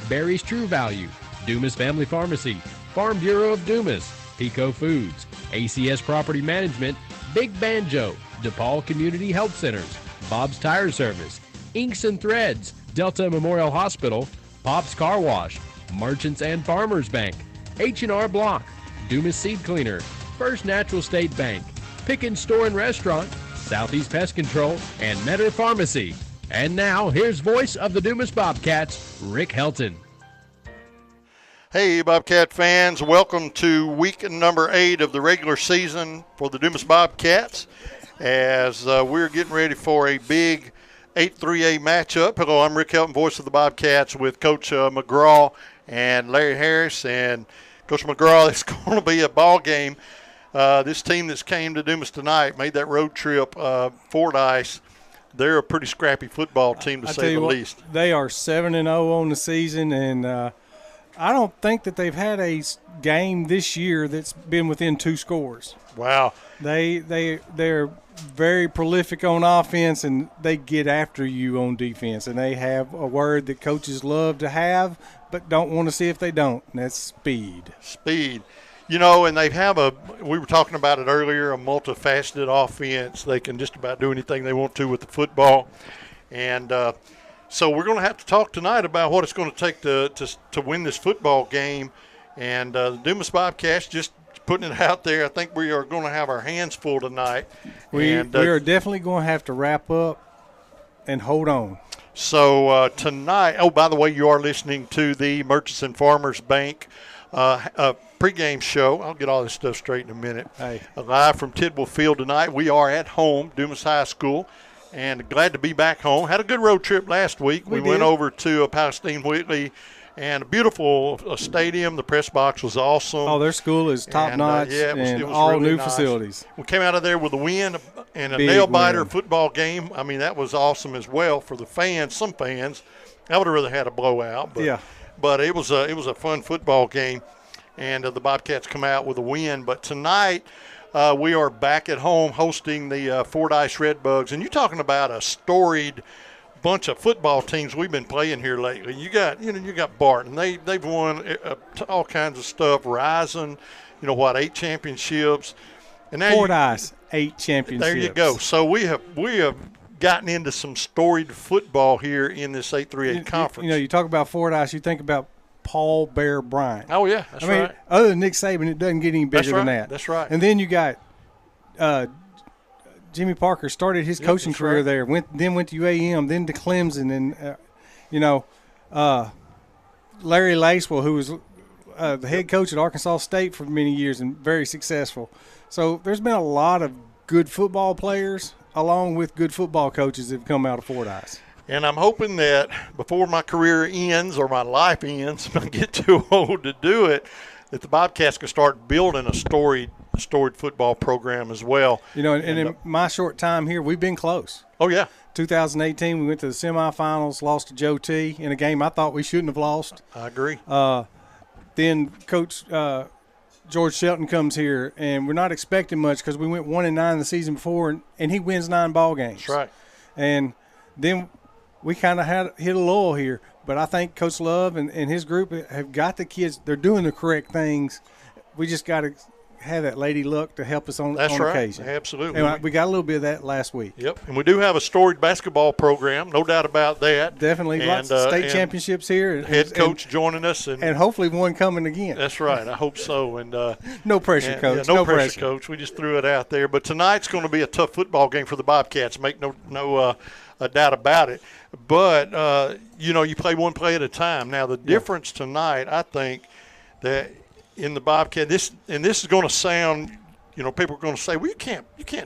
Barry's True Value, Dumas Family Pharmacy, Farm Bureau of Dumas, Pico Foods, ACS Property Management, Big Banjo, DePaul Community Health Centers, Bob's Tire Service, Inks and Threads, Delta Memorial Hospital, Pop's Car Wash, Merchants and Farmers Bank, H&R Block, Dumas Seed Cleaner, First Natural State Bank, Pickens Store and Restaurant, Southeast Pest Control, and Metter Pharmacy. And now, here's voice of the Dumas Bobcats, Rick Helton. Hey, Bobcat fans. Welcome to week number 8 of the regular season for the Dumas Bobcats as we're getting ready for a big 8-3A matchup. Hello, I'm Rick Helton, voice of the Bobcats, with Coach McGraw and Larry Harris. And Coach McGraw, it's going to be a ball game. This team that's came to Dumas tonight made that road trip. Fordyce, they're a pretty scrappy football team, to say the least. They are 7-0 on the season, and I don't think that they've had a game this year that's been within 2 scores. Wow. They're very prolific on offense, and they get after you on defense. And they have a word that coaches love to have but don't want to see if they don't, and that's speed. Speed. You know, and they have we were talking about it earlier, a multifaceted offense. They can just about do anything they want to with the football. And so we're going to have to talk tonight about what it's going to take to win this football game. And the Dumas Bobcats, just putting it out there, I think we are going to have our hands full tonight. We are definitely going to have to wrap up and hold on. So tonight, oh, by the way, you are listening to the Merchants and Farmers Bank pregame show. I'll get all this stuff straight in a minute. Hey. Live from Tidwell Field tonight. We are at home, Dumas High School, and glad to be back home. Had a good road trip last week. We went over to Palestine Whitley, and a beautiful stadium. The press box was awesome. Oh, their school is top-notch, and it was all really new nice. Facilities. We came out of there with a win and a Big nail-biter win. football game. I mean, that was awesome as well for the fans. Some fans, I would have rather had a blowout, but it was a fun football game, and the Bobcats come out with a win. But tonight we are back at home hosting the Fordyce Redbugs, and you're talking about a storied bunch of football teams we've been playing here lately. You got Barton. They've won all kinds of stuff. Rising, 8 championships. And now Fordyce, 8 championships. There you go. So we have gotten into some storied football here in this 8-3-8 conference. You talk about Fordyce, you think about Paul Bear Bryant. Oh yeah, that's right. Other than Nick Saban, it doesn't get any bigger than that. That's right. And then you got Jimmy Parker started his coaching career there, then went to UAM, then to Clemson, and Larry Lacewell, who was the head coach at Arkansas State for many years and very successful. So there's been a lot of good football players along with good football coaches that have come out of Fordyce. And I'm hoping that before my career ends or my life ends, if I get too old to do it, that the Bobcats can start building a storied football program as well. In my short time here, we've been close. Oh, yeah. 2018, we went to the semifinals, lost to Joe T. in a game I thought we shouldn't have lost. I agree. Then Coach George Shelton comes here, and we're not expecting much because we went 1-9 the season before, and he wins 9 ball games. That's right. And then we kind of hit a lull here. But I think Coach Love and his group have got the kids. They're doing the correct things. We just got to have that lady luck to help us on occasion. Absolutely. And we got a little bit of that last week. Yep. And we do have a storied basketball program, no doubt about that. Definitely. Lots of state championships here. Head coach joining us. And hopefully one coming again. That's right. I hope so. And no pressure, Coach. No pressure, Coach. We just threw it out there. But tonight's going to be a tough football game for the Bobcats. Make no doubt about it. But, you play one play at a time. Now, the difference tonight, I think, that in the Bobcat, this is going to sound, people are going to say, well, you can't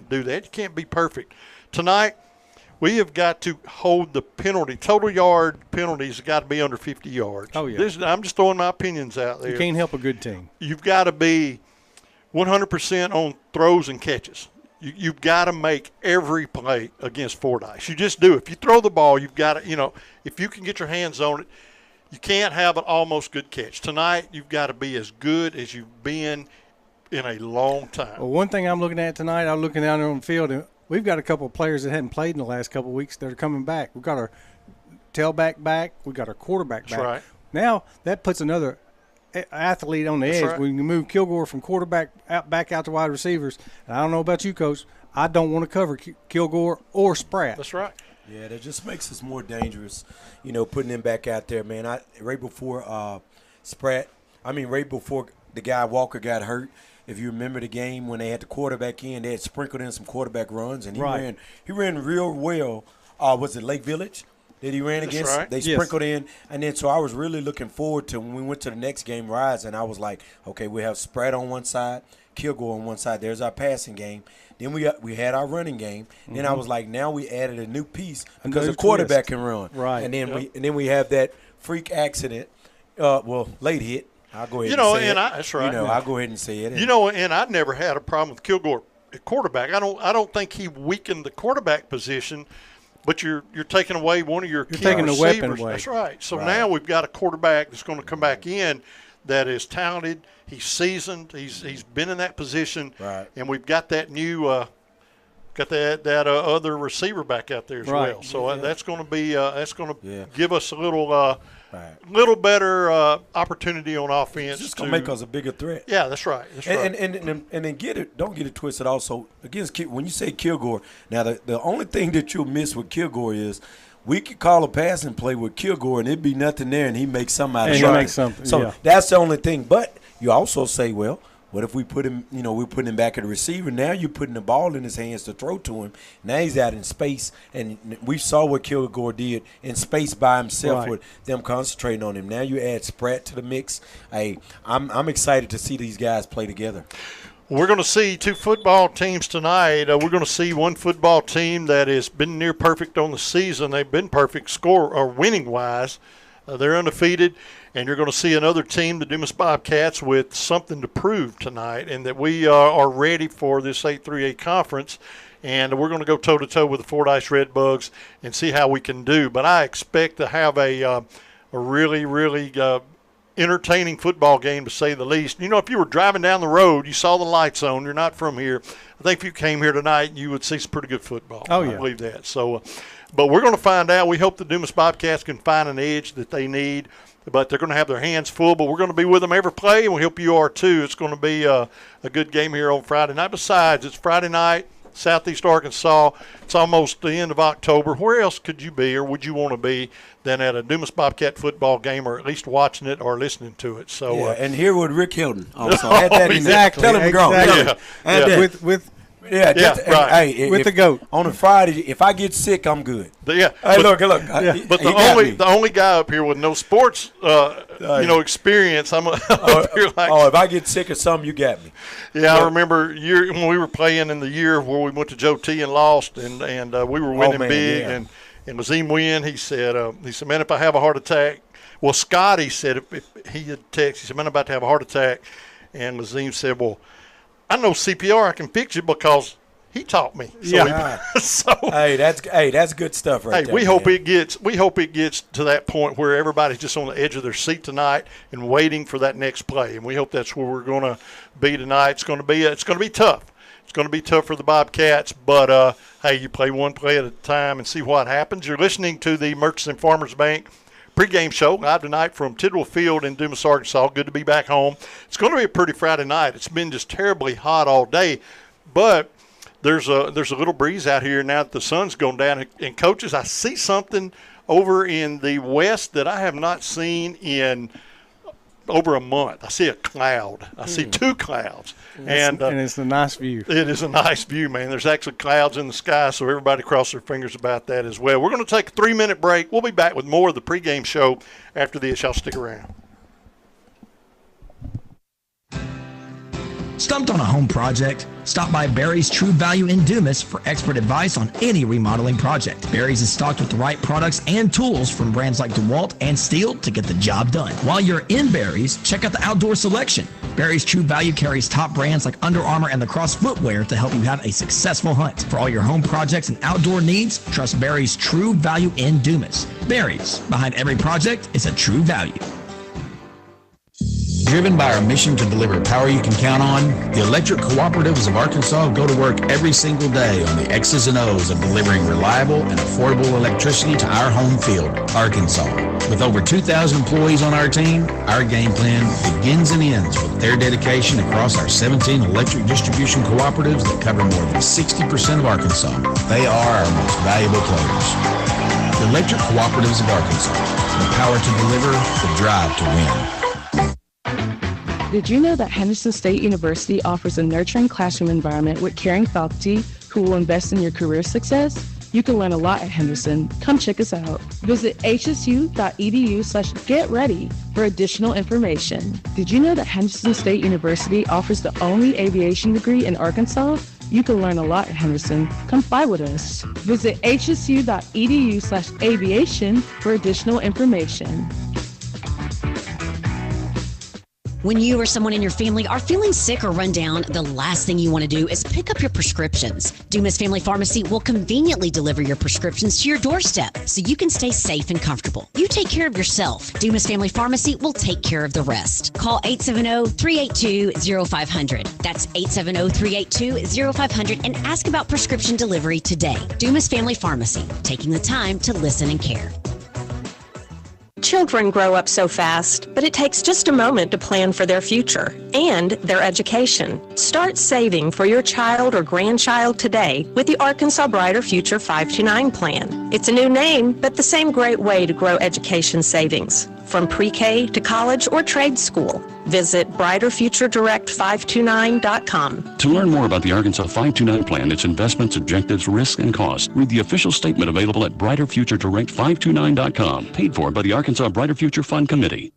do that. You can't be perfect. Tonight, we have got to hold the penalty. Total yard penalties have got to be under 50 yards. Oh, yeah. I'm just throwing my opinions out there. You can't help a good team. You've got to be 100% on throws and catches. You've got to make every play against Fordyce. You just do. If you throw the ball, you've got to, if you can get your hands on it, you can't have an almost good catch. Tonight, you've got to be as good as you've been in a long time. Well, one thing I'm looking at tonight, I'm looking down there on the field, and we've got a couple of players that hadn't played in the last couple of weeks that are coming back. We've got our tailback back. We've got our quarterback back. That's right. Now that puts another athlete on the edge. right. We can move Kilgore from quarterback back out to wide receivers. And I don't know about you, Coach. I don't want to cover Kilgore or Spratt. That's right. Yeah, that just makes us more dangerous, putting him back out there, man. Right before right before the guy Walker got hurt, if you remember the game when they had the quarterback in, they had sprinkled in some quarterback runs, and he ran real well. Was it Lake Village that he ran against? Right. They sprinkled in, and then so I was really looking forward to when we went to the next game, Rise, and I was like, okay, we have Spratt on one side, Kilgore on one side. There's our passing game. Then we had our running game. Mm-hmm. Then I was like, now we added a new piece because the quarterback can run. Right. And then we have that freak accident. Late hit. I'll go ahead. That's right. I'll go ahead and say it. And I never had a problem with Kilgore at quarterback. I don't think he weakened the quarterback position, but you're taking away one of your key taking receivers. the weapon away. That's right. So now we've got a quarterback that's going to come back in that is talented. He's seasoned. He's been in that position, right. And we've got that new other receiver back out there as well. So that's going to give us a little better opportunity on offense. It's just going to make us a bigger threat. Yeah, that's right. And then don't get it twisted. Also, against when you say Kilgore, now the only thing that you'll miss with Kilgore is we could call a passing play with Kilgore and it'd be nothing there, and he makes something out of it. And he makes something. So that's the only thing. But you also say, well, what if we put him, we're putting him back at the receiver. Now you're putting the ball in his hands to throw to him. Now he's out in space, and we saw what Kilgore did in space by himself with them concentrating on him. Now you add Spratt to the mix. Hey, I'm excited to see these guys play together. We're going to see two football teams tonight. We're going to see one football team that has been near perfect on the season. They've been perfect winning-wise. They're undefeated. And you're going to see another team, the Dumas Bobcats, with something to prove tonight, and that we are ready for this 8-3A conference. And we're going to go toe-to-toe with the Fordyce Redbugs and see how we can do. But I expect to have a really, really entertaining football game, to say the least. If you were driving down the road, you saw the lights on, you're not from here, I think if you came here tonight, you would see some pretty good football. Oh, yeah. I believe that. So, but we're going to find out. We hope the Dumas Bobcats can find an edge that they need. But they're going to have their hands full, but we're going to be with them every play, and we hope you are too. It's going to be a good game here on Friday night. Besides, it's Friday night, Southeast Arkansas. It's almost the end of October. Where else could you be or would you want to be than at a Dumas Bobcat football game, or at least watching it or listening to it? So, and here with Rick Hilton also. Exactly. Tell him to grow. With the GOAT. On a Friday, if I get sick, I'm good. Look. But the only guy up here with no sports, experience, I'm up here like. Oh, if I get sick or something, you got me. Yeah, I remember when we were playing in the year where we went to Joe T and lost, and we were winning big, and Lazim win. He said, man, if I have a heart attack, well, Scotty said if he had text, he said, man, I'm about to have a heart attack, and Lazim said, well, I know CPR. I can fix you because he taught me. Hey, that's good stuff right there. We hope it gets to that point where everybody's just on the edge of their seat tonight and waiting for that next play. And we hope that's where we're going to be tonight. It's going to be tough. It's going to be tough for the Bobcats, but hey, you play one play at a time and see what happens. You're listening to the Murchison Farmers Bank pregame show live tonight from Tidwell Field in Dumas, Arkansas. Good to be back home. It's going to be a pretty Friday night. It's been just terribly hot all day, but there's a little breeze out here now that the sun's gone down. And coaches, I see something over in the west that I have not seen in over a month. I see a cloud. I see two clouds. And it's a nice view. It is a nice view, man. There's actually clouds in the sky, so everybody cross their fingers about that as well. We're going to take a 3-minute break. We'll be back with more of the pregame show after this. Y'all stick around. Stumped on a home project? Stop by Barry's True Value in Dumas for expert advice on any remodeling project. Barry's is stocked with the right products and tools from brands like DeWalt and Steel to get the job done. While you're in Barry's, check out the outdoor selection. Barry's True Value carries top brands like Under Armour and Lacrosse footwear to help you have a successful hunt. For all your home projects and outdoor needs, trust Barry's True Value in Dumas. Barry's, behind every project is a true value. Driven by our mission to deliver power you can count on, the Electric Cooperatives of Arkansas go to work every single day on the X's and O's of delivering reliable and affordable electricity to our home field, Arkansas. With over 2,000 employees on our team, our game plan begins and ends with their dedication across our 17 electric distribution cooperatives that cover more than 60% of Arkansas. They are our most valuable players. The Electric Cooperatives of Arkansas. The power to deliver, the drive to win. Did you know that Henderson State University offers a nurturing classroom environment with caring faculty who will invest in your career success? You can learn a lot at Henderson. Come check us out. Visit hsu.edu/getready for additional information. Did you know that Henderson State University offers the only aviation degree in Arkansas? You can learn a lot at Henderson. Come fly with us. Visit hsu.edu/aviation for additional information. When you or someone in your family are feeling sick or run down, the last thing you want to do is pick up your prescriptions. Dumas Family Pharmacy will conveniently deliver your prescriptions to your doorstep so you can stay safe and comfortable. You take care of yourself. Dumas Family Pharmacy will take care of the rest. Call 870-382-0500. That's 870-382-0500 and ask about prescription delivery today. Dumas Family Pharmacy, taking the time to listen and care. Children grow up so fast, but it takes just a moment to plan for their future and their education. Start saving for your child or grandchild today with the Arkansas Brighter Future 529 plan. It's a new name, but the same great way to grow education savings, from pre-K to college or trade school. Visit brighterfuturedirect529.com. To learn more about the Arkansas 529 plan, its investments, objectives, risks, and costs, read the official statement available at brighterfuturedirect529.com. Paid for by the Arkansas Brighter Future Fund Committee.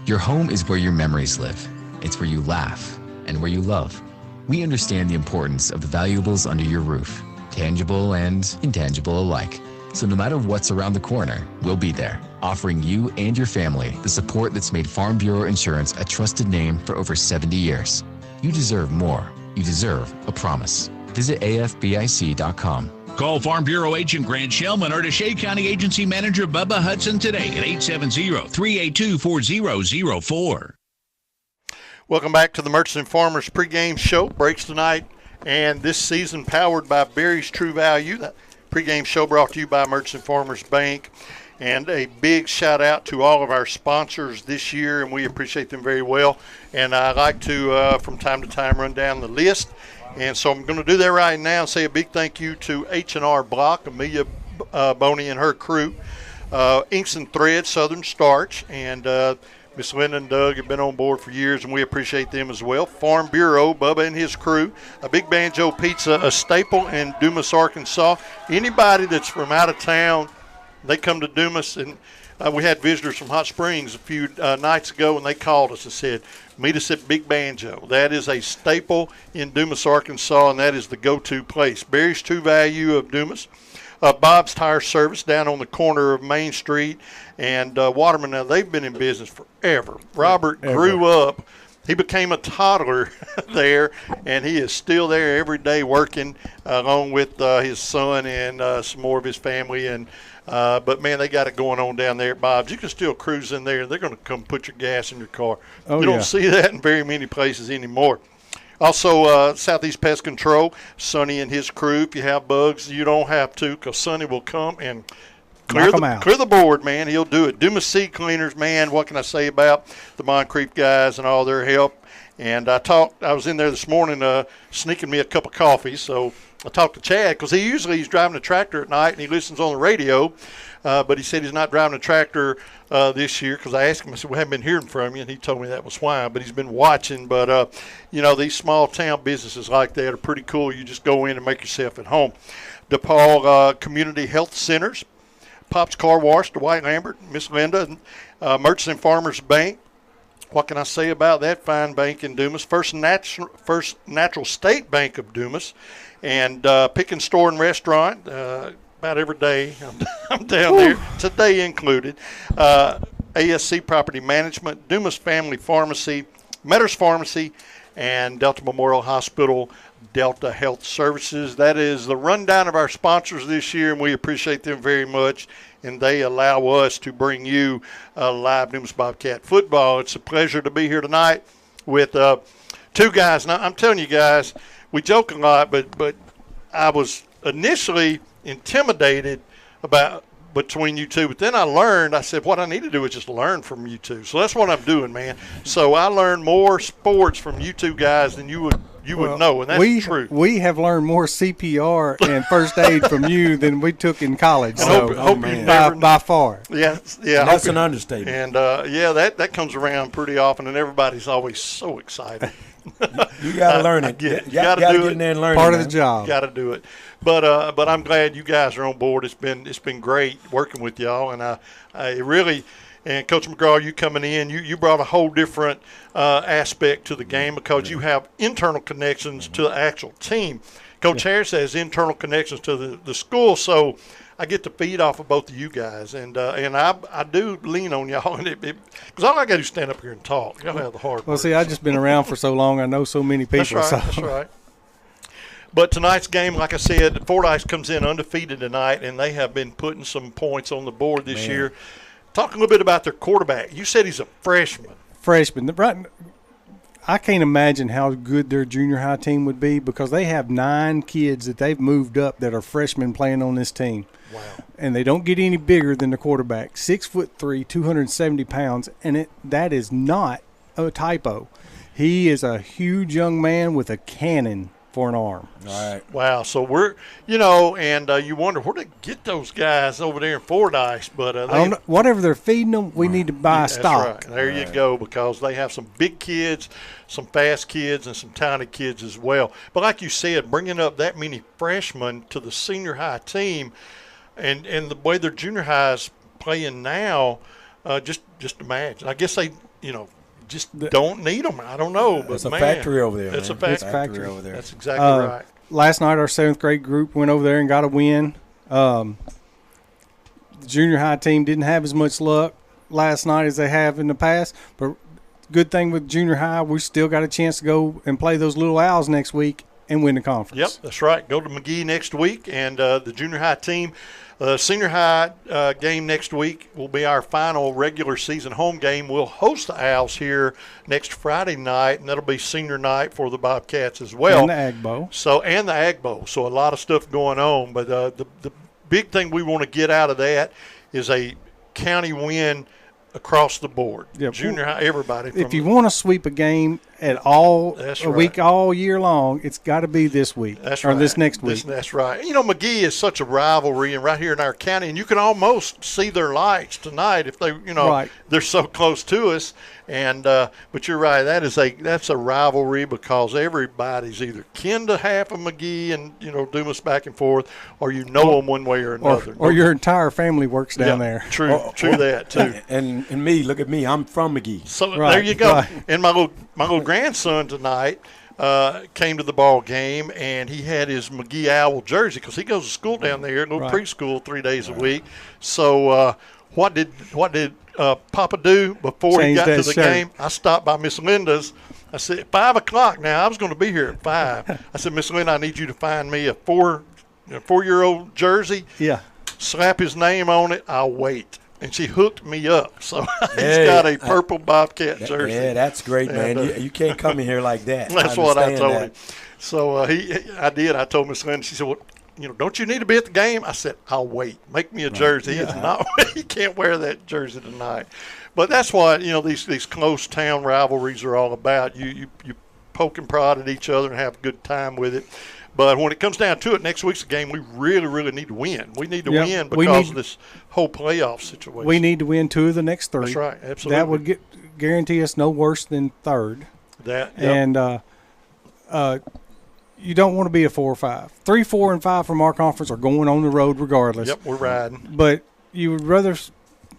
Your home is where your memories live. It's where you laugh and where you love. We understand the importance of the valuables under your roof, tangible and intangible alike. So no matter what's around the corner, we'll be there, offering you and your family the support that's made Farm Bureau Insurance a trusted name for over 70 years. You deserve more. You deserve a promise. Visit afbic.com. Call Farm Bureau Agent Grant Shellman or Shea County Agency Manager Bubba Hudson today at 870-382-4004. Welcome back to the Merchants and Farmers pregame show. Breaks tonight and this season powered by Barry's True Value. That pregame show brought to you by Merchants and Farmers Bank. And a big shout out to all of our sponsors this year, and we appreciate them very well. And I like to, from time to time, run down the list. And so I'm going to do that right now and say a big thank you to H&R Block, Amelia Boney and her crew, Inks and Thread, Southern Starch, and Miss Linda and Doug have been on board for years, and we appreciate them as well. Farm Bureau, Bubba and his crew, a Big Banjo Pizza, a staple in Dumas, Arkansas. Anybody that's from out of town, they come to Dumas, and we had visitors from Hot Springs a few nights ago, and they called us and said, meet us at Big Banjo. That is a staple in Dumas, Arkansas, and that is the go-to place. Barry's True Value of Dumas. Bob's Tire Service down on the corner of Main Street and Waterman. Now, they've been in business forever. Robert grew up. He became a toddler there, and he is still there every day working along with his son and some more of his family. And but, man, they got it going on down there at Bob's. You can still cruise in there, and they're going to come put your gas in your car. You don't see that in very many places anymore. Also, Southeast Pest Control, Sonny and his crew. If you have bugs, you don't have to, because Sonny will come and clear the board, man. He'll do it. Dumas Seed Cleaners, man, what can I say about the Moncrief guys and all their help? And I was in there this morning sneaking me a cup of coffee, so I talked to Chad, because he's driving a tractor at night and he listens on the radio, but he said he's not driving a tractor this year, because I asked him, I said, we haven't been hearing from you, and he told me that was why, but he's been watching. But, these small town businesses like that are pretty cool. You just go in and make yourself at home. DePaul Community Health Centers, Pop's Car Wash, Dwight Lambert, Miss Linda, Merchants and Farmers Bank. What can I say about that fine bank in Dumas? First Natural State Bank of Dumas, and Pick and Store and Restaurant. About every day I'm down there, today included. ASC Property Management, Dumas Family Pharmacy, Metters Pharmacy, and Delta Memorial Hospital Delta Health Services. That is the rundown of our sponsors this year, and we appreciate them very much. And they allow us to bring you live Dumas Bobcat football. It's a pleasure to be here tonight with two guys. Now, I'm telling you guys, we joke a lot, but I was initially intimidated between you two. But then I said, what I need to do is just learn from you two. So that's what I'm doing, man. So I learned more sports from you two guys than you would know, and that's true. We have learned more CPR and first aid from you than we took in college. So hope by far. Yeah. That's an understatement. And that comes around pretty often, and everybody's always so excited. You got to learn it. You got to get in there and learn it. Part of the job. Got to do it. But I'm glad you guys are on board. It's been great working with y'all, and I really. And Coach McGraw, you coming in, you brought a whole different aspect to the game because you have internal connections to the actual team. Coach Harris has internal connections to the school, so I get to feed off of both of you guys. And I do lean on y'all, because all I got to do is stand up here and talk. Y'all have the hard work. Well, see, I've just been around for so long. I know so many people. That's right. But tonight's game, like I said, Fordyce comes in undefeated tonight, and they have been putting some points on the board this year. Talk a little bit about their quarterback. You said he's a freshman. Right. I can't imagine how good their junior high team would be because they have 9 kids that they've moved up that are freshmen playing on this team. Wow. And they don't get any bigger than the quarterback. 6'3", 270 pounds, and that is not a typo. He is a huge young man with a cannon for an arm. All right. Wow. So we're, and you wonder where they get those guys over there in Fordyce, but whatever they're feeding them, we need to buy stock. That's right. There you go, because they have some big kids, some fast kids, and some talented kids as well. But like you said, bringing up that many freshmen to the senior high team, and the way their junior high is playing now, just imagine. I guess they, just don't need them. I don't know, but it's a factory over there. It's a factory over there. That's exactly right. Last night, our 7th grade group went over there and got a win. The junior high team didn't have as much luck last night as they have in the past, but good thing with junior high, we still got a chance to go and play those little Owls next week and win the conference. Yep, that's right. Go to McGee next week, and the junior high team. Senior high game next week will be our final regular season home game. We'll host the Owls here next Friday night, and that'll be senior night for the Bobcats as well. And the Ag Bowl. And the Ag Bowl. So a lot of stuff going on. But the big thing we want to get out of that is a county win across the board. Yep. Junior high, everybody. If you want to sweep a game at all, week all year long, it's got to be this week or this next week. That's right. McGee is such a rivalry, and right here in our county, and you can almost see their lights tonight if they, they're so close to us. And but you're right, that's a rivalry because everybody's either kin to half of McGee and Dumas back and forth, or them one way or another, or your entire family works down there. True that too. And me, look at me, I'm from McGee. So there you go. Right. And my little grandson tonight came to the ball game, and he had his McGee Owl jersey because he goes to school down there, preschool 3 days a week. So what did Papa do before he got to the game? I stopped by Miss Linda's. I said, 5 o'clock now. I was going to be here at 5. I said, Miss Linda, I need you to find me a 4-year-old jersey. Yeah. Slap his name on it. I'll wait. And she hooked me up. So he's got a purple Bobcat jersey. Yeah, that's great, man. You can't come in here like that. That's what I told him. So I did. I told Miss Linda. She said, well, don't you need to be at the game? I said, I'll wait. Make me a jersey. He can't wear that jersey tonight. But that's what, these close town rivalries are all about. You poke and prod at each other and have a good time with it. But when it comes down to it, next week's game, we really, really need to win. We need to win because of this whole playoff situation. We need to win 2 of the next 3. That's right, absolutely. That would guarantee us no worse than 3rd. And you don't want to be a 4 or 5. 3, 4, and 5 from our conference are going on the road regardless. Yep, we're riding. But you would rather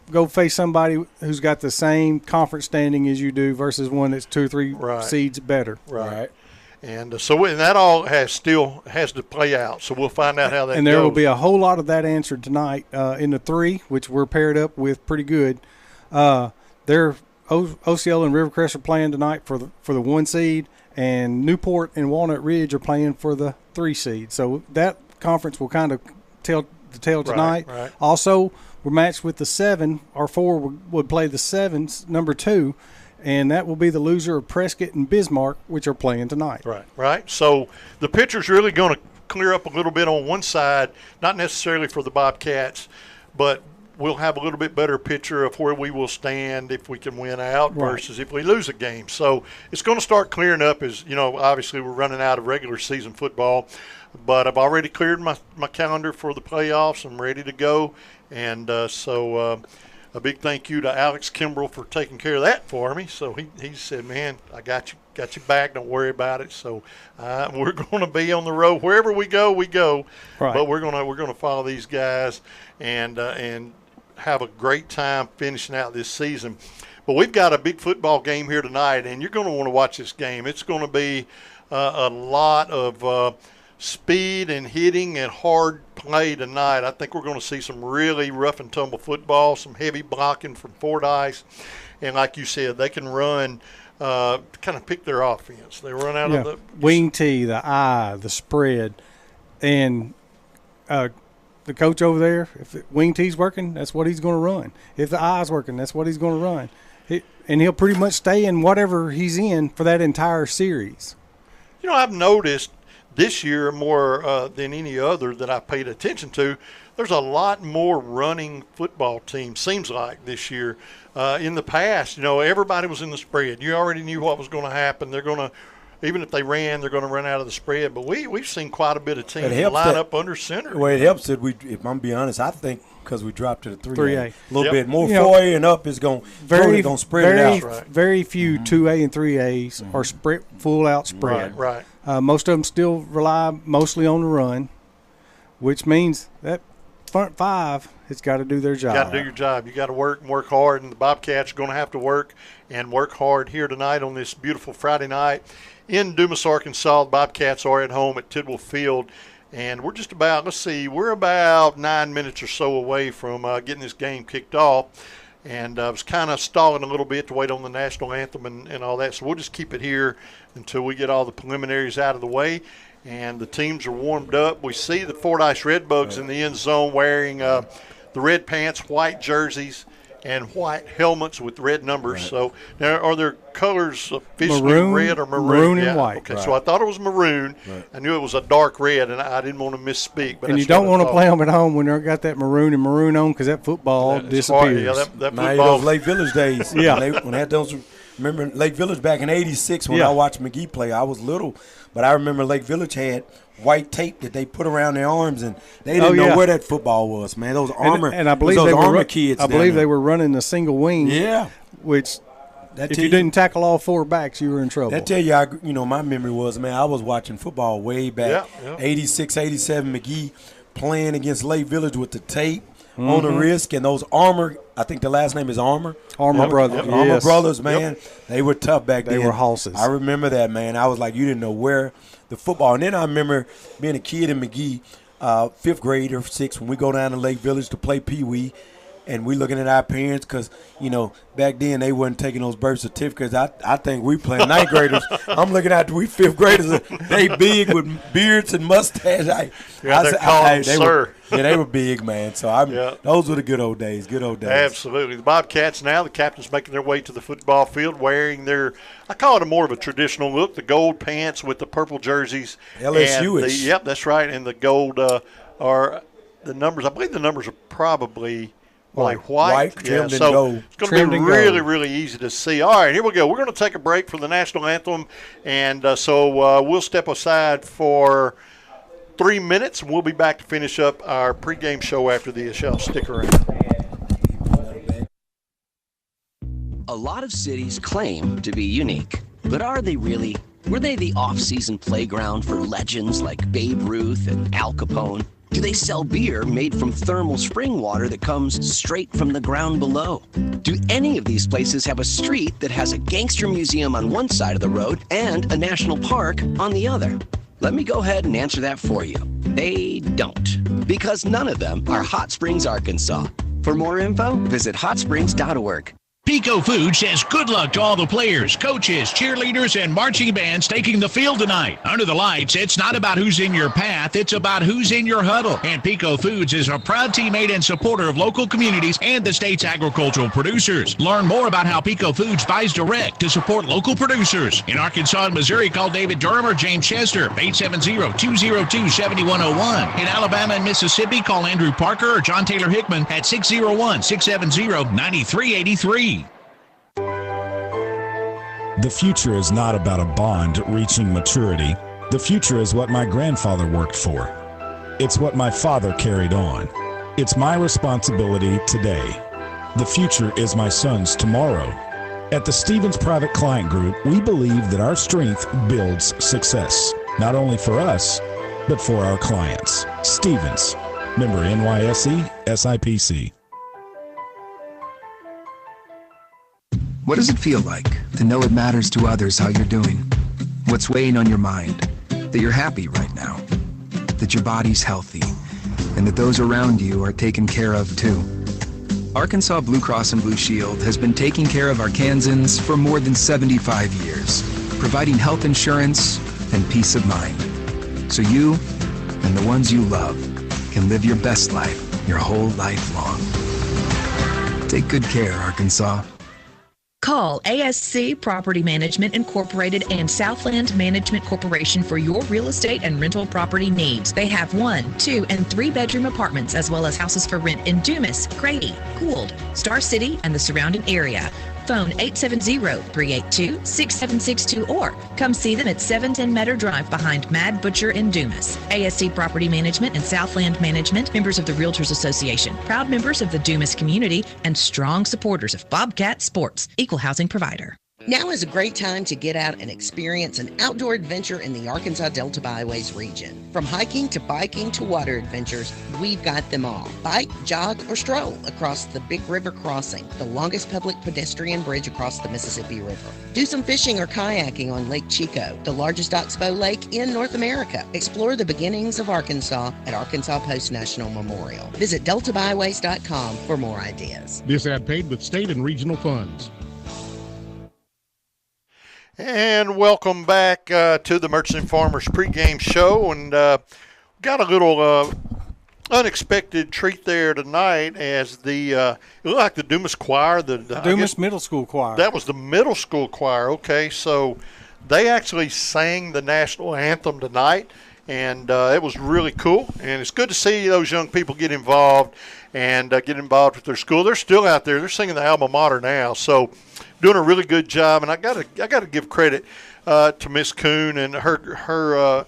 go face somebody who's got the same conference standing as you do versus one that's 2 or 3 seeds better. Right. And that all has to play out. So we'll find out how that goes. And there will be a whole lot of that answered tonight in the 3, which we're paired up with pretty good. They're OCL and Rivercrest are playing tonight for the 1 seed, and Newport and Walnut Ridge are playing for the 3 seed. So that conference will kind of tell tonight. Right. Also, we're matched with the 7. Our 4 would play the 7's number 2, and that will be the loser of Prescott and Bismarck, which are playing tonight. Right. So the picture's really going to clear up a little bit on one side, not necessarily for the Bobcats, but we'll have a little bit better picture of where we will stand if we can win out versus if we lose a game. So it's going to start clearing up as, obviously we're running out of regular season football, but I've already cleared my calendar for the playoffs. I'm ready to go. And so a big thank you to Alex Kimbrell for taking care of that for me. So he said, man, I got you back. Don't worry about it. So we're going to be on the road wherever we go. Right. But we're going to follow these guys and have a great time finishing out this season. But we've got a big football game here tonight, and you're going to want to watch this game. It's going to be a lot of speed and hitting and hard play tonight. I think we're going to see some really rough and tumble football, some heavy blocking from Fordyce. And like you said, they can run, kind of pick their offense. They run out of the wing tee, the eye, the spread. And the coach over there, if the wing tee's working, that's what he's going to run. If the eye's working, that's what he's going to run. And he'll pretty much stay in whatever he's in for that entire series. I've noticed this year more than any other that I paid attention to, there's a lot more running football teams, seems like, this year. In the past, everybody was in the spread. You already knew what was going to happen. They're going to, even if they ran, they're going to run out of the spread. But we've seen quite a bit of teams line up under center. Well, it helps that if I'm being honest, I think because we dropped to the 3A. A little bit more 4A and up is going to spread it out. Very few 2A and 3As are full out spread. Right. Most of them still rely mostly on the run, which means that front 5 has got to do their job. You got to do your job. You got to work and work hard, and the Bobcats are going to have to work hard here tonight on this beautiful Friday night in Dumas, Arkansas. The Bobcats are at home at Tidwell Field, and we're just about, we're about 9 minutes or so away from getting this game kicked off. And I was kind of stalling a little bit to wait on the national anthem and all that. So we'll just keep it here until we get all the preliminaries out of the way. And the teams are warmed up. We see the Fordyce Redbugs in the end zone wearing the red pants, white jerseys, and white helmets with red numbers. Right. So now, are their colors officially red or maroon? Maroon and white. Okay, so I thought it was maroon. Right. I knew it was a dark red, and I didn't want to misspeak. But and you don't want to play them at home when they've got that maroon on because that football disappears. Yeah, that football. Those Lake Village days. When they had those. Remember Lake Village back in '86 when I watched McGee play. I was little, but I remember Lake Village had white tape that they put around their arms, and they didn't know where that football was, man. Those armor, and I believe those they armor kids. I believe they were running the single wing. Yeah, which if you didn't tackle all 4 backs, you were in trouble. That tell you, my memory was, man, I was watching football way back, 86, 87, McGee playing against Lake Village with the tape on the wrist and those armor. I think the last name is Armor. Armor Brothers. Yep. Armor Brothers, man. They were tough back then. They were horses. I remember that, man. I was like, you didn't know where the football. And then I remember being a kid in McGee, 5th grade or 6th, when we go down to Lake Village to play Pee Wee. And we looking at our parents because, back then they wasn't taking those birth certificates. I think we playing 9th graders. I'm looking at we 5th graders. They big with beards and mustache. Sir. They were big, man. So those were the good old days. Good old days. Absolutely. The Bobcats now, the captain's making their way to the football field wearing their, I call it more of a traditional look, the gold pants with the purple jerseys. LSU-ish. Yep, that's right. And the gold are the numbers. I believe the numbers are probably like white. Trimmed and gold. It's going to be really, really easy to see. All right, here we go. We're going to take a break for the national anthem, and so we'll step aside for 3 minutes, and we'll be back to finish up our pregame show after this. Y'all stick around. A lot of cities claim to be unique, but are they really? Were they the off-season playground for legends like Babe Ruth and Al Capone? Do they sell beer made from thermal spring water that comes straight from the ground below? Do any of these places have a street that has a gangster museum on one side of the road and a national park on the other? Let me go ahead and answer that for you. They don't, because none of them are Hot Springs, Arkansas. For more info, visit hotsprings.org. Pico Food says good luck to all the players, coaches, cheerleaders, and marching bands taking the field tonight. Under the lights, it's not about who's in your path, it's about who's in your huddle. And Pico Foods is a proud teammate and supporter of local communities and the state's agricultural producers. Learn more about how Pico Foods buys direct to support local producers. In Arkansas and Missouri, call David Durham or James Chester, 870-202-7101. In Alabama and Mississippi, call Andrew Parker or John Taylor Hickman at 601-670-9383. The future is not about a bond reaching maturity. The future is what my grandfather worked for. It's what my father carried on. It's my responsibility today. The future is my son's tomorrow. At the Stevens Private Client Group, we believe that our strength builds success, not only for us, but for our clients. Stevens, member NYSE, SIPC. What does it feel like to know it matters to others how you're doing? What's weighing on your mind? That you're happy right now, that your body's healthy, and that those around you are taken care of too. Arkansas Blue Cross and Blue Shield has been taking care of Arkansans for more than 75 years, providing health insurance and peace of mind. So you and the ones you love can live your best life your whole life long. Take good care, Arkansas. Call ASC Property Management Incorporated and Southland Management Corporation for your real estate and rental property needs. They have 1, 2, and 3-bedroom apartments as well as houses for rent in Dumas, Grady, Gould, Star City, and the surrounding area. Phone 870-382-6762 or come see them at 710 Meadow Drive behind Mad Butcher in Dumas. ASC Property Management and Southland Management, members of the Realtors Association, proud members of the Dumas community, and strong supporters of Bobcat Sports, equal housing provider. Now is a great time to get out and experience an outdoor adventure in the Arkansas Delta Byways region. From hiking to biking to water adventures, we've got them all. Bike, jog, or stroll across the Big River Crossing, the longest public pedestrian bridge across the Mississippi River. Do some fishing or kayaking on Lake Chico, the largest oxbow lake in North America. Explore the beginnings of Arkansas at Arkansas Post National Memorial. Visit deltabyways.com for more ideas. This ad paid with state and regional funds. And welcome back to the Merchants and Farmers pregame show. And got a little unexpected treat there tonight as it looked like the Dumas choir. The Dumas Middle School Choir. That was the middle school choir. Okay, so they actually sang the national anthem tonight. And it was really cool. And it's good to see those young people get involved and get involved with their school. They're still out there. They're singing the alma mater now. So doing a really good job. And I got to give credit to Miss Kuhn and her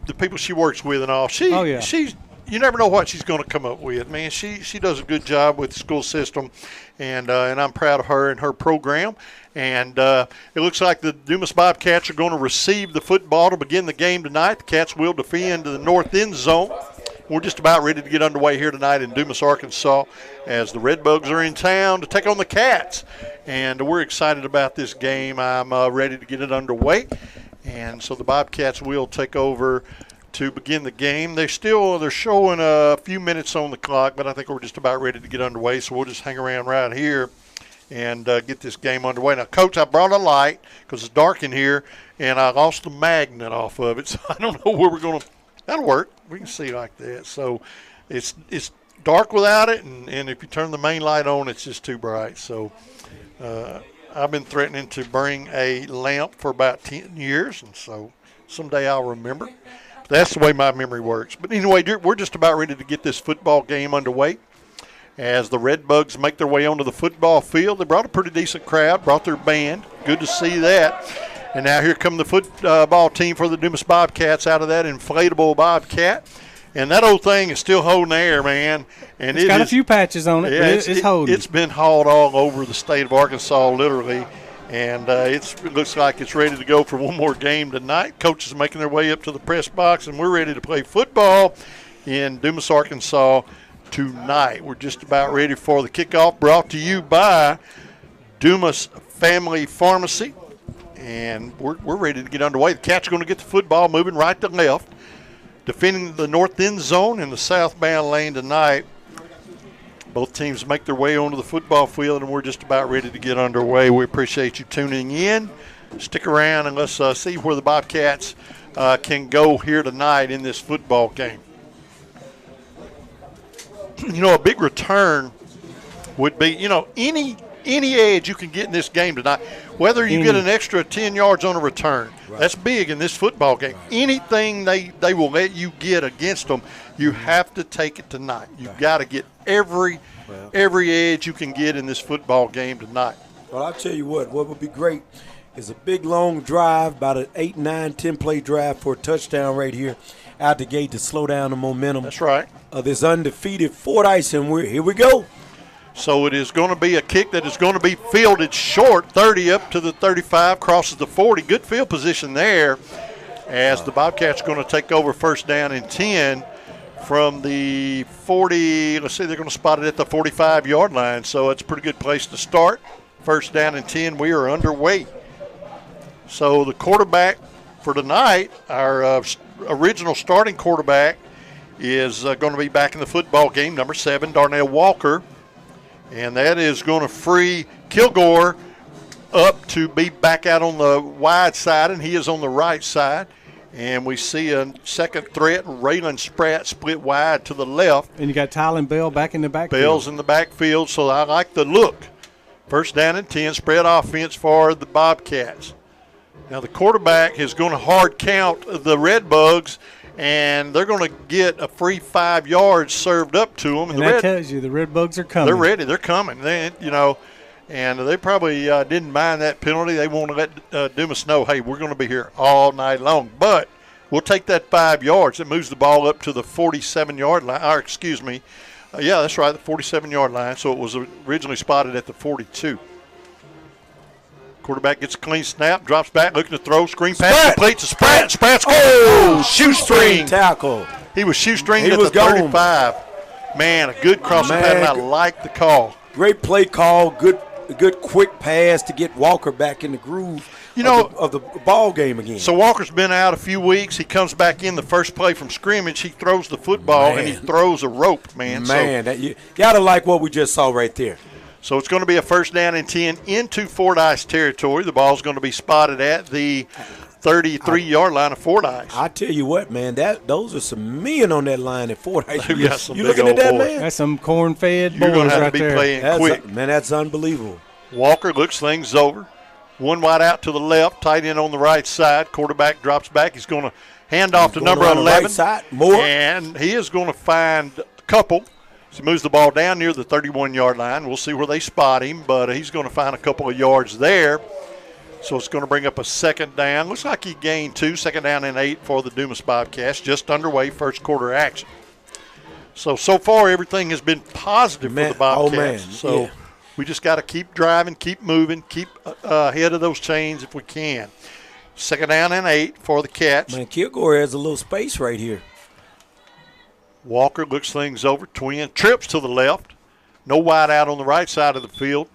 the people she works with and all. She's you never know what she's going to come up with. Man, she does a good job with the school system, and I'm proud of her and her program. And it looks like the Dumas Bobcats are going to receive the football to begin the game tonight. The Cats will defend the north end zone. We're just about ready to get underway here tonight in Dumas, Arkansas, as the Redbugs are in town to take on the Cats. And we're excited about this game. I'm ready to get it underway. And so the Bobcats will take over to begin the game. They're showing a few minutes on the clock, but I think we're just about ready to get underway. So we'll just hang around right here and get this game underway. Now, Coach, I brought a light because it's dark in here, and I lost the magnet off of it. So I don't know where we're going to – that'll work. We can see like that. So it's dark without it, and if you turn the main light on, it's just too bright. So I've been threatening to bring a lamp for about 10 years, and so someday I'll remember. That's the way my memory works. But anyway, we're just about ready to get this football game underway as the Redbugs make their way onto the football field. They brought a pretty decent crowd, brought their band. Good to see that. And now here come the football team for the Dumas Bobcats out of that inflatable Bobcat. And that old thing is still holding air, man. And it's got a few patches on it, yeah, but it's holding. It's been hauled all over the state of Arkansas, literally. And it looks like it's ready to go for one more game tonight. Coaches are making their way up to the press box, and we're ready to play football in Dumas, Arkansas tonight. We're just about ready for the kickoff, brought to you by Dumas Family Pharmacy. And we're ready to get underway. The Cats are going to get the football moving right to left, defending the north end zone in the southbound lane tonight Both teams make their way onto the football field, and we're just about ready to get underway. We appreciate you tuning in. Stick around and let's see where the Bobcats can go here tonight in this football game. You know, a big return would be, you know, any edge you can get in this game tonight, whether you get an extra 10 yards on a return. Right. That's big in this football game. Right. Anything they will let you get against them, you have to take it tonight. You've got to get every edge you can get in this football game tonight. Well, I'll tell you what would be great is a big, long drive, about an 8, 9, 10-play drive for a touchdown right here out the gate to slow down the momentum. That's right. Of this undefeated Fordyce, and here we go. So it is going to be a kick that is going to be fielded short, 30 up to the 35, crosses the 40. Good field position there as the Bobcats are going to take over first down and 10 from the 40. Let's see, they're going to spot it at the 45-yard line. So it's a pretty good place to start. First down and 10, we are underway. So the quarterback for tonight, our original starting quarterback, is going to be back in the football game, number 7, Darnell Walker. And that is going to free Kilgore up to be back out on the wide side, and he is on the right side. And we see a second threat, Raylan Spratt split wide to the left. And you got Tylen Bell back in the backfield. Bell's in the backfield, so I like the look. First down and 10, spread offense for the Bobcats. Now the quarterback is going to hard count the Redbugs, and they're going to get a free 5 yards served up to them. And that tells you the Redbugs are coming. They're ready. They're coming. And they probably didn't mind that penalty. They want to let Dumas know, hey, we're going to be here all night long. But we'll take that 5 yards. It moves the ball up to the 47-yard line. Or, excuse me. Yeah, that's right, the 47-yard line. So it was originally spotted at the 42. Quarterback gets a clean snap, drops back, looking to throw, screen pass, complete to Spratt. Spratt's shoestring tackle. He was shoestringed at the 35. Man, a good crossing pass. I like the call. Great play call. Good quick pass to get Walker back in the groove of the ball game again. So Walker's been out a few weeks. He comes back in the first play from scrimmage. He throws the football, and he throws a rope, man. You got to like what we just saw right there. So it's going to be a first down and 10 into Fordyce territory. The ball's going to be spotted at the 33-yard line of Fordyce. I tell you what, man, those are some men on that line at Fordyce. You looking at that, man? That's some corn-fed boys right there. You're going to have to be playing quick. That's unbelievable. Walker looks things over. One wide out to the left, tight end on the right side. Quarterback drops back. He's going to hand off to number 11. Right side. More. And he is going to find a couple. He moves the ball down near the 31-yard line. We'll see where they spot him, but he's going to find a couple of yards there. So it's going to bring up a second down. Looks like he gained 2, second down and 8 for the Dumas Bobcats. Just underway, first quarter action. So far everything has been positive for the Bobcats. We just got to keep driving, keep moving, keep ahead of those chains if we can. Second down and 8 for the Cats. Man, Kilgore has a little space right here. Walker looks things over. Twin trips to the left. No wide out on the right side of the field.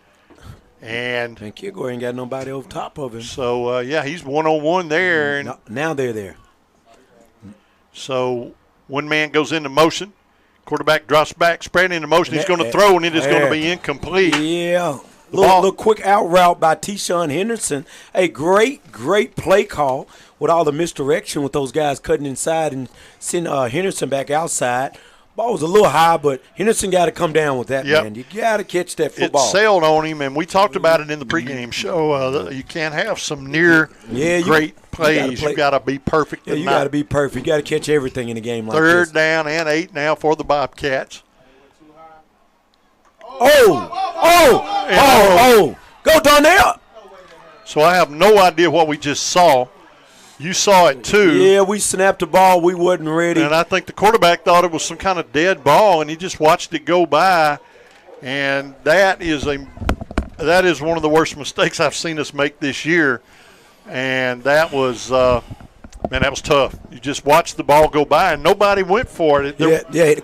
And Kilgore ain't got nobody over top of him. So, he's one-on-one there. And now they're there. So one man goes into motion. Quarterback drops back, spreading into motion. He's going to throw, and it is going to be incomplete. Yeah. Little quick out route by T-Shawn Henderson. A great play call with all the misdirection with those guys cutting inside and sending Henderson back outside. Ball was a little high, but Henderson got to come down with that, man. You got to catch that football. It sailed on him, and we talked about it in the pregame show. You can't have some great plays. You got to be perfect. You got to be perfect. You got to catch everything in a game like this. Third down and 8 now for the Bobcats. Go Darnell. So I have no idea what we just saw. You saw it too. Yeah, we snapped the ball. We wasn't ready. And I think the quarterback thought it was some kind of dead ball, and he just watched it go by. And that is one of the worst mistakes I've seen us make this year. And that was that was tough. You just watched the ball go by, and nobody went for it. The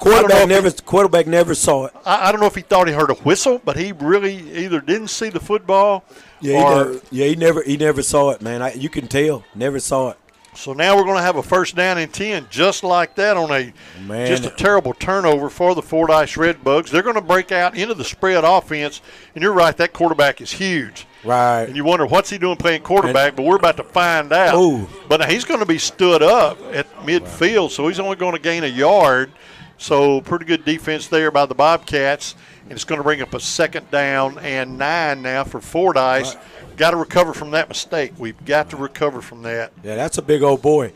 quarterback never saw it. I don't know if he thought he heard a whistle, but he really either didn't see the football. He never saw it, man. You can tell. Never saw it. So now we're going to have a first down and 10 just like that on just a terrible turnover for the Fordyce Redbugs. They're going to break out into the spread offense, and you're right, that quarterback is huge. Right. And you wonder what's he doing playing quarterback, but we're about to find out. Ooh. But he's going to be stood up at midfield, so he's only going to gain a yard. So pretty good defense there by the Bobcats, and it's going to bring up a second down and 9 now for Fordyce. Right. Got to recover from that mistake. We've got to recover from that. Yeah, that's a big old boy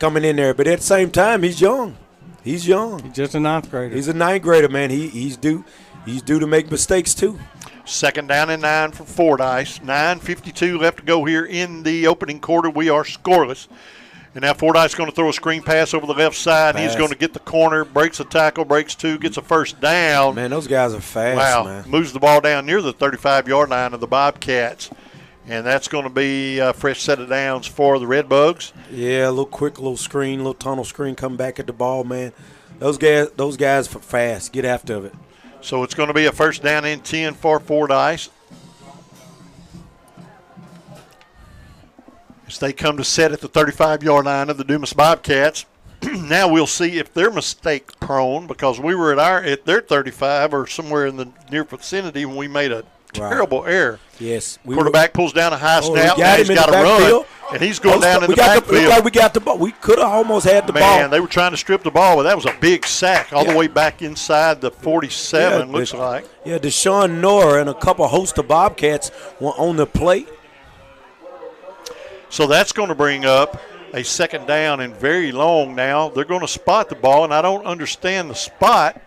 coming in there. But at the same time, he's young. He's young. He's just a 9th grader. He's a 9th grader, man. He's due to make mistakes too. Second down and 9 for Fordyce. 9:52 left to go here in the opening quarter. We are scoreless. And now Fordyce is going to throw a screen pass over the left side. He's going to get the corner, breaks a tackle, breaks 2, gets a first down. Man, those guys are fast, man. Moves the ball down near the 35-yard line of the Bobcats. And that's going to be a fresh set of downs for the Redbugs. Yeah, a little screen, little tunnel screen coming back at the ball, man. Those guys are fast. Get after it. So it's going to be a first down and 10 for Fordyce. As they come to set at the 35-yard line of the Dumas Bobcats. Now we'll see if they're mistake prone, because we were at their 35 or somewhere in the near vicinity when we made a terrible error. Yes. Quarterback pulls down a high snap. He's got to run, and he's going down in the backfield. Looked like we got the ball. We could have almost had the ball. Man, they were trying to strip the ball, but that was a big sack all the way back inside the 47, looks like. Yeah, Deshaun Noor and a couple host of Bobcats were on the plate. So that's going to bring up a second down and very long now. They're going to spot the ball, and I don't understand the spot,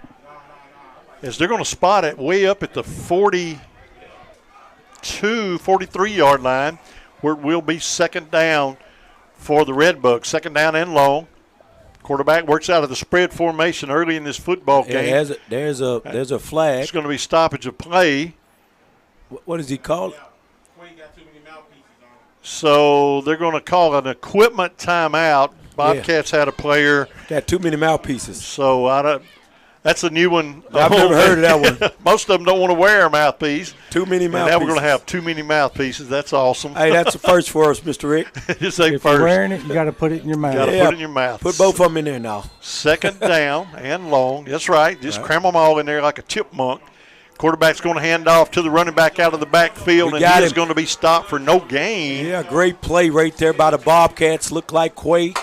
as they're going to spot it way up at the 43-yard line, where it will be second down for the Redbugs. Second down and long. Quarterback works out of the spread formation early in this football game. There's a flag. It's going to be stoppage of play. What does he call it? So they're going to call an equipment timeout. Bobcats had a player. Got too many mouthpieces. So that's a new one. I've never heard of that one. Most of them don't want to wear a mouthpiece. Too many mouthpieces. Now we're going to have too many mouthpieces. That's awesome. Hey, that's a first for us, Mr. Rick. Just say if first. You're wearing it, you got to put it in your mouth. Got to put it in your mouth. Put both of them in there now. Second down and long. That's right. Just cram them all in there like a chipmunk. Quarterback's going to hand off to the running back out of the backfield, and he is going to be stopped for no gain. Yeah, great play right there by the Bobcats. Look like Quay.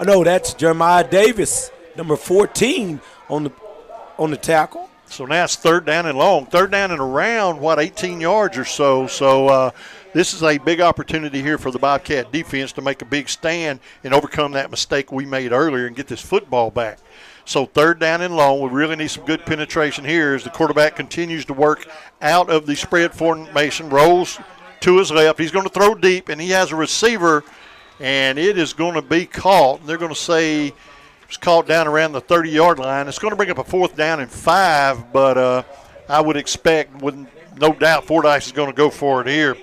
Oh, no, that's Jeremiah Davis, number 14 on the tackle. So now it's third down and long. Third down and around, 18 yards or so. So this is a big opportunity here for the Bobcat defense to make a big stand and overcome that mistake we made earlier and get this football back. So third down and long. We really need some good penetration here as the quarterback continues to work out of the spread formation, rolls to his left. He's going to throw deep, and he has a receiver, and it is going to be caught. They're going to say it's caught down around the 30-yard line. It's going to bring up a fourth down and 5, but I would expect, with no doubt, Fordyce is going to go for it here.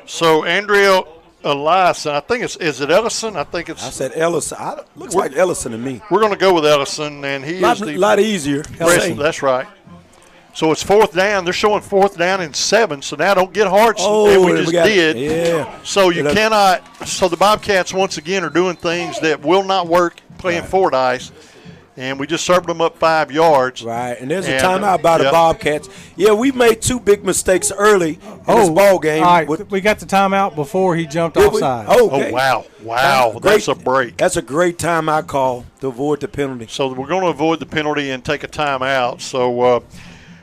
So Andrea Elias, I think is it Ellison? I said Ellison. Looks like Ellison to me. We're going to go with Ellison, and he is a lot easier. That's right. So it's fourth down. They're showing fourth down and 7. So now don't get hard. We just did. Yeah. So you cannot. So the Bobcats once again are doing things that will not work playing Fordyce. And we just served them up 5 yards. Right, and there's a timeout by the Bobcats. Yeah, we made 2 big mistakes early in this ball game. All right, we got the timeout before he jumped offside. Okay. Oh, wow. That's a break. That's a great timeout call to avoid the penalty. So we're going to avoid the penalty and take a timeout. So,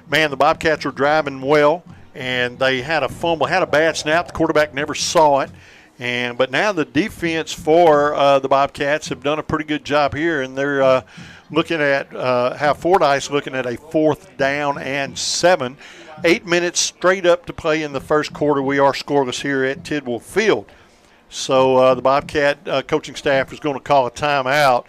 the Bobcats are driving well, and they had a fumble, had a bad snap. The quarterback never saw it. But now the defense for the Bobcats have done a pretty good job here, and they're looking at how Fordyce looking at a fourth down and 7. 8 minutes straight up to play in the first quarter. We are scoreless here at Tidwell Field. So the Bobcat coaching staff is going to call a timeout,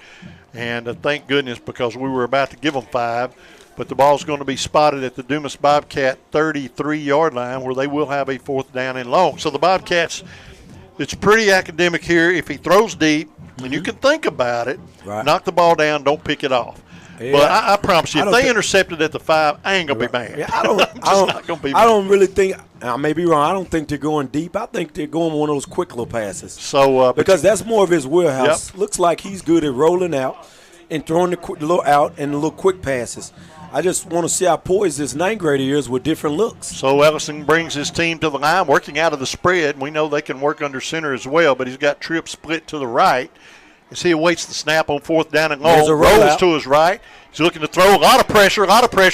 and thank goodness, because we were about to give them 5. But the ball's going to be spotted at the Dumas Bobcat 33-yard line, where they will have a fourth down and long. So the Bobcats, it's pretty academic here. If he throws deep, and you can think about it, knock the ball down, don't pick it off. Yeah. But I promise you, if they intercepted at the 5, I ain't going to be mad. Yeah, I don't really think I may be wrong. I don't think they're going deep. I think they're going one of those quick little passes. So because that's more of his wheelhouse. Yep. Looks like he's good at rolling out and throwing the little out and the little quick passes. I just want to see how poised this 9th grader is with different looks. So Ellison brings his team to the line, working out of the spread. We know they can work under center as well, but he's got Tripp split to the right. As he awaits the snap on 4th down and long, rolls to his right. He's looking to throw a lot of pressure.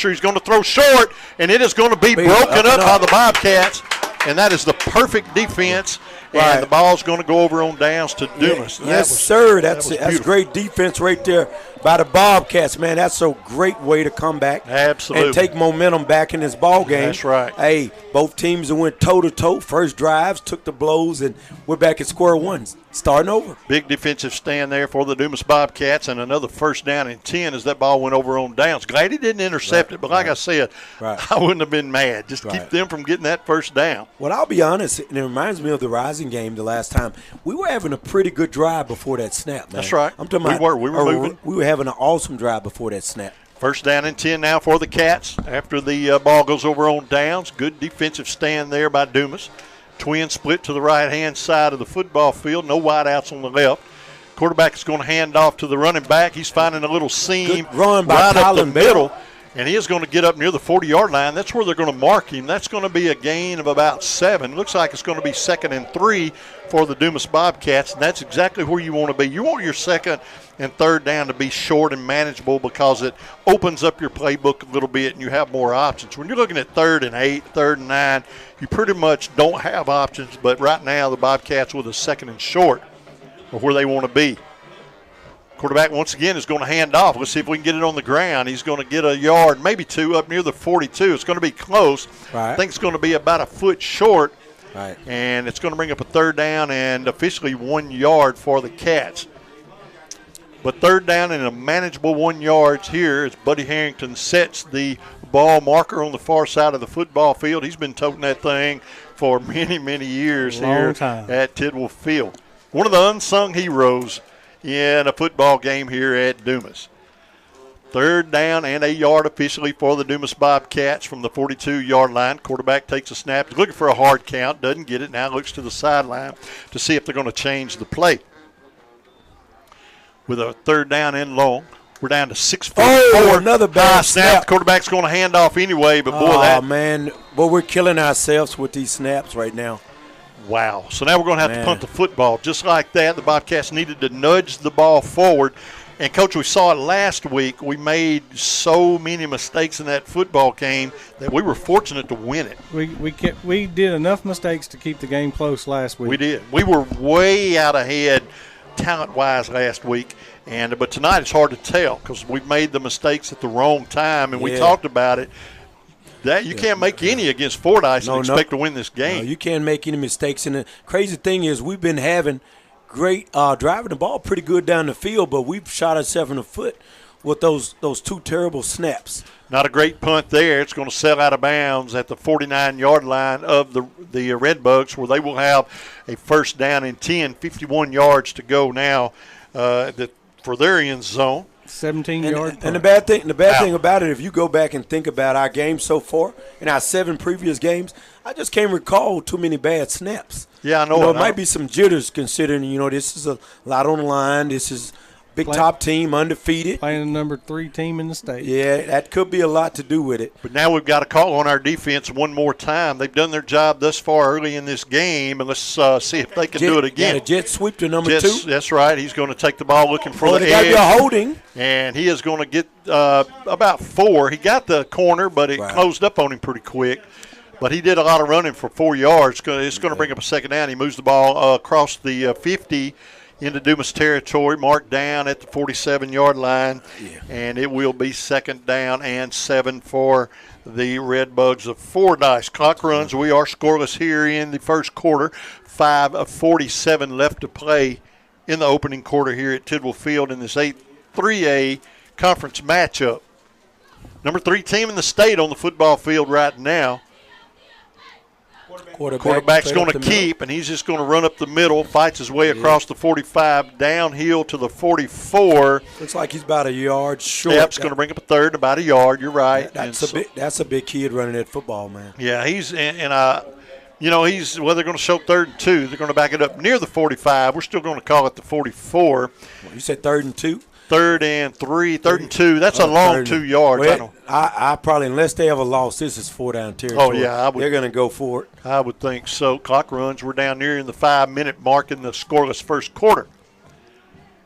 He's going to throw short, and it is going to be broken up by the Bobcats. And that is the perfect defense. And the ball's going to go over on downs to Dumas. Yes, sir. That's great defense right there by the Bobcats, man. That's a great way to come back. Absolutely. And take momentum back in this ball game. That's right. Hey, both teams went toe-to-toe. First drives, took the blows, and we're back at square one, starting over. Big defensive stand there for the Dumas Bobcats, and another 1st down and 10 as that ball went over on downs. Glad he didn't intercept it, but like I said, I wouldn't have been mad. Just keep them from getting that 1st down. Well, I'll be honest, and it reminds me of the Rising game the last time. We were having a pretty good drive before that snap, man. That's right. I'm talking about we were moving. We were having an awesome drive before that snap. 1st down and 10 now for the Cats after the ball goes over on downs. Good defensive stand there by Dumas. Twin split to the right-hand side of the football field. No wideouts on the left. Quarterback is going to hand off to the running back. He's finding a little seam good run by right up the middle. Bell. And he is going to get up near the 40-yard line. That's where they're going to mark him. That's going to be a gain of about 7. Looks like it's going to be 2nd and 3 for the Dumas Bobcats, and that's exactly where you want to be. You want your 2nd and 3rd down to be short and manageable because it opens up your playbook a little bit and you have more options. When you're looking at 3rd and 8, 3rd and 9, you pretty much don't have options, but right now the Bobcats with a 2nd and short are where they want to be. Quarterback, once again, is going to hand off. Let's see if we can get it on the ground. He's going to get a yard, maybe 2, up near the 42. It's going to be close. Right. I think it's going to be about a foot short. Right. And it's going to bring up a 3rd down and officially 1 yard for the Cats. But 3rd down and a manageable 1 yard here as Buddy Harrington sets the ball marker on the far side of the football field. He's been toting that thing for many, many years here at Tidwell Field. One of the unsung heroes in a football game here at Dumas. 3rd down and a yard officially for the Dumas Bobcats from the 42-yard line. Quarterback takes a snap. He's looking for a hard count. Doesn't get it. Now looks to the sideline to see if they're going to change the play. With a 3rd down and long. We're down to 6'4". Oh, another bad snap. The quarterback's going to hand off anyway, but boy, that. Oh, man. Well, we're killing ourselves with these snaps right now. Wow. So now we're going to have to punt the football. Just like that, the Bobcats needed to nudge the ball forward. And, Coach, we saw it last week. We made so many mistakes in that football game that we were fortunate to win it. We did enough mistakes to keep the game close last week. We did. We were way out ahead talent-wise last week. But tonight it's hard to tell because we made the mistakes at the wrong time, and we talked about it. That you can't make any against Fordyce and expect to win this game. No, you can't make any mistakes. And the crazy thing is we've been having great driving the ball pretty good down the field, but we've shot ourselves in the foot with those 2 terrible snaps. Not a great punt there. It's going to sail out of bounds at the 49-yard line of the Redbugs, where they will have a 1st down and 10, 51 yards to go now for their end zone. 17-yard. And the bad thing about it, if you go back and think about our game so far, in our 7 previous games, I just can't recall too many bad snaps. Yeah, I know. It might be some jitters considering, this is a lot on the line. This is big top team, undefeated. Playing the number 3 team in the state. Yeah, that could be a lot to do with it. But now we've got to call on our defense one more time. They've done their job thus far early in this game, and let's see if they can do it again. Yeah, the jet sweep to number 2. That's right. He's going to take the ball looking for the edge. Got to be a holding. And he is going to get about 4. He got the corner, but it closed up on him pretty quick. But he did a lot of running for 4 yards. It's going to bring up a 2nd down. He moves the ball across the 50 into Dumas territory, marked down at the 47-yard line, and it will be 2nd down and 7 for the Redbugs of Fordyce. Clock runs. We are scoreless here in the first quarter. 5:47 left to play in the opening quarter here at Tidwell Field in this 3A conference matchup. Number 3 team in the state on the football field right now. Quarterback's going to keep, and he's just going to run up the middle, fights his way across the 45, downhill to the 44. Looks like he's about a yard short. Yep, it's going to bring up a third, about a yard. You're right. That's a big kid running that football, man. Yeah, he's they're going to show 3rd and 2. They're going to back it up near the 45. We're still going to call it the 44. You said 3rd and 2? 3rd and 3, 3rd and 2. That's a long 2 yards. Well, I probably, unless they have a loss, this is 4-down territory. Oh, yeah. They're going to go for it. I would think so. Clock runs. We're down near in the 5-minute mark in the scoreless first quarter.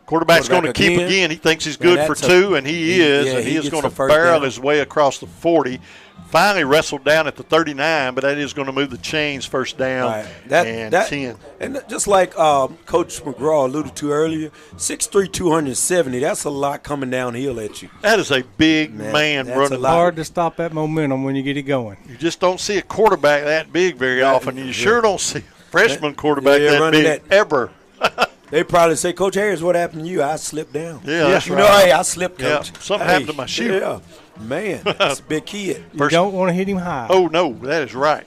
Quarterback's going to keep again. He thinks he's good for 2, and he is. And he is going to barrel his way across the 40. Finally wrestled down at the 39, but that is going to move the chains first down and 10. And just like Coach McGraw alluded to earlier, 6'3", 270, that's a lot coming downhill at you. That is a big man running. It's hard to stop that momentum when you get it going. You just don't see a quarterback that big very often. You sure don't see a freshman quarterback that big ever. They probably say, Coach Harris, what happened to you? I slipped down. Yeah, that's right. Hey, I slipped, Coach. Yeah, something happened to my shoe. Yeah, man, that's a big kid. You don't want to hit him high. Oh, no, that is right.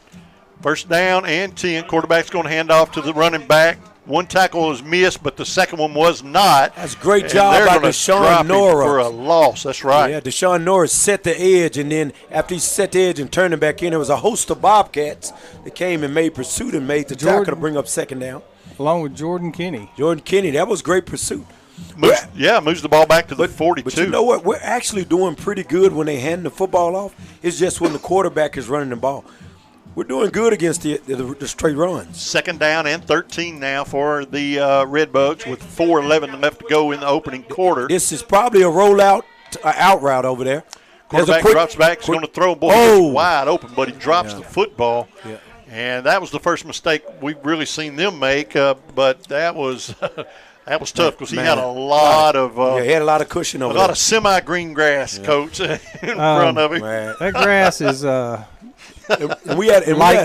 First down and 10. Quarterback's going to hand off to the running back. One tackle was missed, but the second one was not. That's a great job by Deshaun Norris. For a loss, that's right. Yeah, Deshaun Norris set the edge, and then after he set the edge and turned it back in, there was a host of Bobcats that came and made pursuit and made the tackle to bring up 2nd down. Along with Jordan Kinney. That was great pursuit. Moves the ball back to the 42. But you know what? We're actually doing pretty good when they hand the football off. It's just when the quarterback is running the ball. We're doing good against the straight runs. 2nd down and 13 now for the Redbugs with 4:11 left to go in the opening quarter. This is probably a rollout, out route over there. Quarterback drops back. He's going to throw. Boy, he's wide open, but he drops the football. Yeah. And that was the first mistake we've really seen them make. But that was that was tough because he had a lot of he had a lot of cushion over there. A lot of semi-green grass, Coach, in front of him. That grass is light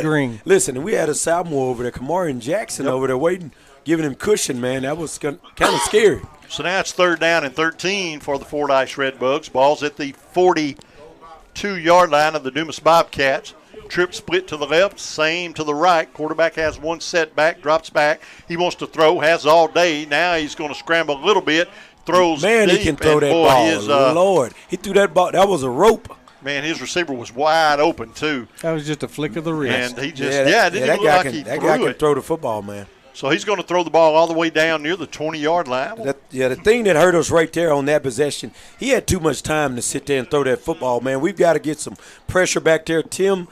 green. Listen, and we had a sophomore over there, Kamarian Jackson, over there waiting, giving him cushion, man. That was kind of scary. So now it's 3rd down and 13 for the Fordyce Redbugs. Ball's at the 42-yard line of the Dumas Bobcats. Trip split to the left, same to the right. Quarterback has one setback, drops back. He wants to throw, has all day. Now he's going to scramble a little bit, throws deep. He can throw that ball. Lord, he threw that ball. That was a rope. Man, his receiver was wide open, too. That was just a flick of the wrist. And he just, it didn't look like he threw it. That guy can throw the football, man. So he's going to throw the ball all the way down near the 20-yard line. The thing that hurt us right there on that possession, he had too much time to sit there and throw that football, man. We've got to get some pressure back there. Tim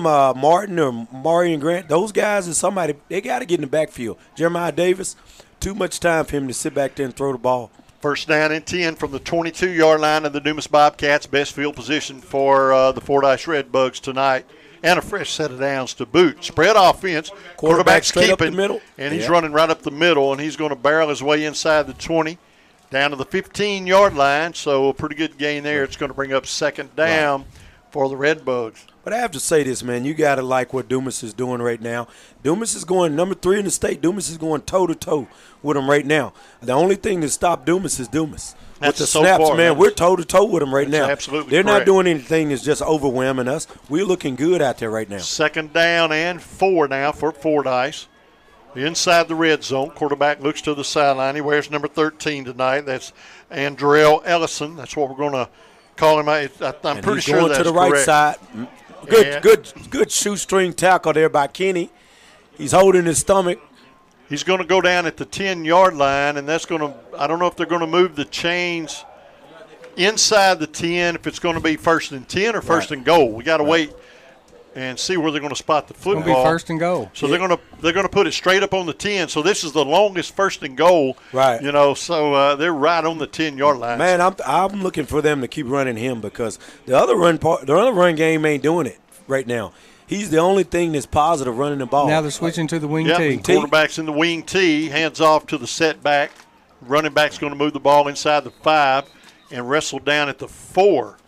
Martin or Marion Grant, those guys and somebody, they got to get in the backfield. Jeremiah Davis, too much time for him to sit back there and throw the ball. First down and 10 from the 22-yard line of the Dumas Bobcats. Best field position for the Fordyce Redbugs tonight. And a fresh set of downs to boot. Spread offense. Quarterback's straight keeping, up the middle. And he's running right up the middle, and he's going to barrel his way inside the 20 down to the 15-yard line. So a pretty good gain there. It's going to bring up 2nd down for the Redbugs. But I have to say this, man. You got to like what Dumas is doing right now. Dumas is going number 3 in the state. Dumas is going toe-to-toe with him right now. The only thing that stopped Dumas is Dumas. That's with the snaps, man, we're toe-to-toe with them right now. Absolutely They're correct. not doing anything that's just overwhelming us. We're looking good out there right now. 2nd down and 4 now for Fordyce. Inside the red zone, quarterback looks to the sideline. He wears number 13 tonight. That's Andrell Ellison. That's what we're going to call him. I'm pretty sure going that's to the correct. right side. Good shoestring tackle there by Kenny. He's holding his stomach. He's going to go down at the 10-yard line, and that's going to – I don't know if they're going to move the chains inside the 10, if it's going to be 1st and 10 or 1st and goal. We got to wait and see where they're going to spot the football. It's going to be 1st and goal. So they're going to put it straight up on the 10. So this is the longest 1st and goal. Right. You know, so they're right on the 10-yard line. Man, I'm looking for them to keep running him because the other run game ain't doing it right now. He's the only thing that's positive running the ball. Now they're switching to the wing tee. Quarterback's in the wing tee, hands off to the setback. Running back's going to move the ball inside the 5 and wrestle down at the 4.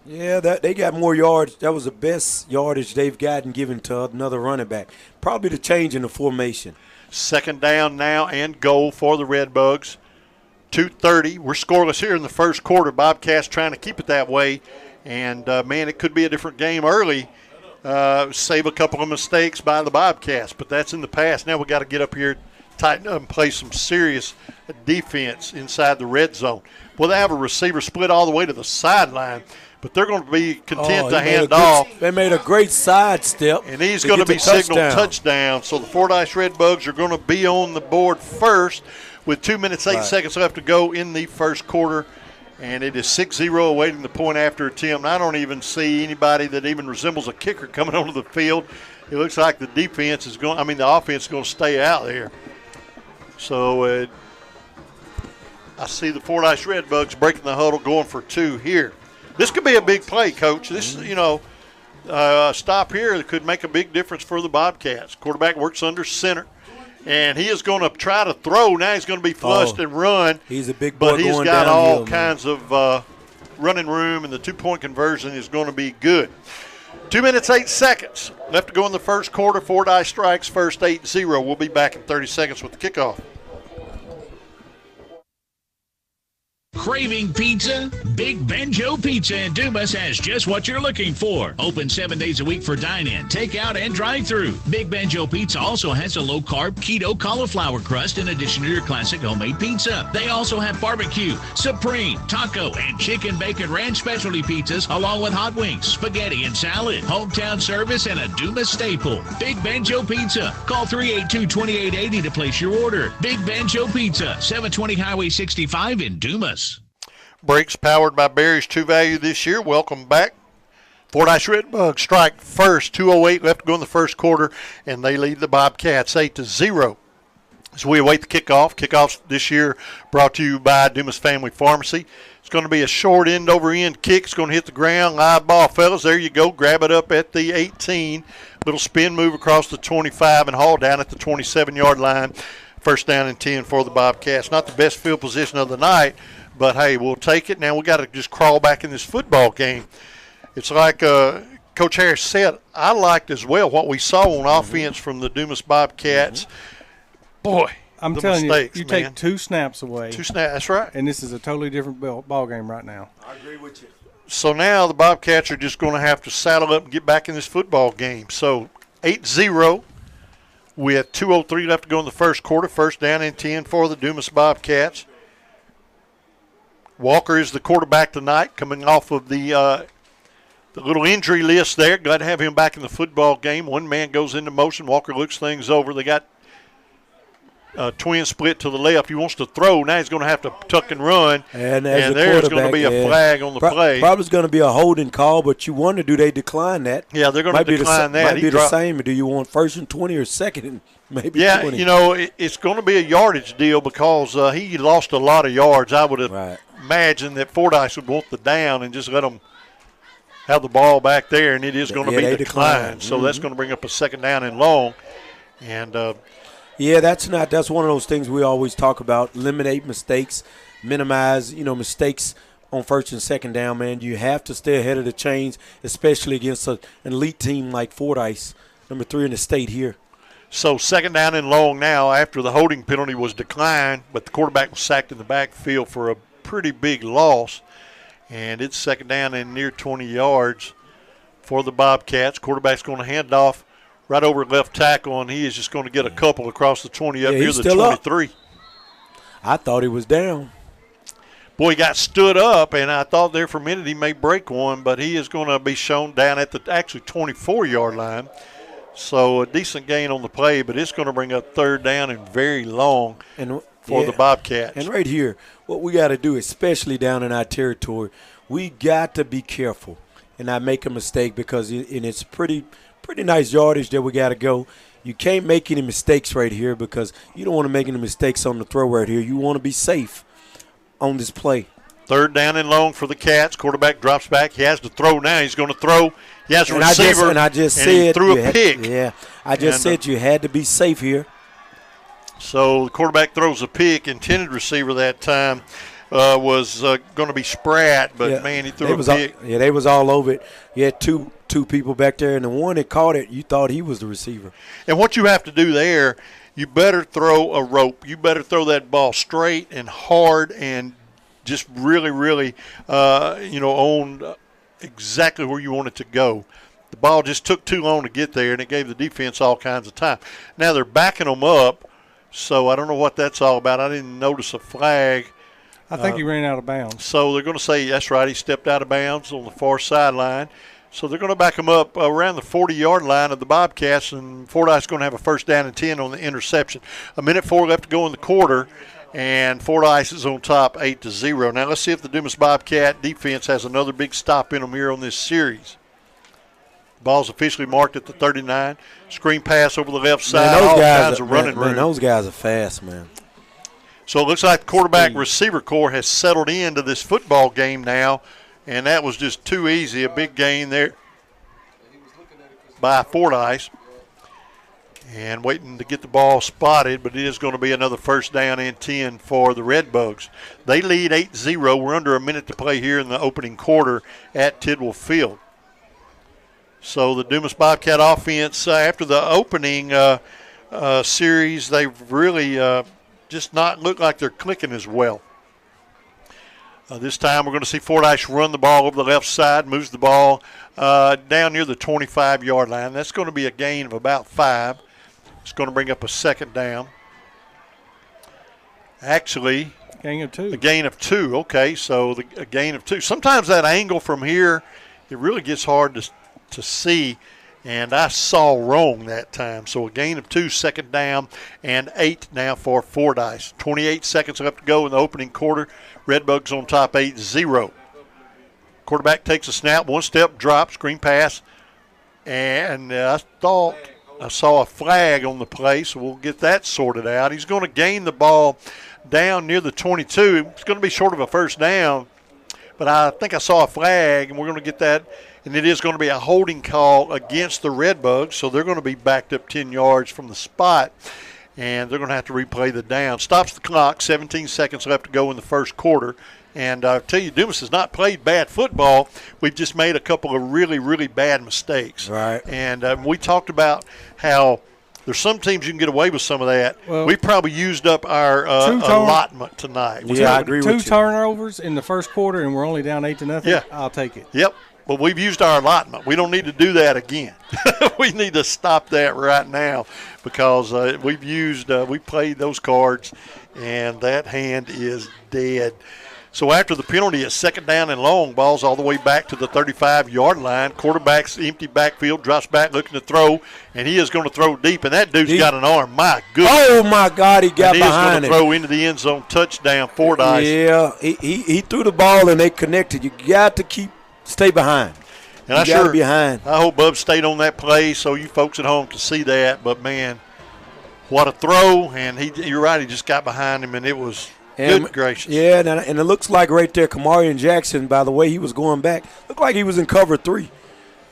Yeah, they got more yards. That was the best yardage they've gotten given to another running back. Probably the change in the formation. 2nd down now and goal for the Redbugs. 2:30. We're scoreless here in the first quarter. Bobcats trying to keep it that way. And, man, it could be a different game early save a couple of mistakes by the Bobcats, but that's in the past. Now we got to get up here, tighten up, and play some serious defense inside the red zone. Well, they have a receiver split all the way to the sideline, but they're going to be content to hand off. They made a great sidestep. And he's going to be signaled touchdown. So the Fordyce Redbugs are going to be on the board first with 2 minutes, 8 seconds left to go in the first quarter. And it is 6-0 awaiting the point after attempt. I don't even see anybody that even resembles a kicker coming onto the field. It looks like the the offense is going to stay out there. So I see the Fordyce Redbugs breaking the huddle, going for 2 here. This could be a big play, Coach. This is, a stop here that could make a big difference for the Bobcats. Quarterback works under center, and he is going to try to throw. Now he's going to be flushed and run. He's a big boy, but he's got all kinds of running room, and the 2-point conversion is going to be good. 2 minutes, 8 seconds left to go in the first quarter. Fordyce strikes first, 8-0. We'll be back in 30 seconds with the kickoff. Craving pizza? Big Benjo Pizza in Dumas has just what you're looking for. Open 7 days a week for dine-in, takeout, and drive-through. Big Benjo Pizza also has a low-carb keto cauliflower crust in addition to your classic homemade pizza. They also have barbecue, supreme, taco, and chicken bacon ranch specialty pizzas, along with hot wings, spaghetti, and salad. Hometown service and a Dumas staple. Big Benjo Pizza. Call 382-2880 to place your order. Big Benjo Pizza, 720 Highway 65 in Dumas. Breaks powered by Barry's True Value this year. Welcome back. Fordyce Redbugs strike first. 2:08 left to go in the first quarter, and they lead the Bobcats 8-0. As we await the kickoff. Kickoffs this year brought to you by Dumas Family Pharmacy. It's going to be a short end-over-end kick. It's going to hit the ground. Live ball, fellas. There you go. Grab it up at the 18. Little spin move across the 25 and haul down at the 27-yard line. First down and 10 for the Bobcats. Not the best field position of the night, but, hey, we'll take it. Now we got to just crawl back in this football game. It's like Coach Harris said, I liked as well what we saw on offense from the Dumas Bobcats. Boy, I'm telling you, you take 2 snaps away. 2 snaps, that's right. And this is a totally different ball game right now. I agree with you. So now the Bobcats are just going to have to saddle up and get back in this football game. So 8-0 with 2:03 left to go in the first quarter. First down and 10 for the Dumas Bobcats. Walker is the quarterback tonight, coming off of the little injury list there. Glad to have him back in the football game. One man goes into motion. Walker looks things over. They got twin split to the left. He wants to throw. Now he's going to have to tuck and run. And there's going to be a flag on the play. Probably going to be a holding call, but you wonder, do they decline that? Yeah, they're going to decline that. Might be the same. Do you want first and 20 or second and maybe 20? It's going to be a yardage deal because he lost a lot of yards. I would have imagined that Fordyce would want the down and just let them have the ball back there, and it is going to be declined. So that's going to bring up a second down and long. And that's one of those things we always talk about. Eliminate mistakes, minimize, mistakes on first and second down, man. You have to stay ahead of the chains, especially against an elite team like Fordyce, number 3 in the state here. So second down and long now after the holding penalty was declined, but the quarterback was sacked in the backfield for a pretty big loss. And it's second down and near 20 yards for the Bobcats. Quarterback's going to hand off right over left tackle, and he is just going to get a couple across the 20 up near the 23. Up. I thought he was down. Boy, he got stood up, and I thought there for a minute he may break one, but he is going to be shown down at the actually 24-yard line. So a decent gain on the play, but it's going to bring up third down and very long for the Bobcats. And right here, what we got to do, especially down in our territory, we got to be careful and not make a mistake because it's pretty nice yardage that we got to go. You can't make any mistakes right here because you don't want to make any mistakes on the throw right here. You want to be safe on this play. Third down and long for the Cats. Quarterback drops back. He has to throw now. He's going to throw. He has a receiver. He threw a pick. I just said you had to be safe here. So the quarterback throws a pick. Intended receiver that time was going to be Spratt, but, man, he threw a pick. They was all over it. You had two people back there, and the one that caught it, you thought he was the receiver. And what you have to do there, you better throw a rope. You better throw that ball straight and hard and just really, really, on exactly where you want it to go. The ball just took too long to get there, and it gave the defense all kinds of time. Now they're backing them up, so I don't know what that's all about. I didn't notice a flag. I think he ran out of bounds. So they're going to say, that's right, he stepped out of bounds on the far sideline. So they're going to back him up around the 40-yard line of the Bobcats, and Fordyce is going to have a first down and 10 on the interception. 1:04 left to go in the quarter, and Fordyce is on top 8-0. Now let's see if the Dumas Bobcat defense has another big stop in them here on this series. Ball's officially marked at the 39. Screen pass over the left side. All kinds of running room. Man, those guys are fast, man. So it looks like the quarterback receiver core has settled into this football game now, and that was just too easy. A big gain there by Fordyce. And waiting to get the ball spotted, but it is going to be another first down and 10 for the Redbugs. They lead 8-0. We're under a minute to play here in the opening quarter at Tidwell Field. So the Dumas Bobcat offense, after the opening series, they've really just not looked like they're clicking as well. This time we're going to see Fordyce run the ball over the left side, moves the ball down near the 25-yard line. That's going to be a gain of about 5. It's going to bring up a second down. Actually, gain of 2. A gain of 2. Okay, so a gain of 2. Sometimes that angle from here, it really gets hard to see, and I saw wrong that time. So a gain of 2, second down, and 8 now for Fordyce. 28 seconds left to go in the opening quarter. Redbugs on top 8-0. Quarterback takes a snap, one step, drop, screen pass, and I thought I saw a flag on the play, so we'll get that sorted out. He's going to gain the ball down near the 22. It's going to be short of a first down, but I think I saw a flag, and we're going to get that. And it is going to be a holding call against the Redbugs, so they're going to be backed up 10 yards from the spot, and they're going to have to replay the down. Stops the clock, 17 seconds left to go in the first quarter. And I'll tell you, Dumas has not played bad football. We've just made a couple of really, really bad mistakes. Right. And we talked about how there's some teams you can get away with some of that. Well, we probably used up our allotment tonight. Yeah, I agree with you. 2 turnovers in the first quarter, and we're only down 8-0. Yeah. I'll take it. Yep. But we've used our allotment. We don't need to do that again. We need to stop that right now because we played those cards, and that hand is dead. So after the penalty, it's second down and long. Ball's all the way back to the 35-yard line. Quarterback's empty backfield, drops back looking to throw, and he is going to throw deep. And that dude's got an arm. My goodness. Oh, my God, he got behind it. He is going to throw into the end zone, touchdown, Fordyce. Yeah, he threw the ball, and they connected. You got to stay behind. And I hope Bub stayed on that play so you folks at home can see that. But, man, what a throw. And you're right, he just got behind him, and it was – good gracious. Yeah, and it looks like right there, Kamarian Jackson, by the way he was going back, looked like he was in cover 3.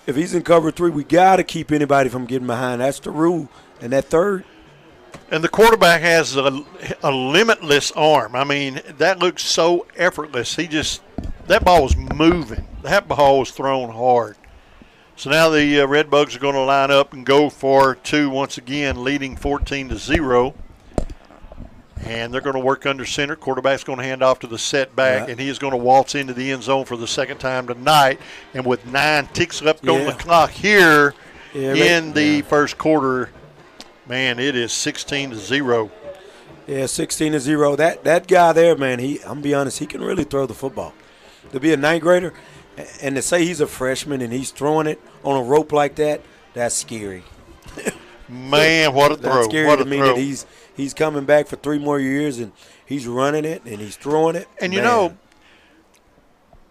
If he's in cover 3, we got to keep anybody from getting behind. That's the rule. And that third. And the quarterback has a limitless arm. I mean, that looks so effortless. That ball was moving. That ball was thrown hard. So now the Redbugs are going to line up and go for 2 once again, leading 14-0. And they're going to work under center. Quarterback's going to hand off to the setback, and he is going to waltz into the end zone for the second time tonight. And with 9 ticks left on the clock here in the first quarter, man, it is 16-0. Yeah, 16-0. That guy there, man, I'm going to be honest, he can really throw the football. To be a 9th grader and to say he's a freshman and he's throwing it on a rope like that, that's scary. Man, what a throw. That's scary what to a me throw. That he's coming back for 3 more years and he's running it and he's throwing it. And, you know,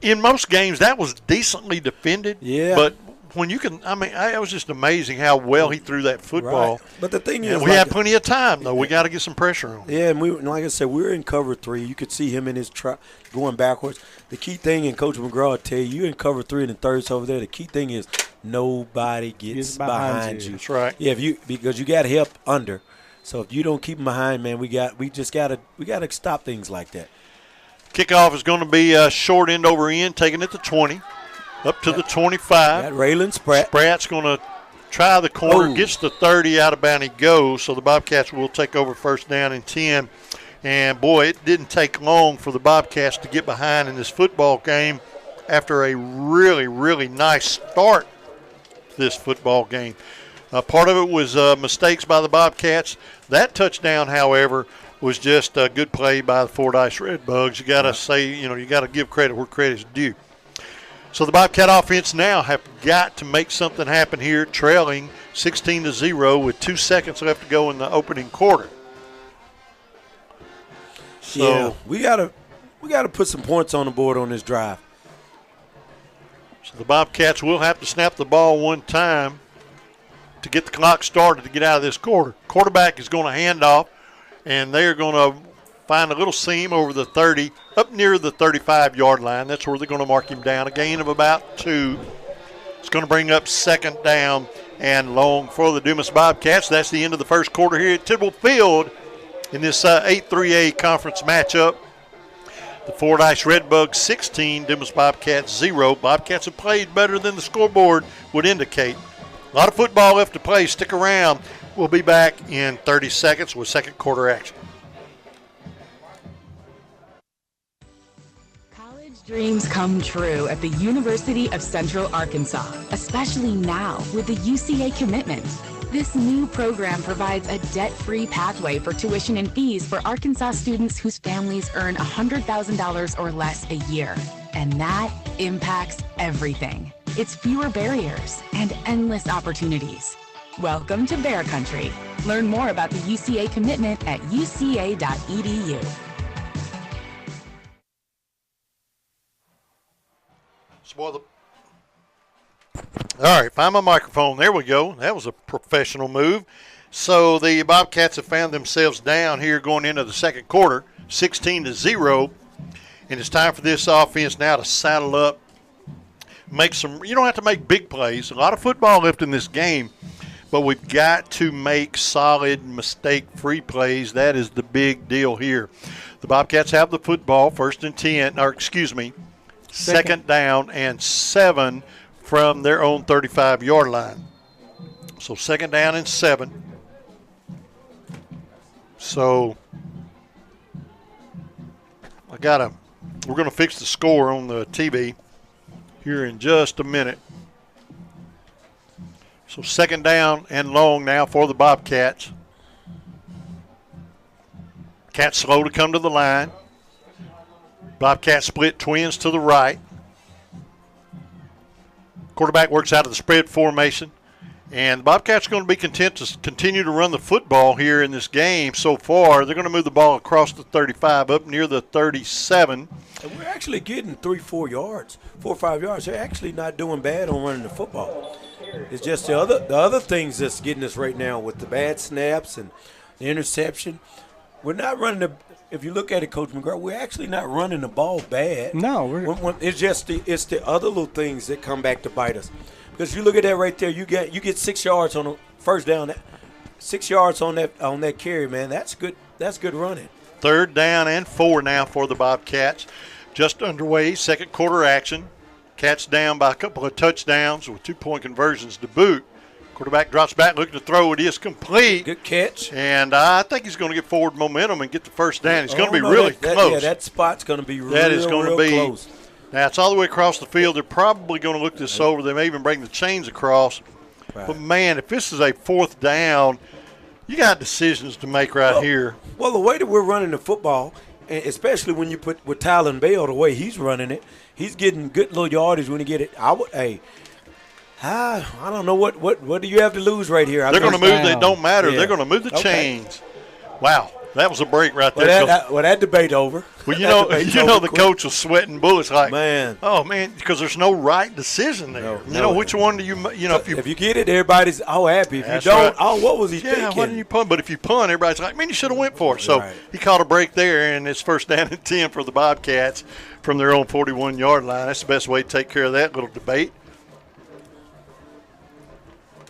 in most games that was decently defended. Yeah. But when you can – I mean, it was just amazing how well he threw that football. Right. But the thing is – we had plenty of time, though. We got to get some pressure on him. Yeah, and like I said, we were in cover 3. You could see him in his going backwards. The key thing, and Coach McGraw will tell you, you're in cover 3 and the thirds over there. The key thing is nobody gets behind you. That's right. Yeah, because you got help under. So if you don't keep them behind, man, we got to stop things like that. Kickoff is going to be short end over end, taking it to 20, up to the 25. Got Raylan Spratt. Spratt's going to try the corner, gets the 30, out of bounds he goes. So the Bobcats will take over first down and 10. And, boy, it didn't take long for the Bobcats to get behind in this football game after a really, really nice start this football game. Part of it was mistakes by the Bobcats. That touchdown, however, was just a good play by the Fordyce Redbugs. You got to say, you got to give credit where credit's due. So the Bobcat offense now have got to make something happen here, trailing 16-0 with 2 seconds left to go in the opening quarter. So yeah, we gotta put some points on the board on this drive. So the Bobcats will have to snap the ball one time to get the clock started to get out of this quarter. Quarterback is going to hand off, and they are going to find a little seam over the 30, up near the 35-yard line. That's where they're going to mark him down. A gain of about 2. It's going to bring up second down and long for the Dumas Bobcats. That's the end of the first quarter here at Tidwell Field in this 8-3A conference matchup. The Fordyce Redbugs 16, Dumas Bobcats 0. Bobcats have played better than the scoreboard would indicate. A lot of football left to play. Stick around. We'll be back in 30 seconds with second quarter action. Dreams come true at the University of Central Arkansas, especially now with the UCA commitment. This new program provides a debt-free pathway for tuition and fees for Arkansas students whose families earn $100,000 or less a year. And that impacts everything. It's fewer barriers and endless opportunities. Welcome to Bear Country. Learn more about the UCA commitment at uca.edu. All right, find my microphone. There we go. That was a professional move. So the Bobcats have found themselves down here going into the second quarter, 16-0. And it's time for this offense now to saddle up, make some – you don't have to make big plays. A lot of football left in this game, but we've got to make solid mistake-free plays. That is the big deal here. The Bobcats have the football, second down and 7 from their own 35-yard line. So second down and 7. So we're going to fix the score on the TV here in just a minute. So second down and long now for the Bobcats. Cats slow to come to the line. Bobcats split twins to the right. Quarterback works out of the spread formation. And the Bobcats are going to be content to continue to run the football here in this game so far. They're going to move the ball across the 35 up near the 37. And we're actually getting 4 or 5 yards. They're actually not doing bad on running the football. It's just the other things that's getting us right now with the bad snaps and the interception. We're not running if you look at it, Coach McGraw, we're actually not running the ball bad. No, it's just the other little things that come back to bite us. Because you look at that right there, you get 6 yards on the first down, 6 yards on that carry, man. That's good. That's good running. Third down and 4 now for the Bobcats. Just underway, second quarter action. Cats down by a couple of touchdowns with 2-point conversions to boot. Quarterback drops back, looking to throw. It is complete. Good catch. And I think he's going to get forward momentum and get the first down. He's going to be really close. That spot's going to be real close. Now, it's all the way across the field. They're probably going to look this over. They may even bring the chains across. Right. But, man, if this is a fourth down, you got decisions to make here. Well, the way that we're running the football, and especially when you put with Tylen Bell, the way he's running it, he's getting good little yardage when he get it. I don't know what do you have to lose right here. They're going to move. They don't matter. Yeah. They're going to move the chains. Wow, that was a break right there. That debate over. Well, the coach was sweating bullets like, man, because there's no right decision there. No, which one do if you get it, everybody's happy. If you don't, what was he thinking? Why didn't you punt? But if you punt, everybody's like, man, you should have went for it. So he caught a break there, and it's first down and 10 for the Bobcats from their own 41-yard line. That's the best way to take care of that little debate.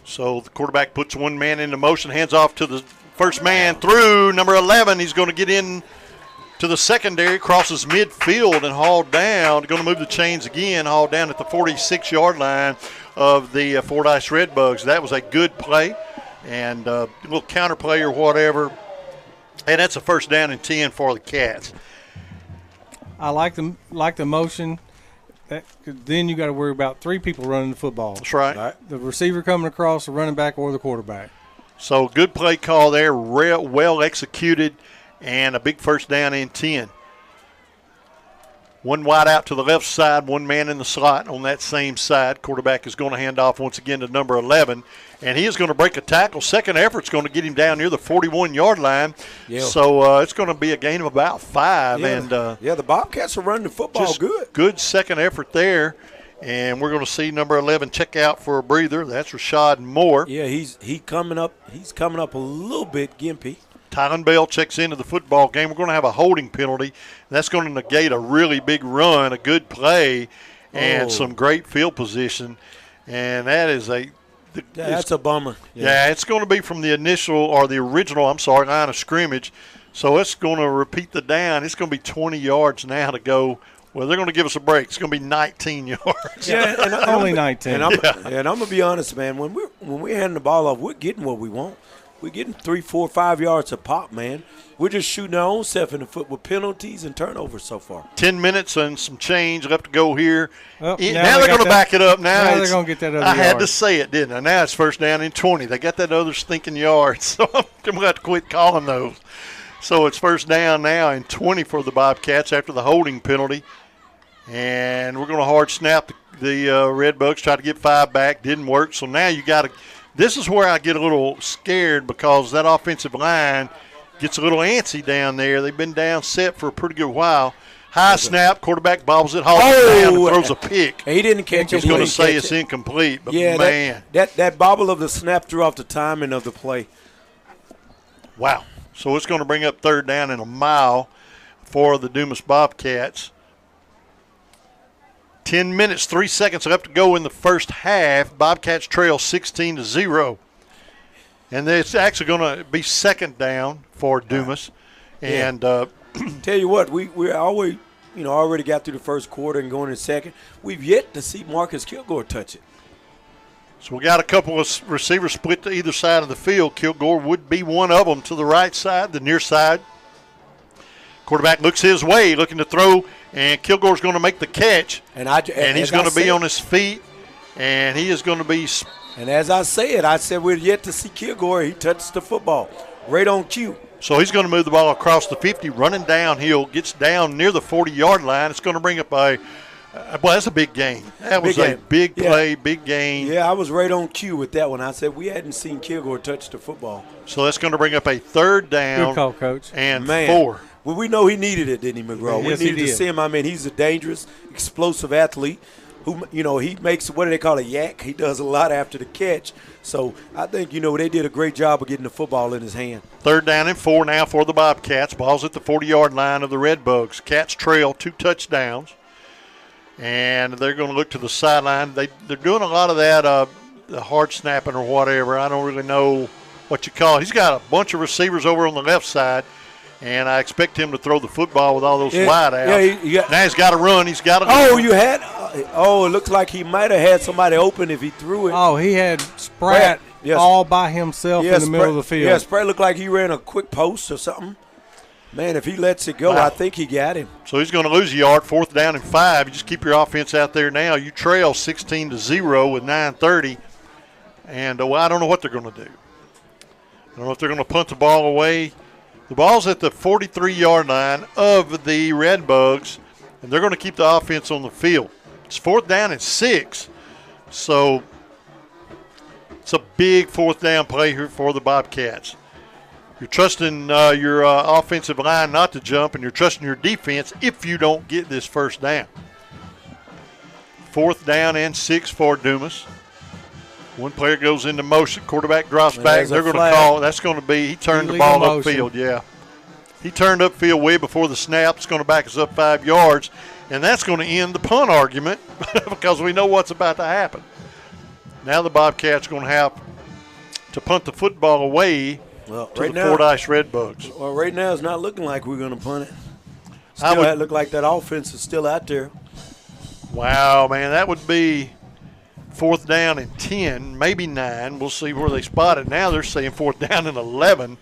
So the quarterback puts one man into motion, hands off to the first man through number 11. He's going to get in to the secondary, crosses midfield and hauled down. Going to move the chains again, hauled down at the 46-yard line of the Fordyce Redbugs. That was a good play and a little counter play or whatever. And that's a first down and 10 for the Cats. I like the motion. then you got to worry about 3 people running the football. That's right. The receiver coming across, the running back, or the quarterback. So good play call there, well executed, and a big first down and 10. One wide out to the left side, one man in the slot on that same side. Quarterback is going to hand off once again to number 11, and he is going to break a tackle. Second effort's going to get him down near the 41-yard line. Yeah. So it's going to be a gain of about 5. Yeah. And the Bobcats are running the football good. Good second effort there. And we're going to see number 11 check out for a breather. That's Rashad Moore. Yeah, he's coming up. He's coming up a little bit gimpy. Tylen Bell checks into the football game. We're going to have a holding penalty. That's going to negate a really big run, a good play, and some great field position. And that is that's a bummer. Yeah, it's going to be from the original line of scrimmage. So it's going to repeat the down. It's going to be 20 yards now to go. Well, they're going to give us a break. It's going to be 19 yards. Yeah, and only 19. And I'm going to be honest, man. When we're handing the ball off, we're getting what we want. We're getting 3, 4, 5 yards a pop, man. We're just shooting our own self in the foot with penalties and turnovers so far. 10 minutes and some change left to go here. Well, now they're going to back it up. Now they're going to get that other I had yard. to say it, didn't I? Now it's first down and 20. They got that other stinking yard, so I'm going to have to quit calling those. So it's first down now and 20 for the Bobcats after the holding penalty. And we're going to hard snap the Red Bucks, try to get 5 back. Didn't work. So now you got to – this is where I get a little scared because that offensive line gets a little antsy down there. They've been down set for a pretty good while. High snap, quarterback bobbles it, hauls it down, and throws a pick. He didn't catch it. He's going to say it's incomplete, but man. That bobble of the snap threw off the timing of the play. Wow. So it's going to bring up third down and a mile for the Dumas Bobcats. 10 minutes, 3 seconds left to go in the first half. Bobcats trail 16-0. And it's actually going to be second down for Dumas. And tell you what, we always, already got through the first quarter and going in second. We've yet to see Marcus Kilgore touch it. So we got a couple of receivers split to either side of the field. Kilgore would be one of them to the right side, the near side. Quarterback looks his way, looking to throw, and Kilgore's going to make the catch. And he's going to be on his feet, and he is going to be. And as I said we're yet to see Kilgore. He touched the football right on cue. So he's going to move the ball across the 50, running downhill, gets down near the 40-yard line. It's going to bring up that's a big gain. That was a big play, big gain. Yeah, I was right on cue with that one. I said we hadn't seen Kilgore touch the football. So that's going to bring up a third down. Good call, Coach. And 4. Well, we know he needed it, didn't he, McGraw? Yes, we needed he to see him. I mean, he's a dangerous, explosive athlete who, he makes, what do they call it, yak? He does a lot after the catch. So I think, they did a great job of getting the football in his hand. Third down and 4 now for the Bobcats. Ball's at the 40-yard line of the Red Bugs. Cats trail 2 touchdowns. And they're going to look to the sideline. They're doing a lot of that the hard snapping or whatever. I don't really know what you call it. He's got a bunch of receivers over on the left side. And I expect him to throw the football with all those wide outs. Now he's got to run. He's got to it looks like he might have had somebody open if he threw it. Oh, he had Spratt all by himself in the middle of the field. Yeah, Spratt looked like he ran a quick post or something. Man, if he lets it go, I think he got him. So he's going to lose a yard, 4th down and 5. You just keep your offense out there now. You trail 16-0 with 9:30. And I don't know what they're going to do. I don't know if they're going to punt the ball away. The ball's at the 43-yard line of the Red Bugs, and they're going to keep the offense on the field. It's 4th down and 6. So it's a big 4th down play here for the Bobcats. You're trusting your offensive line not to jump, and you're trusting your defense if you don't get this first down. 4th down and 6 for Dumas. One player goes into motion. Quarterback drops back. They're going to call. That's going to be he turned the ball upfield. Yeah. He turned upfield way before the snap. It's going to back us up 5 yards. And that's going to end the punt argument because we know what's about to happen. Now the Bobcats are going to have to punt the football away to the Fordyce Red Bugs. Well, right now it's not looking like we're going to punt it. Still, it look like that offense is still out there. Wow, man, that would be 4th down and 10, maybe 9. We'll see where they spot it. Now they're saying 4th down and 11.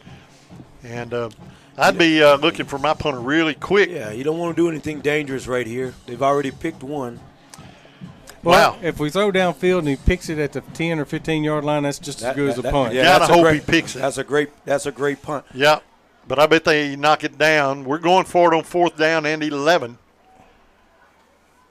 And I'd be looking for my punter really quick. Yeah, you don't want to do anything dangerous right here. They've already picked one. Well, if we throw downfield and he picks it at the 10 or 15-yard line, that's just as good as a punt. Yeah, gotta hope he picks it. That's a great punt. Yeah, but I bet they knock it down. We're going for it on 4th down and 11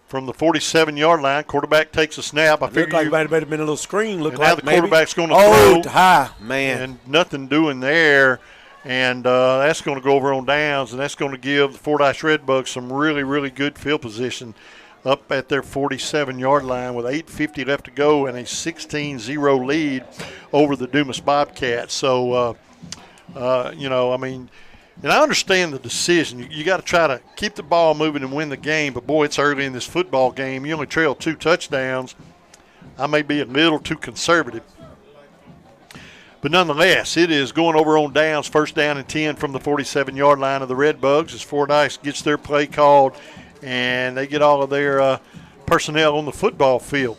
from the 47-yard line. Quarterback takes a snap. I Looked like it might have been a little screen. Looked now like the quarterback's going to throw. High, man. And nothing doing there. And that's going to go over on downs, and that's going to give the Fordyce Redbugs some really, really good field position up at their 47-yard line with 8:50 left to go and a 16-0 lead over the Dumas Bobcats. So, and I understand the decision. You got to try to keep the ball moving and win the game, but, boy, it's early in this football game. You only trail 2 touchdowns. I may be a little too conservative. But nonetheless, it is going over on downs, 1st down and 10 from the 47-yard line of the Redbugs as Fordyce gets their play called, and they get all of their personnel on the football field.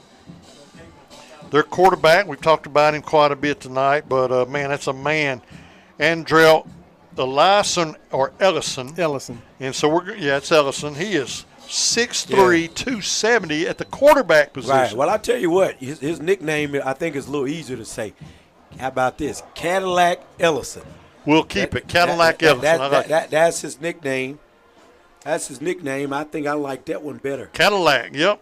Their quarterback, we've talked about him quite a bit tonight, but, man, that's a man. Andrell Ellison. And so it's Ellison. He is 6'3", 270 at the quarterback position. Right. Well, I tell you what, his nickname I think is a little easier to say. How about this? Cadillac Ellison. We'll keep it. Cadillac Ellison. That's his nickname. That's his nickname. I think I like that one better. Cadillac, yep.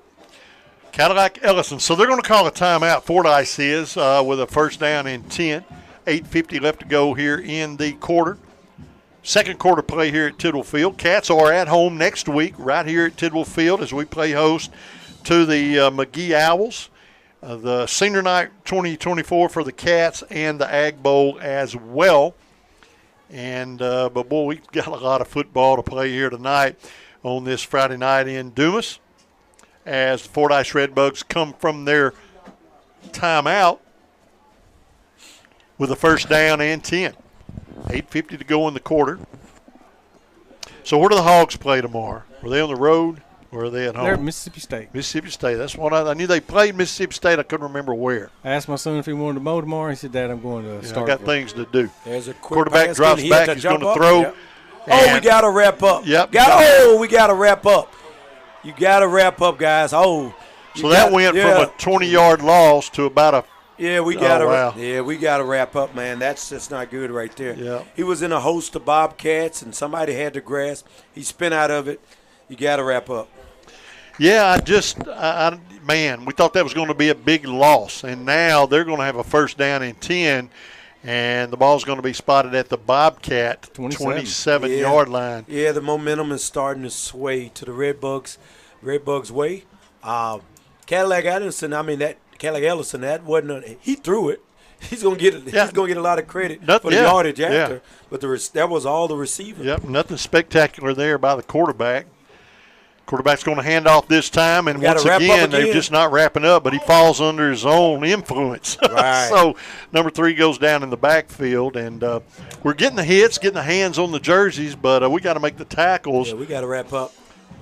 Cadillac Ellison. So they're going to call a timeout. Fordyce is with a 1st down and 10. 8:50 left to go here in the quarter. Second quarter play here at Tidwell Field. Cats are at home next week right here at Tidwell Field as we play host to the McGee Owls. The Senior Night 2024 for the Cats and the Ag Bowl as well. And but, boy, we've got a lot of football to play here tonight on this Friday night in Dumas as the Fordyce Redbugs come from their timeout with a 1st down and 10. 8:50 to go in the quarter. So where do the Hogs play tomorrow? Are they on the road or are they at home? They're at Mississippi State. Mississippi State. That's what I knew they played Mississippi State. I couldn't remember where. I asked my son if he wanted to mow tomorrow. He said, Dad, I'm going to start. I got things to do. There's a quarterback drops back. He's going to throw. Yep. Oh, we got to wrap up. Yep. We got to wrap up. You got to wrap up, guys. So that went from a 20-yard loss to about a we got to wrap up, man. That's just not good right there. Yeah. He was in a host of Bobcats, and somebody had to grasp. He spin out of it. You got to wrap up. Yeah, man, we thought that was going to be a big loss, and now they're going to have a 1st down and 10, and the ball's going to be spotted at the Bobcat 27-yard line. Yeah, the momentum is starting to sway to the Redbugs way. Cadillac Ellison, that wasn't he threw it. He's gonna get a lot of credit for the yardage after. But that was all the receiver. Yep, nothing spectacular there by the quarterback. Quarterback's going to hand off this time, and once again, they're just not wrapping up, but he falls under his own influence. Right. So number 3 goes down in the backfield, and we're getting the hits, getting the hands on the jerseys, but we got to make the tackles. Yeah, we got to wrap up.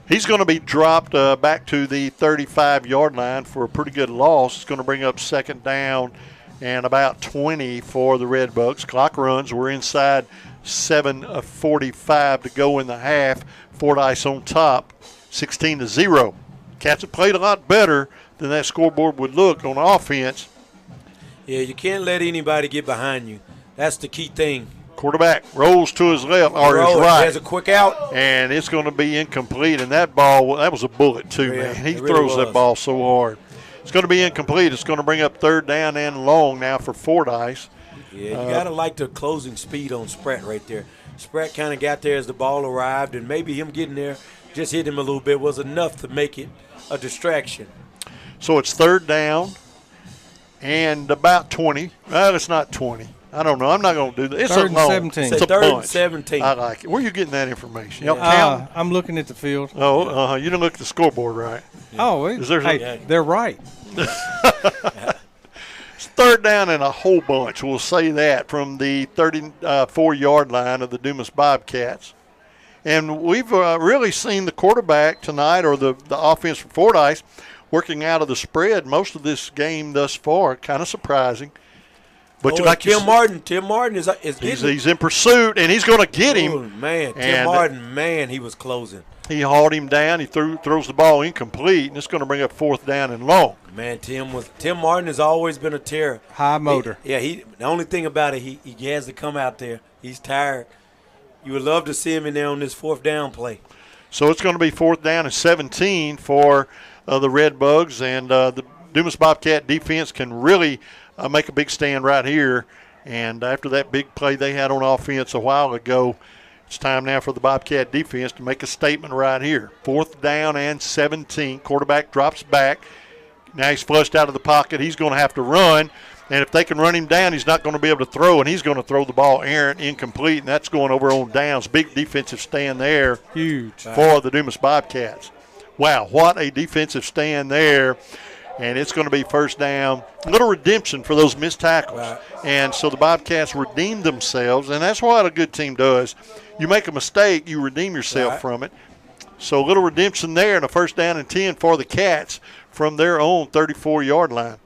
He's going to be dropped back to the 35-yard line for a pretty good loss. It's going to bring up 2nd down and about 20 for the Redbugs. Clock runs. We're inside 7:45 to go in the half. Fordyce on top, 16-0. Cats have played a lot better than that scoreboard would look on offense. Yeah, you can't let anybody get behind you. That's the key thing. Quarterback rolls to his left or his right. Has a quick out. And it's going to be incomplete. And that ball, that was a bullet too, man. He throws that ball so hard. It's going to be incomplete. It's going to bring up 3rd down and long now for Fordyce. Yeah, you got to like the closing speed on Spratt right there. Spratt kind of got there as the ball arrived, and maybe him getting there, just hit him a little bit, was enough to make it a distraction. So it's 3rd down and about 20. Well, it's not 20. I don't know. I'm not going to do that. It's 3rd and 17. It's a 3rd bunch. and 17. I like it. Where are you getting that information? Y'all I'm looking at the field. Oh, you didn't look at the scoreboard right. Yeah. Oh, they're right. It's 3rd down and a whole bunch. We'll say that from the 34-yard line of the Dumas Bobcats. And we've really seen the quarterback tonight, or the offense for Fordyce, working out of the spread most of this game thus far. Kind of surprising. But like Tim Martin is he's in pursuit, and he's going to get him. Oh, man, Tim Martin, man, he was closing. He hauled him down. He throws the ball incomplete, and it's going to bring up 4th down and long. Man, Tim Martin has always been a terror. High motor. The only thing about it, he has to come out there. He's tired. You would love to see him in there on this 4th down play. So it's going to be 4th down and 17 for the Red Bugs, and the Dumas Bobcat defense can really make a big stand right here. And after that big play they had on offense a while ago, it's time now for the Bobcat defense to make a statement right here. 4th down and 17. Quarterback drops back. Now he's flushed out of the pocket. He's going to have to run. And if they can run him down, he's not going to be able to throw, and he's going to throw the ball errant, incomplete, and that's going over on downs. Big defensive stand there. Huge. For the Dumas Bobcats. Wow, what a defensive stand there. And it's going to be 1st down. A little redemption for those missed tackles. Right. And so the Bobcats redeemed themselves, and that's what a good team does. You make a mistake, you redeem yourself from it. So a little redemption there, and a 1st down and 10 for the Cats from their own 34-yard line.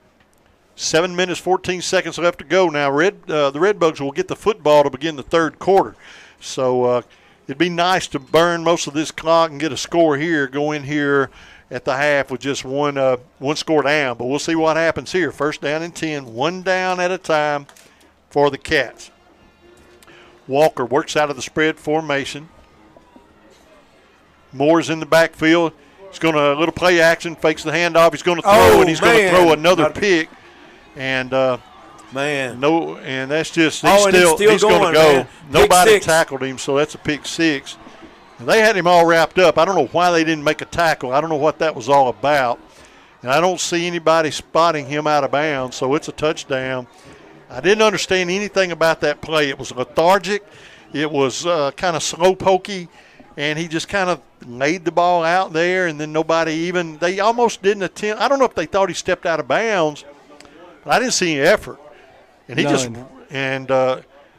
7 minutes, 14 seconds left to go. Now the Red Bugs will get the football to begin the 3rd quarter. So it'd be nice to burn most of this clock and get a score here, go in here at the half with just one score down. But we'll see what happens here. 1st down and 10, 1 down at a time for the Cats. Walker works out of the spread formation. Moore's in the backfield. He's going to little play action, fakes the handoff. He's going to throw, and he's going to throw another pick. And and that's just he's still going to go. Man. Nobody tackled him, so that's a pick 6. And they had him all wrapped up. I don't know why they didn't make a tackle. I don't know what that was all about. And I don't see anybody spotting him out of bounds, so it's a touchdown. I didn't understand anything about that play. It was lethargic. It was kind of slow pokey, and he just kind of laid the ball out there, and then they almost didn't attempt. I don't know if they thought he stepped out of bounds, but I didn't see any effort. And he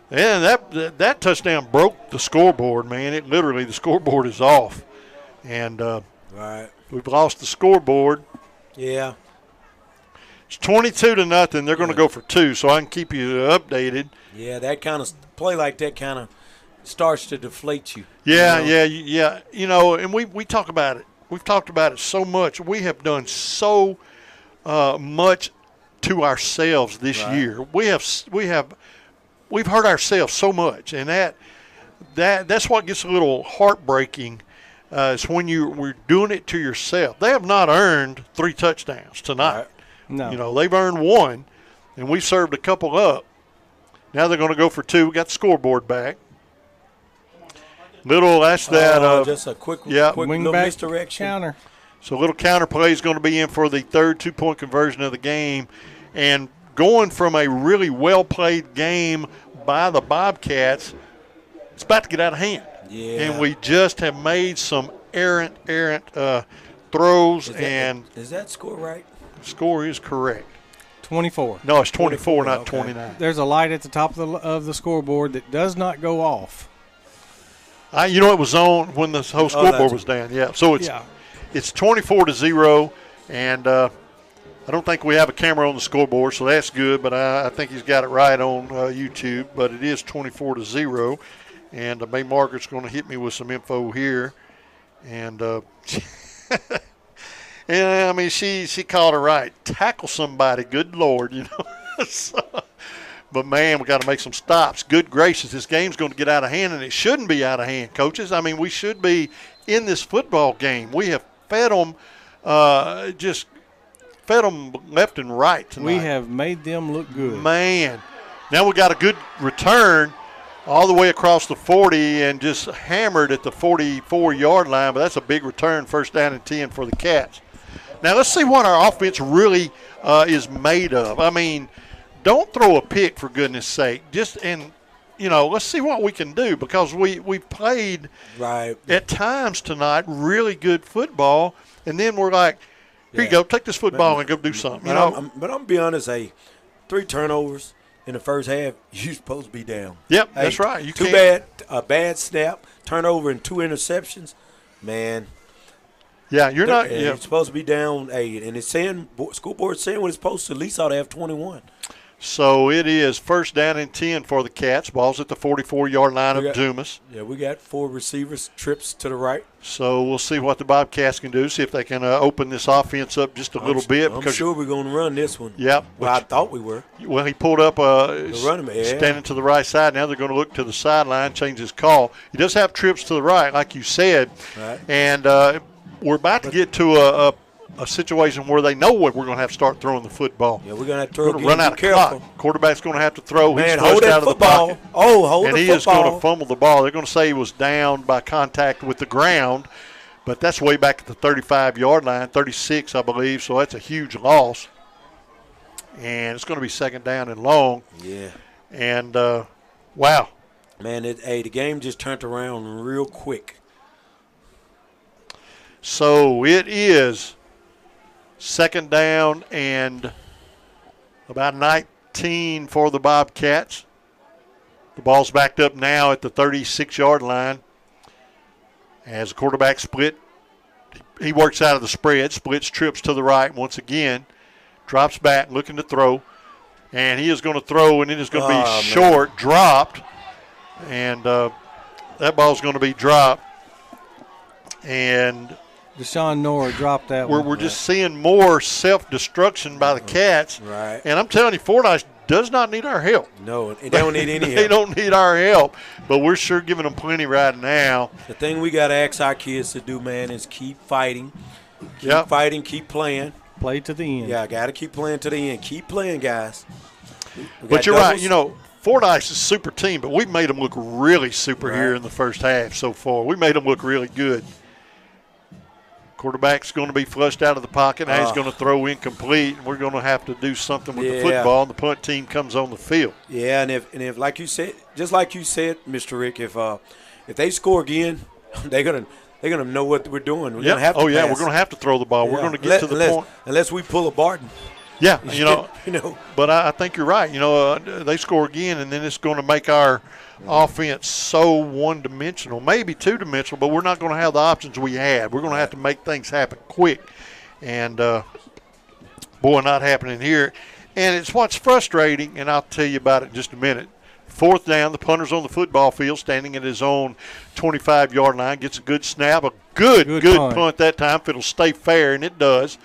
that touchdown broke the scoreboard, man. It literally, the scoreboard is off. And we've lost the scoreboard. Yeah. It's 22-0. They're going to go for 2, so I can keep you updated. Yeah, that kind of play like that kind of starts to deflate you. Yeah. You know, and we talk about it. We've talked about it so much. We have done so much to ourselves this year. We've hurt ourselves so much, and that's what gets a little heartbreaking. Is when we're doing it to yourself. They have not earned 3 touchdowns tonight. Right. No. You know, they've earned 1, and we served a couple up. Now they're going to go for 2. We got the scoreboard back. Just a quick little misdirection. Counter. So a little counter play is going to be in for the 3rd 2-point conversion of the game. And going from a really well-played game by the Bobcats, it's about to get out of hand. Yeah. And we just have made some errant throws. Is that score right? Score is correct. 24. No, it's 24, not 29. There's a light at the top of the scoreboard that does not go off. It was on when the whole scoreboard was down. Yeah, so it's 24-0, and I don't think we have a camera on the scoreboard, so that's good. But I think he's got it right on YouTube. But it is 24-0, and May Margaret's going to hit me with some info here, and and I mean she called it right. Tackle somebody, good Lord, you know. But, man, we got to make some stops. Good gracious, this game's going to get out of hand, and it shouldn't be out of hand, coaches. I mean, we should be in this football game. We have fed them left and right tonight. We have made them look good. Man. Now we got a good return all the way across the 40 and just hammered at the 44-yard line, but that's a big return, 1st down and 10 for the Cats. Now let's see what our offense really is made of. I mean, don't throw a pick, for goodness sake. Let's see what we can do, because we've played at times tonight really good football, and then we're like, here you go, take this football and go do something. But I'm going to be honest, 3 turnovers in the first half, you're supposed to be down. Yep, that's right. A bad snap, turnover, and 2 interceptions, man. Yeah, you're not. You're supposed to be down 8, and it's saying school board's saying what it's supposed to. At least ought to have 21. So it is first down and 10 for the Cats. Ball's at the 44-yard line of Dumas. Yeah, we got 4 receivers, trips to the right. So we'll see what the Bobcats can do, see if they can open this offense up just a little bit. I'm sure we're going to run this one. Yep. Well, I thought we were. Well, he pulled up standing to the right side. Now they're going to look to the sideline, change his call. He does have trips to the right, like you said. Right. And we're about to get to a situation where they know we're going to have to start throwing the football. Yeah, we're going to have to throw. Run out of clock. Quarterback's going to have to throw. Man, he's flushed out of the pocket. Oh, hold and the he football. is going to fumble the ball. They're going to say he was down by contact with the ground, but that's way back at the 35-yard line, 36, I believe. So that's a huge loss. And it's going to be second down and long. Yeah. And wow, man, the game just turned around real quick. So it is second down and about 19 for the Bobcats. The ball's backed up now at the 36-yard line. As the quarterback split, he works out of the spread, splits trips to the right once again, drops back, looking to throw. And he is going to throw, and it is going to be short, dropped. And that ball's going to be dropped. And Deshaun Nora dropped that one. We're just seeing more self-destruction by the Cats. Right. And I'm telling you, Fordyce does not need our help. No, they don't need any help. They don't need our help, but we're sure giving them plenty right now. The thing we got to ask our kids to do, man, is keep fighting. Keep fighting, keep playing. Play to the end. Yeah, got to keep playing to the end. Keep playing, guys. But you're right. You know, Fordyce is a super team, but we've made them look really super here in the first half so far. We made them look really good. Quarterback's going to be flushed out of the pocket. Now he's going to throw incomplete, and we're going to have to do something with the football, and the punt team comes on the field. Yeah, and if like you said, just like you said, Mr. Rick, if they score again, they're gonna know what we're doing. We're gonna have to we're going to have to throw the ball. We're going to get to the point. Unless we pull a Barton. Yeah, you know. But I think you're right. You know, they score again, and then it's going to make our offense so one-dimensional, maybe two-dimensional, but we're not going to have the options we had. We're going to have to make things happen quick. And, boy, not happening here. And it's what's frustrating, and I'll tell you about it in just a minute. Fourth down, the punter's on the football field, standing at his own 25-yard line, gets a good snap, a good punt that time if it'll stay fair, and it does.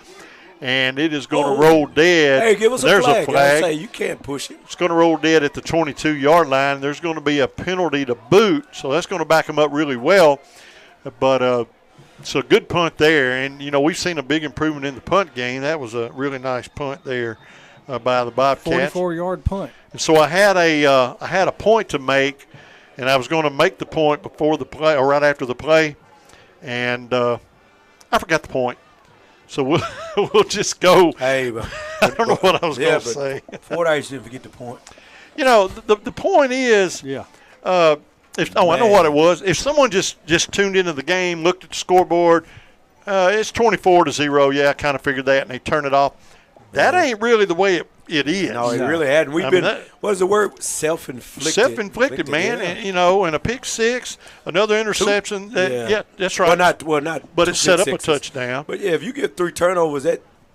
And it is going to roll dead. Hey, give us a flag. A flag. Say, you can't push it. It's going to roll dead at the 22-yard line. There's going to be a penalty to boot, so that's going to back them up really well. But it's a good punt there. And, you know, we've seen a big improvement in the punt game. That was a really nice punt there by the Bobcats. 44-yard punt. And so I had a point to make, and I was going to make the point before the play or right after the play, and I forgot the point. So we'll just go. Hey, I don't know what I was going to say. Fordyce didn't forget the point. You know, the point is, I know what it was. If someone just tuned into the game, looked at the scoreboard, it's 24-0. Yeah, I kind of figured that, and they turn it off. That ain't really the way it is. No, it really hadn't. We've been, what is the word? Self-inflicted. Self-inflicted, man. Yeah. And, you know, and a pick six, another interception. That's right. Well, not. But it set up a touchdown. But, yeah, if you get 3 turnovers,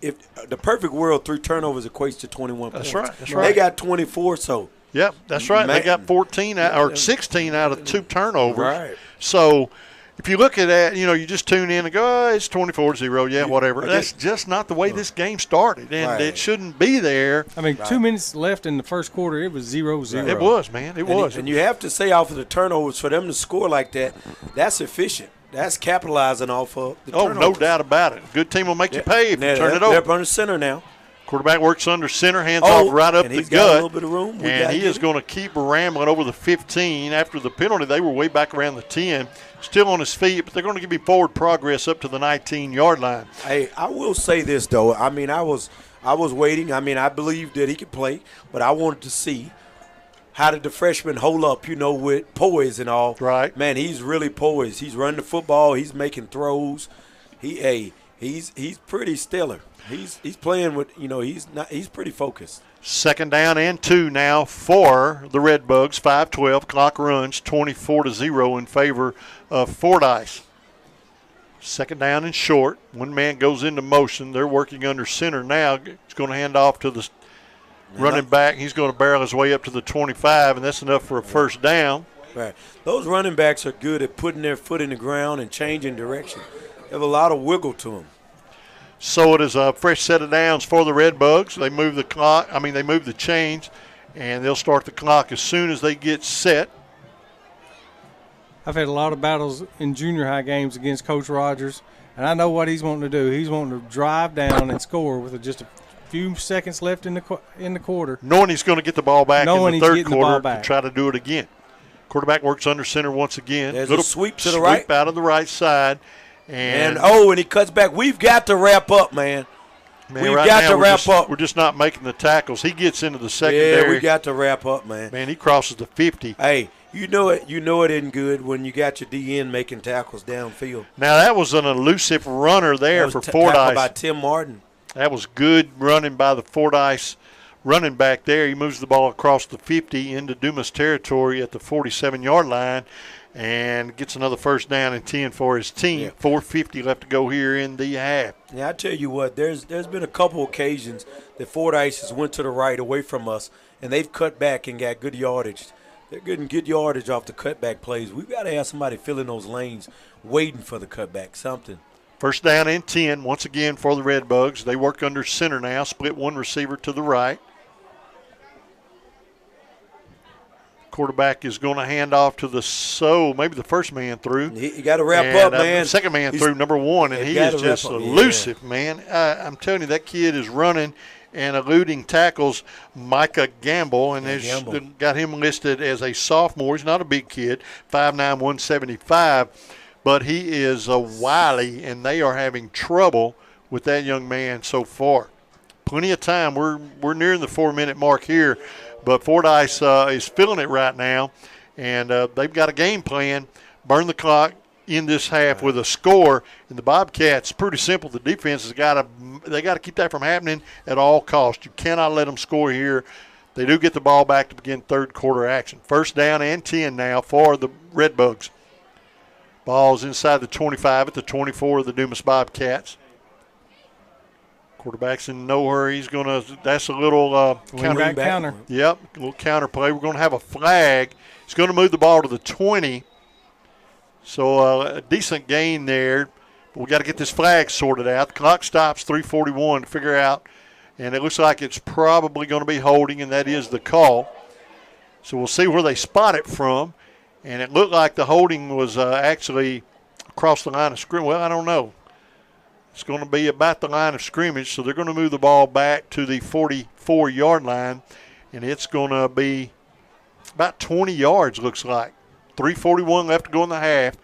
if the perfect world, 3 turnovers equates to 21 points. That's right. They got 24, so. Yep, that's right. They got 16 out of 2 turnovers. Right. So – if you look at that, you know, you just tune in and go, it's 24-0, yeah, whatever. That's just not the way this game started, and it shouldn't be there. I mean, 2 minutes left in the first quarter, it was 0-0. It was, man. It was. And you have to say off of the turnovers, for them to score like that, that's efficient. That's capitalizing off of the turnovers. Oh, no doubt about it. Good team will make you pay if you turn it over. They're under center now. Quarterback works under center, hands off right up the gut. He's got a little bit of room. And he is going to keep rambling over the 15. After the penalty, they were way back around the 10. Still on his feet, but they're going to give him forward progress up to the 19-yard line. Hey, I will say this, though. I mean, I was waiting. I mean, I believed that he could play, but I wanted to see how did the freshman hold up, you know, with poise and all. Right. Man, he's really poised. He's running the football. He's making throws. He's pretty stellar. He's playing with, you know, he's pretty focused. Second down and 2 now for the Redbugs. 5-12. Clock runs 24-0 in favor of Fordyce. Second down and short. One man goes into motion. They're working under center now. It's going to hand off to the running back. He's going to barrel his way up to the 25, and that's enough for a first down. Right. Those running backs are good at putting their foot in the ground and changing direction. They have a lot of wiggle to them. So it is a fresh set of downs for the Redbugs. They move the clock. They move the chains, and they'll start the clock as soon as they get set. I've had a lot of battles in junior high games against Coach Rogers, and I know what he's wanting to do. He's wanting to drive down and score with just a few seconds left in the quarter. Knowing he's going to get the ball back in the third quarter to try to do it again. Quarterback works under center once again. There's little a sweep to the right. Sweep out of the right side. And he cuts back. We've got to wrap up, man. We've right got now, to wrap up. We're just not making the tackles. He gets into the secondary. Yeah, we got to wrap up, man. Man, he crosses the 50. Hey, you know it isn't good when you got your DN making tackles downfield. Now, that was an elusive runner there for Fordyce. Tackled by Tim Martin. That was good running by the Fordyce running back there. He moves the ball across the 50 into Dumas territory at the 47-yard line and gets another first down and 10 for his team. Yeah. 4:50 left to go here in the half. Yeah, I tell you what, there's been a couple occasions that Fordyce has went to the right away from us, and they've cut back and got good yardage. They're getting good yardage off the cutback plays. We've got to have somebody filling those lanes, waiting for the cutback, something. First down and 10 once again for the Redbugs. They work under center now, split one receiver to the right. Quarterback is going to hand off to maybe the first man through. You got to wrap up, man. The second man through, number one, and he is just elusive, man. I'm telling you, that kid is running and eluding tackles. Micah Gamble, and they've got him listed as a sophomore. He's not a big kid, 5'9", 175, but he is a wily, and they are having trouble with that young man so far. Plenty of time. We're nearing the 4-minute mark here. But Fordyce is feeling it right now, and they've got a game plan, burn the clock in this half with a score. And the Bobcats, pretty simple. The defense has got to keep that from happening at all costs. You cannot let them score here. They do get the ball back to begin third quarter action. First down and 10 now for the Redbugs. Ball's inside the 25 at the 24 of the Dumas Bobcats. Quarterback's in no hurry. He's going to – that's a little counter. Yep, a little counter play. We're going to have a flag. He's going to move the ball to the 20. So a decent gain there. But we got to get this flag sorted out. The clock stops 3:41 to figure out. And it looks like it's probably going to be holding, and that is the call. So we'll see where they spot it from. And it looked like the holding was actually across the line of scrimmage. Well, I don't know. It's going to be about the line of scrimmage, so they're going to move the ball back to the 44-yard line, and it's going to be about 20 yards, looks like. 3:41 left to go in the half.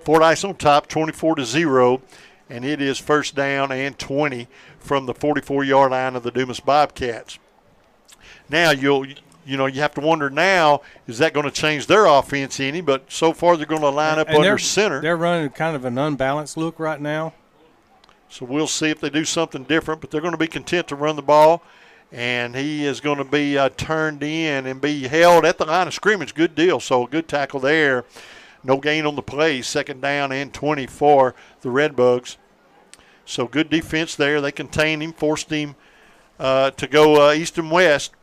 Fordyce on top, 24-0, and it is first down and 20 from the 44-yard line of the Dumas Bobcats. Now you have to wonder now, is that going to change their offense any? But so far they're going to line up under center. They're running kind of an unbalanced look right now. So we'll see if they do something different, but they're going to be content to run the ball, and he is going to be turned in and be held at the line of scrimmage. Good deal. So a good tackle there. No gain on the play. Second down and 20 for the Redbugs. So good defense there. They contained him, forced him to go east and west,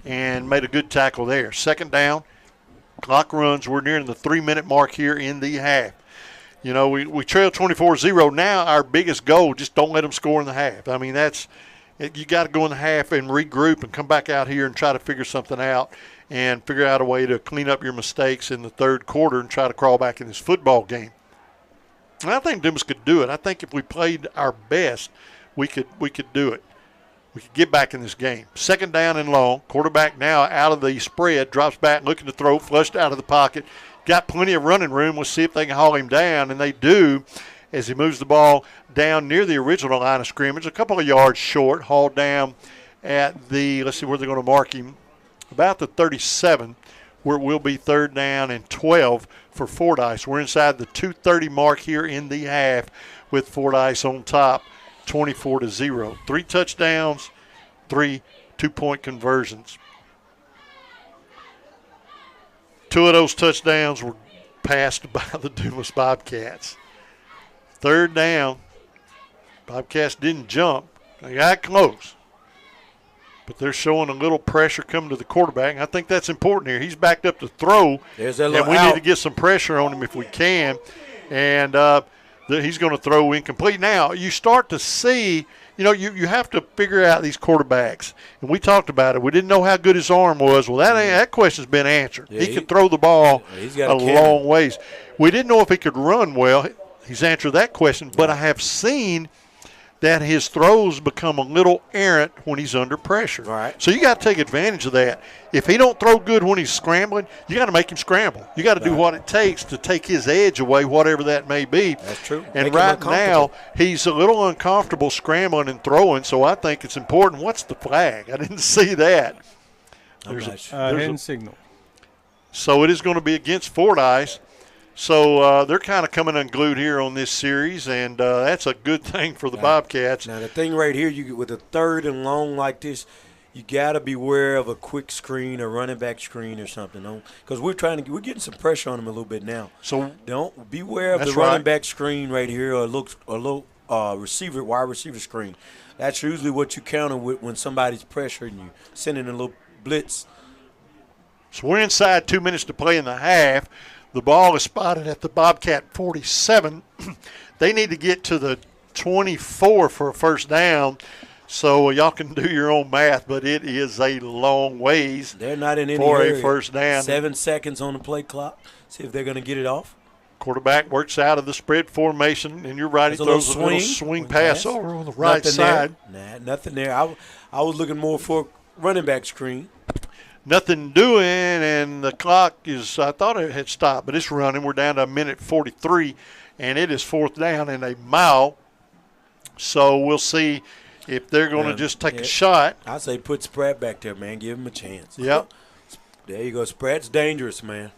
and made a good tackle there. Second down. Clock runs. We're nearing the 3-minute mark here in the half. You know, we trail 24-0. Now our biggest goal, just don't let them score in the half. I mean, you got to go in the half and regroup and come back out here and try to figure something out and figure out a way to clean up your mistakes in the third quarter and try to crawl back in this football game. And I think Dumas could do it. I think if we played our best, we could do it. We could get back in this game. Second down and long. Quarterback now out of the spread, drops back, looking to throw, flushed out of the pocket. Got plenty of running room. We'll see if they can haul him down, and they do as he moves the ball down near the original line of scrimmage, a couple of yards short, hauled down at the, let's see where they're going to mark him, about the 37, where it will be third down and 12 for Fordyce. We're inside the 2:30 mark here in the half with Fordyce on top, 24-0. 3 touchdowns, 3 two-point conversions. 2 of those touchdowns were passed by the Dumas Bobcats. Third down. Bobcats didn't jump. They got close. but they're showing a little pressure coming to the quarterback. And I think that's important here. He's backed up to throw, and we need to get some pressure on him if we can. And he's going to throw incomplete. Now, you start to see, you have to figure out these quarterbacks. And we talked about it. We didn't know how good his arm was. Well, that question's been answered. Yeah, he can throw the ball a long ways. We didn't know if he could run well. He's answered that question. But I have seen that his throws become a little errant when he's under pressure. All right. So you got to take advantage of that. If he don't throw good when he's scrambling, you got to make him scramble. You got to do what it takes to take his edge away, whatever that may be. That's true. And right now, he's a little uncomfortable scrambling and throwing, so I think it's important. What's the flag? I didn't see that. There's a hidden signal. So it is going to be against Fordyce. So they're kind of coming unglued here on this series, and that's a good thing for the Bobcats. Now, the thing right here, with a 3rd and long like this, you got to beware of a quick screen or running back screen or something. Because we're getting some pressure on them a little bit now. So don't beware of the running back screen right here or a low wide receiver screen. That's usually what you counter with when somebody's pressuring you, sending a little blitz. So we're inside 2 minutes to play in the half. The ball is spotted at the Bobcat 47. They need to get to the 24 for a first down. So y'all can do your own math, but it is a long ways. They're not in any for hurry. A first down. 7 seconds on the play clock. See if they're going to get it off. Quarterback works out of the spread formation, and you're right. He throws a little swing pass over on the right side. Nothing there. I was looking more for running back screen. Nothing doing, and the clock is, I thought it had stopped, but it's running. We're down to 1:43, and it is 4th down and a mile. So we'll see if they're going to just take a shot. I say put Spratt back there, man. Give him a chance. Yep. There you go. Spratt's dangerous, man.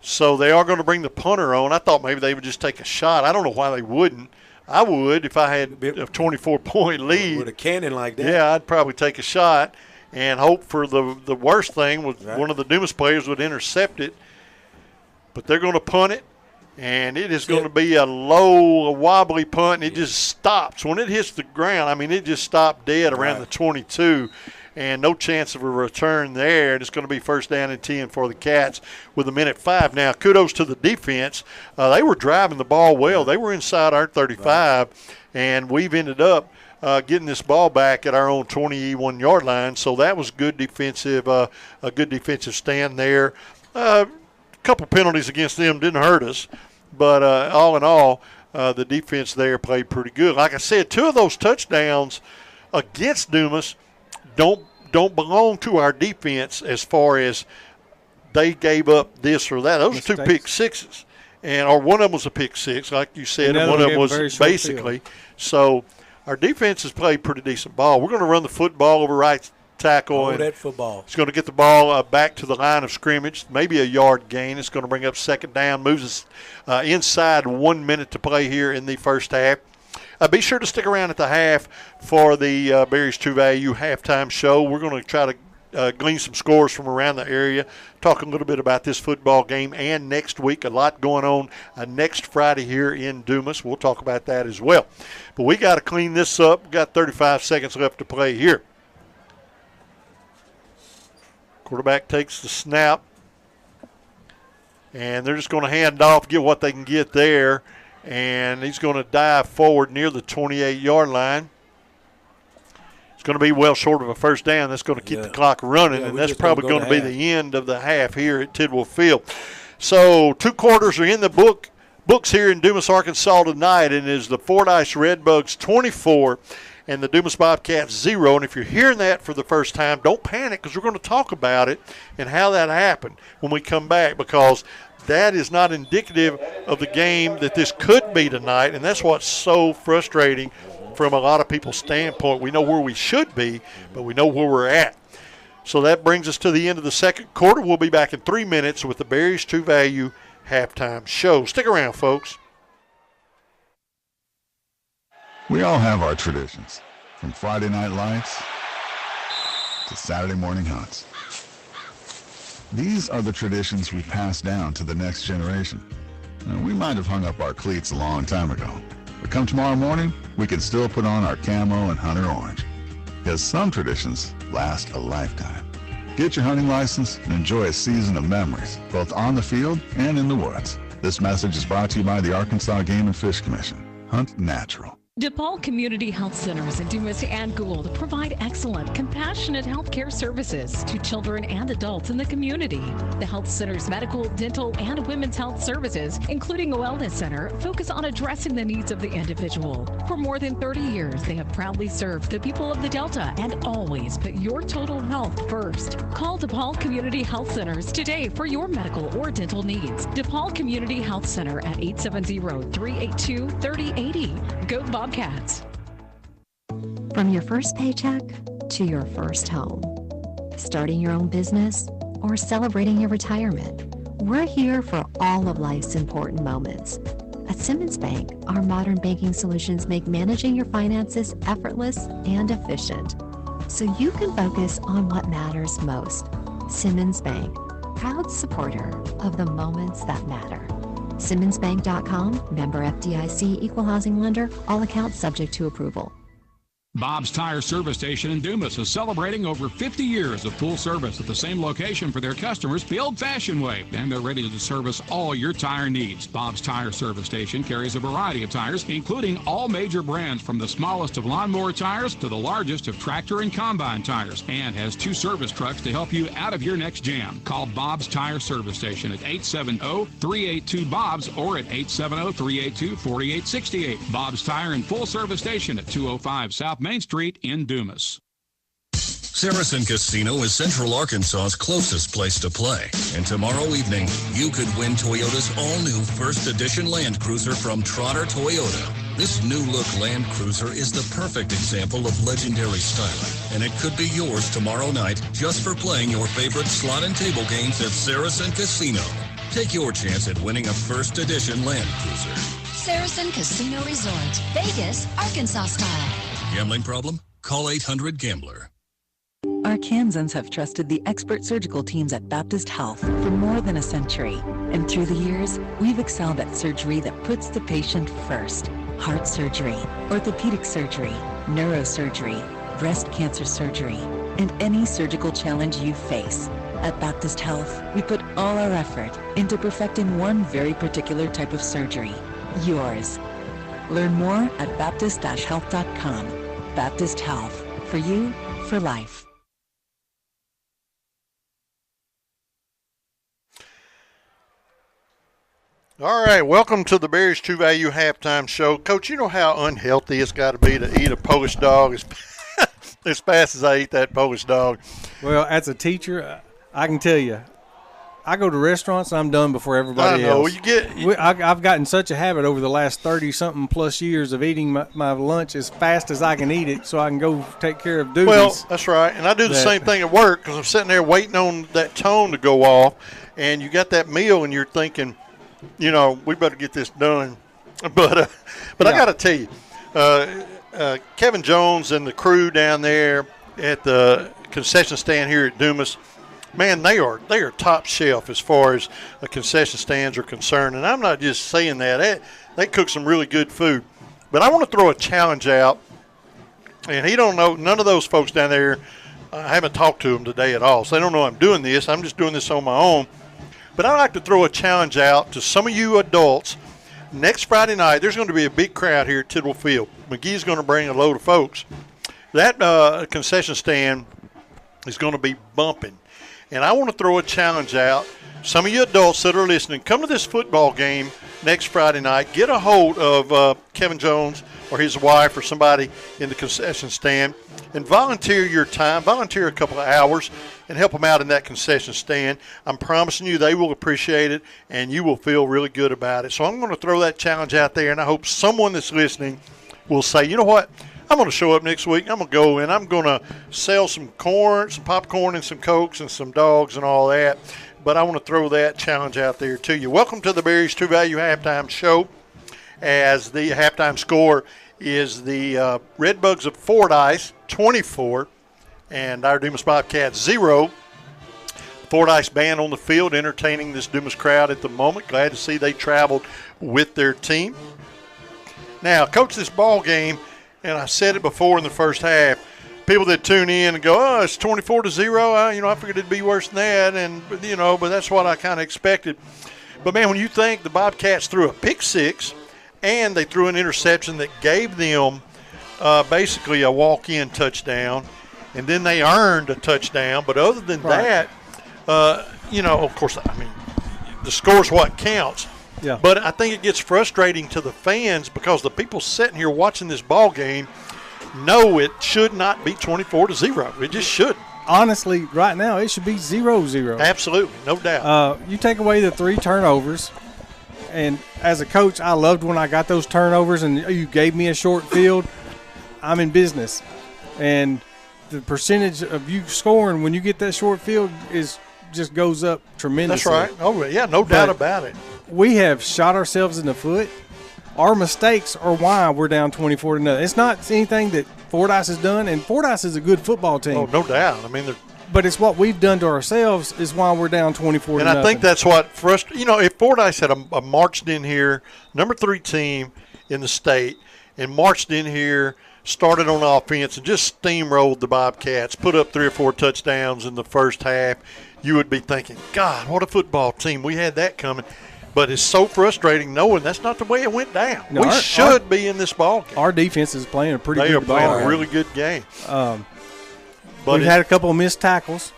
So they are going to bring the punter on. I thought maybe they would just take a shot. I don't know why they wouldn't. I would if I had a 24-point lead. With a cannon like that. Yeah, I'd probably take a shot and hope for the worst thing was one of the Dumas players would intercept it. But they're going to punt it, and it is going to be a wobbly punt, and it just stops. When it hits the ground, it just stopped dead around the 22, and no chance of a return there. And it's going to be 1st down and 10 for the Cats with 1:05. Now, kudos to the defense. They were driving the ball well. They were inside our 35, and we've ended up getting this ball back at our own 21-yard line. So that was good defensive, a good defensive stand there. A couple penalties against them didn't hurt us, but all in all, the defense there played pretty good. Like I said, 2 of those touchdowns against Dumas don't belong to our defense as far as they gave up this or that. Those are 2 pick sixes, or one of them was a pick six, like you said, and one of them was basically. So our defense has played pretty decent ball. We're going to run the football over right tackle. And that football. It's going to get the ball back to the line of scrimmage, maybe a yard gain. It's going to bring up 2nd down, moves us inside 1 minute to play here in the first half. Be sure to stick around at the half for the Berry's True Value halftime show. We're going to try to glean some scores from around the area, talk a little bit about this football game and next week. A lot going on next Friday here in Dumas. We'll talk about that as well. But we got to clean this up. We've got 35 seconds left to play here. Quarterback takes the snap, and they're just going to hand off, get what they can get there, and he's going to dive forward near the 28-yard line. It's going to be well short of a first down. That's going to keep the clock running, and that's probably going to be the end of the half here at Tidwell Field. So 2 quarters are in the books here in Dumas, Arkansas tonight, and it is the Fordyce Redbugs 24 and the Dumas Bobcats 0. And if you're hearing that for the first time, don't panic, because we're going to talk about it and how that happened when we come back, because that is not indicative of the game that this could be tonight, and that's what's so frustrating from a lot of people's standpoint. We know where we should be, but we know where we're at. So that brings us to the end of the second quarter. We'll be back in 3 minutes with the Berry's True Value halftime show. Stick around, folks. We all have our traditions, from Friday night lights to Saturday morning hunts. These are the traditions we pass down to the next generation. We might have hung up our cleats a long time ago, but come tomorrow morning, we can still put on our camo and hunter orange. because some traditions last a lifetime. Get your hunting license and enjoy a season of memories, both on the field and in the woods. This message is brought to you by the Arkansas Game and Fish Commission. Hunt natural. DePaul Community Health Centers in Dumas and Gould provide excellent, compassionate health care services to children and adults in the community. The health center's medical, dental, and women's health services, including a wellness center, focus on addressing the needs of the individual. For more than 30 years, they have proudly served the people of the Delta and always put your total health first. Call DePaul Community Health Centers today for your medical or dental needs. DePaul Community Health Center at 870-382-3080. Go Bobcats. From your first paycheck to your first home, starting your own business, or celebrating your retirement, we're here for all of life's important moments. At Simmons Bank, our modern banking solutions make managing your finances effortless and efficient, so you can focus on what matters most. Simmons Bank, proud supporter of the moments that matter. SimmonsBank.com, member FDIC, equal housing lender, all accounts subject to approval. Bob's Tire Service Station in Dumas is celebrating over 50 years of full service at the same location for their customers the old-fashioned way, and they're ready to service all your tire needs. Bob's Tire Service Station carries a variety of tires, including all major brands from the smallest of lawnmower tires to the largest of tractor and combine tires, and has 2 service trucks to help you out of your next jam. Call Bob's Tire Service Station at 870-382-BOBS or at 870-382-4868. Bob's Tire and Full Service Station at 205 South Main Street in Dumas. Saracen Casino is Central Arkansas's closest place to play. And tomorrow evening, you could win Toyota's all-new First Edition Land Cruiser from Trotter Toyota. This new-look Land Cruiser is the perfect example of legendary styling, and it could be yours tomorrow night just for playing your favorite slot and table games at Saracen Casino. Take your chance at winning a First Edition Land Cruiser. Saracen Casino Resort, Vegas, Arkansas style. Gambling problem? Call 800-GAMBLER. Arkansans have trusted the expert surgical teams at Baptist Health for more than a century. And through the years, we've excelled at surgery that puts the patient first. Heart surgery, orthopedic surgery, neurosurgery, breast cancer surgery, and any surgical challenge you face. At Baptist Health, we put all our effort into perfecting one very particular type of surgery, yours. Learn more at baptist-health.com. Baptist Health, for you, for life. All right, welcome to the Berries True Value Halftime Show. Coach, you know how unhealthy it's got to be to eat a Polish dog as fast as I eat that Polish dog. Well, as a teacher, I can tell you, I go to restaurants and I'm done before everybody else. I've gotten such a habit over the last 30-something plus years of eating my lunch as fast as I can eat it so I can go take care of duties. Well, that's right. And I do the same thing at work because I'm sitting there waiting on that tone to go off, and you got that meal and you're thinking, you know, we better get this done. But I got to tell you, Kevin Jones and the crew down there at the concession stand here at Dumas, man, they are top shelf as far as concession stands are concerned. And I'm not just saying that. They cook some really good food. But I want to throw a challenge out. And he don't know, none of those folks down there, I haven't talked to them today at all. So they don't know I'm doing this. I'm just doing this on my own. But I'd like to throw a challenge out to some of you adults. Next Friday night, there's going to be a big crowd here at Tidwell Field. McGee's going to bring a load of folks. That concession stand is going to be bumping. And I want to throw a challenge out. Some of you adults that are listening, come to this football game next Friday night. Get a hold of Kevin Jones or his wife or somebody in the concession stand and volunteer your time, volunteer a couple of hours, and help them out in that concession stand. I'm promising you they will appreciate it, and you will feel really good about it. So I'm going to throw that challenge out there, and I hope someone that's listening will say, you know what? I'm going to show up next week. I'm going to go and I'm going to sell some corn, some popcorn, and some Cokes and some dogs and all that. But I want to throw that challenge out there to you. Welcome to the Berries True Value Halftime Show. As the halftime score is the Redbugs of Fordyce 24 and our Dumas Bobcats 0. Fordyce band on the field entertaining this Dumas crowd at the moment. Glad to see they traveled with their team. Now, coach, this ball game, and I said it before in the first half, people that tune in and go, oh, it's 24-0. I figured it'd be worse than that, and but that's what I kind of expected. But man, when you think the Bobcats threw a pick six, and they threw an interception that gave them basically a walk-in touchdown, and then they earned a touchdown. But other than that, of course, the score's what counts. Yeah. But I think it gets frustrating to the fans because the people sitting here watching this ball game know it should not be 24-0. It just shouldn't. Honestly, right now it should be 0-0. Absolutely, no doubt. You take away the 3 turnovers, and as a coach, I loved when I got those turnovers and you gave me a short field. I'm in business, and the percentage of you scoring when you get that short field just goes up tremendously. That's right. Oh yeah, no doubt about it. We have shot ourselves in the foot. Our mistakes are why we're down 24-0. It's not anything that Fordyce has done, and Fordyce is a good football team. Oh, no doubt. But it's what we've done to ourselves is why we're down 24-0. And I think that's what frustrates. If Fordyce had a marched in here, number 3 team in the state, and marched in here, started on offense, and just steamrolled the Bobcats, put up 3 or 4 touchdowns in the first half, you would be thinking, God, what a football team. We had that coming. But it's so frustrating knowing that's not the way it went down. We should be in this ball game. Our defense is playing a pretty good ball. They are playing a really good game. But we've had a couple of missed tackles.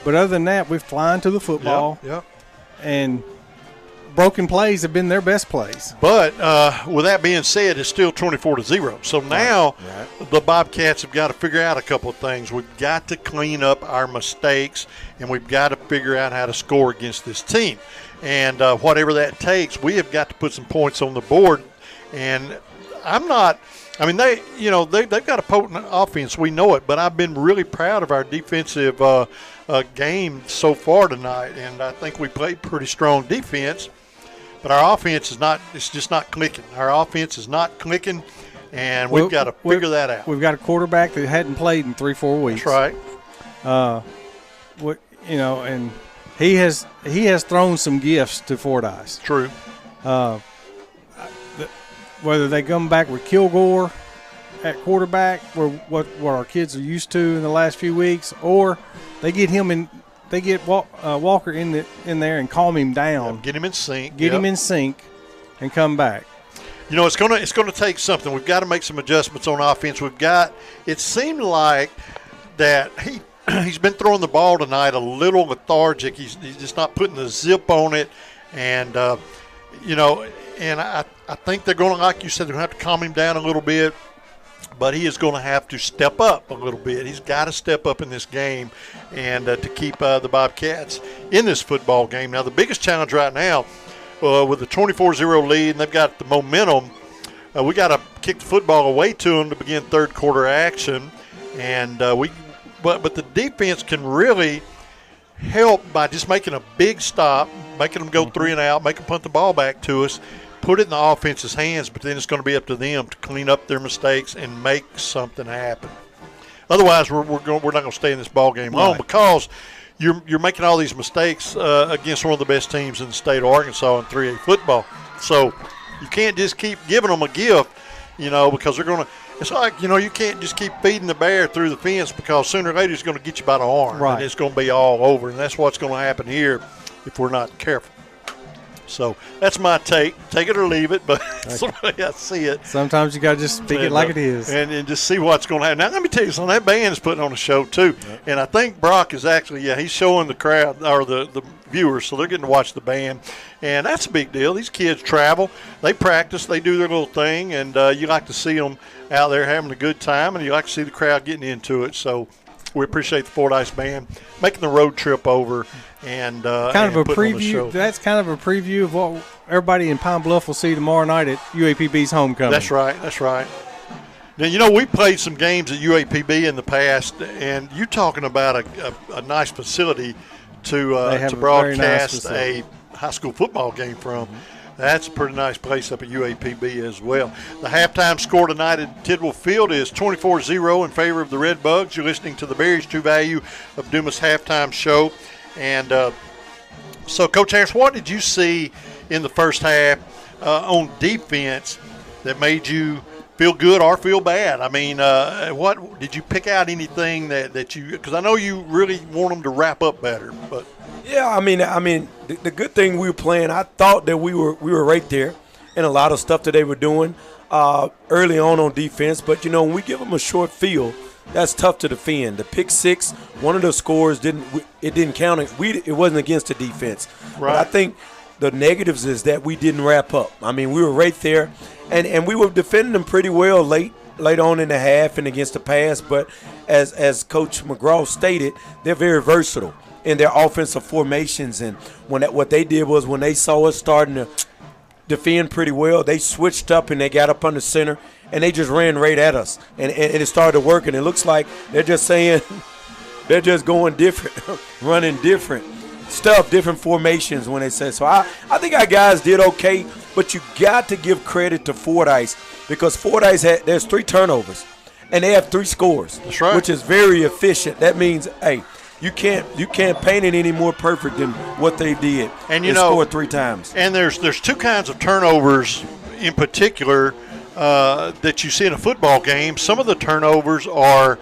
But other than that, we're flying to the football. Yep. And broken plays have been their best plays. But with that being said, it's still 24-0. So now the Bobcats have got to figure out a couple of things. We've got to clean up our mistakes, and we've got to figure out how to score against this team. And whatever that takes, we have got to put some points on the board. And they've got a potent offense. We know it. But I've been really proud of our defensive game so far tonight. And I think we played pretty strong defense. But our offense it's just not clicking. Our offense is not clicking, and we've got to figure that out. We've got a quarterback that hadn't played in 3-4 weeks. That's right. And he has thrown some gifts to Fordyce. True. Whether they come back with Kilgore at quarterback, what our kids are used to in the last few weeks, or they get him in. They get Walker in there and calm him down. Get him in sync. Get him in sync, and come back. It's gonna take something. We've got to make some adjustments on offense. It seemed like that he's been throwing the ball tonight a little lethargic. He's just not putting the zip on it, and I think they're going to, like you said, they're going to have to calm him down a little bit. But he is going to have to step up a little bit. He's got to step up in this game and to keep the Bobcats in this football game. Now, the biggest challenge right now with the 24-0 lead, and they've got the momentum, we got to kick the football away to them to begin third quarter action. And but the defense can really help by just making a big stop, making them go 3 and out, make them punt the ball back to us. Put it in the offense's hands, but then it's going to be up to them to clean up their mistakes and make something happen. Otherwise, we're not going to stay in this ball game long because you're making all these mistakes against one of the best teams in the state of Arkansas in 3A football. So you can't just keep giving them a gift, because they're going to. It's like you can't just keep feeding the bear through the fence because sooner or later it's going to get you by the horn, and it's going to be all over. And that's what's going to happen here if we're not careful. So that's my take. Take it or leave it, but that's the way I see it. Sometimes you got to just speak it like it is. And just see what's going to happen. Now, let me tell you something. That band is putting on a show, too. Yep. And I think Brock is actually, he's showing the crowd or the viewers, so they're getting to watch the band. And that's a big deal. These kids travel. They practice. They do their little thing. And you like to see them out there having a good time, and you like to see the crowd getting into it. So we appreciate the Fordyce band making the road trip over. And kind of a preview. That's kind of a preview of what everybody in Pine Bluff will see tomorrow night at UAPB's homecoming. That's right. Now, we played some games at UAPB in the past, and you're talking about a nice facility to broadcast a high school football game from. Mm-hmm. That's a pretty nice place up at UAPB as well. The halftime score tonight at Tidwell Field is 24-0 in favor of the Red Bugs. You're listening to the Berries True Value of Dumas halftime show. And so, Coach Harris, what did you see in the first half on defense that made you feel good or feel bad. I mean, what did you pick out anything that you? Because I know you really want them to wrap up better, but yeah, I mean, the good thing we were playing. I thought that we were right there in a lot of stuff that they were doing early on defense. But when we give them a short field, that's tough to defend. The pick six, one of the scores didn't count. It wasn't against the defense. Right. But I think the negatives is that we didn't wrap up. I mean, we were right there, and we were defending them pretty well late on in the half and against the pass. But as Coach McGraw stated, they're very versatile in their offensive formations. And what they did was when they saw us starting to defend pretty well, they switched up and they got up under center and they just ran right at us. And it started working. It looks like they're just saying they're just going different, running different stuff, different formations when they say. So I think our guys did okay, but you got to give credit to Fordyce because Fordyce there's 3 turnovers and they have 3 scores. That's right. Which is very efficient. That means, hey, you can't paint it any more perfect than what they did. And they scored 3 times. And there's 2 kinds of turnovers in particular that you see in a football game. Some of the turnovers are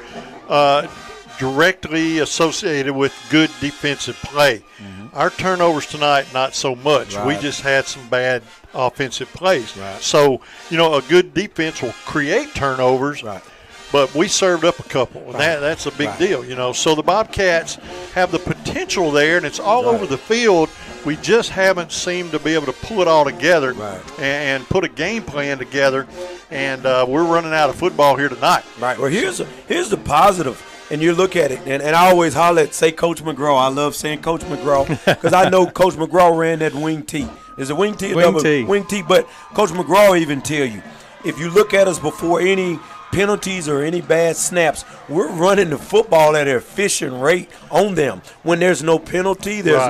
directly associated with good defensive play. Mm-hmm. Our turnovers tonight, not so much. Right. We just had some bad offensive plays. Right. So, a good defense will create turnovers. Right. But we served up a couple, and that's a big deal, So the Bobcats have the potential there, and it's all over the field. We just haven't seemed to be able to pull it all together and put a game plan together, and we're running out of football here tonight. Right. Well, here's the positive, and you look at it, and I always holler at, say, Coach McGraw. I love saying Coach McGraw because I know Coach McGraw ran that wing T. Is it wing T? Wing T. But Coach McGraw even tell you, if you look at us before any penalties or any bad snaps, we're running the football at an efficient rate on them. When there's no penalty, they're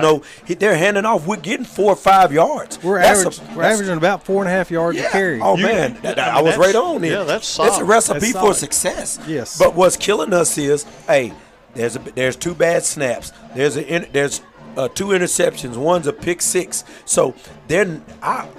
handing off. We're getting 4 or 5 yards. We're averaging about 4.5 yards a carry. Oh man, I was right on it. Yeah, that's solid. It's a recipe for success. Yes. But what's killing us is, hey, there's 2 bad snaps. There's 2 interceptions. One's a pick 6. So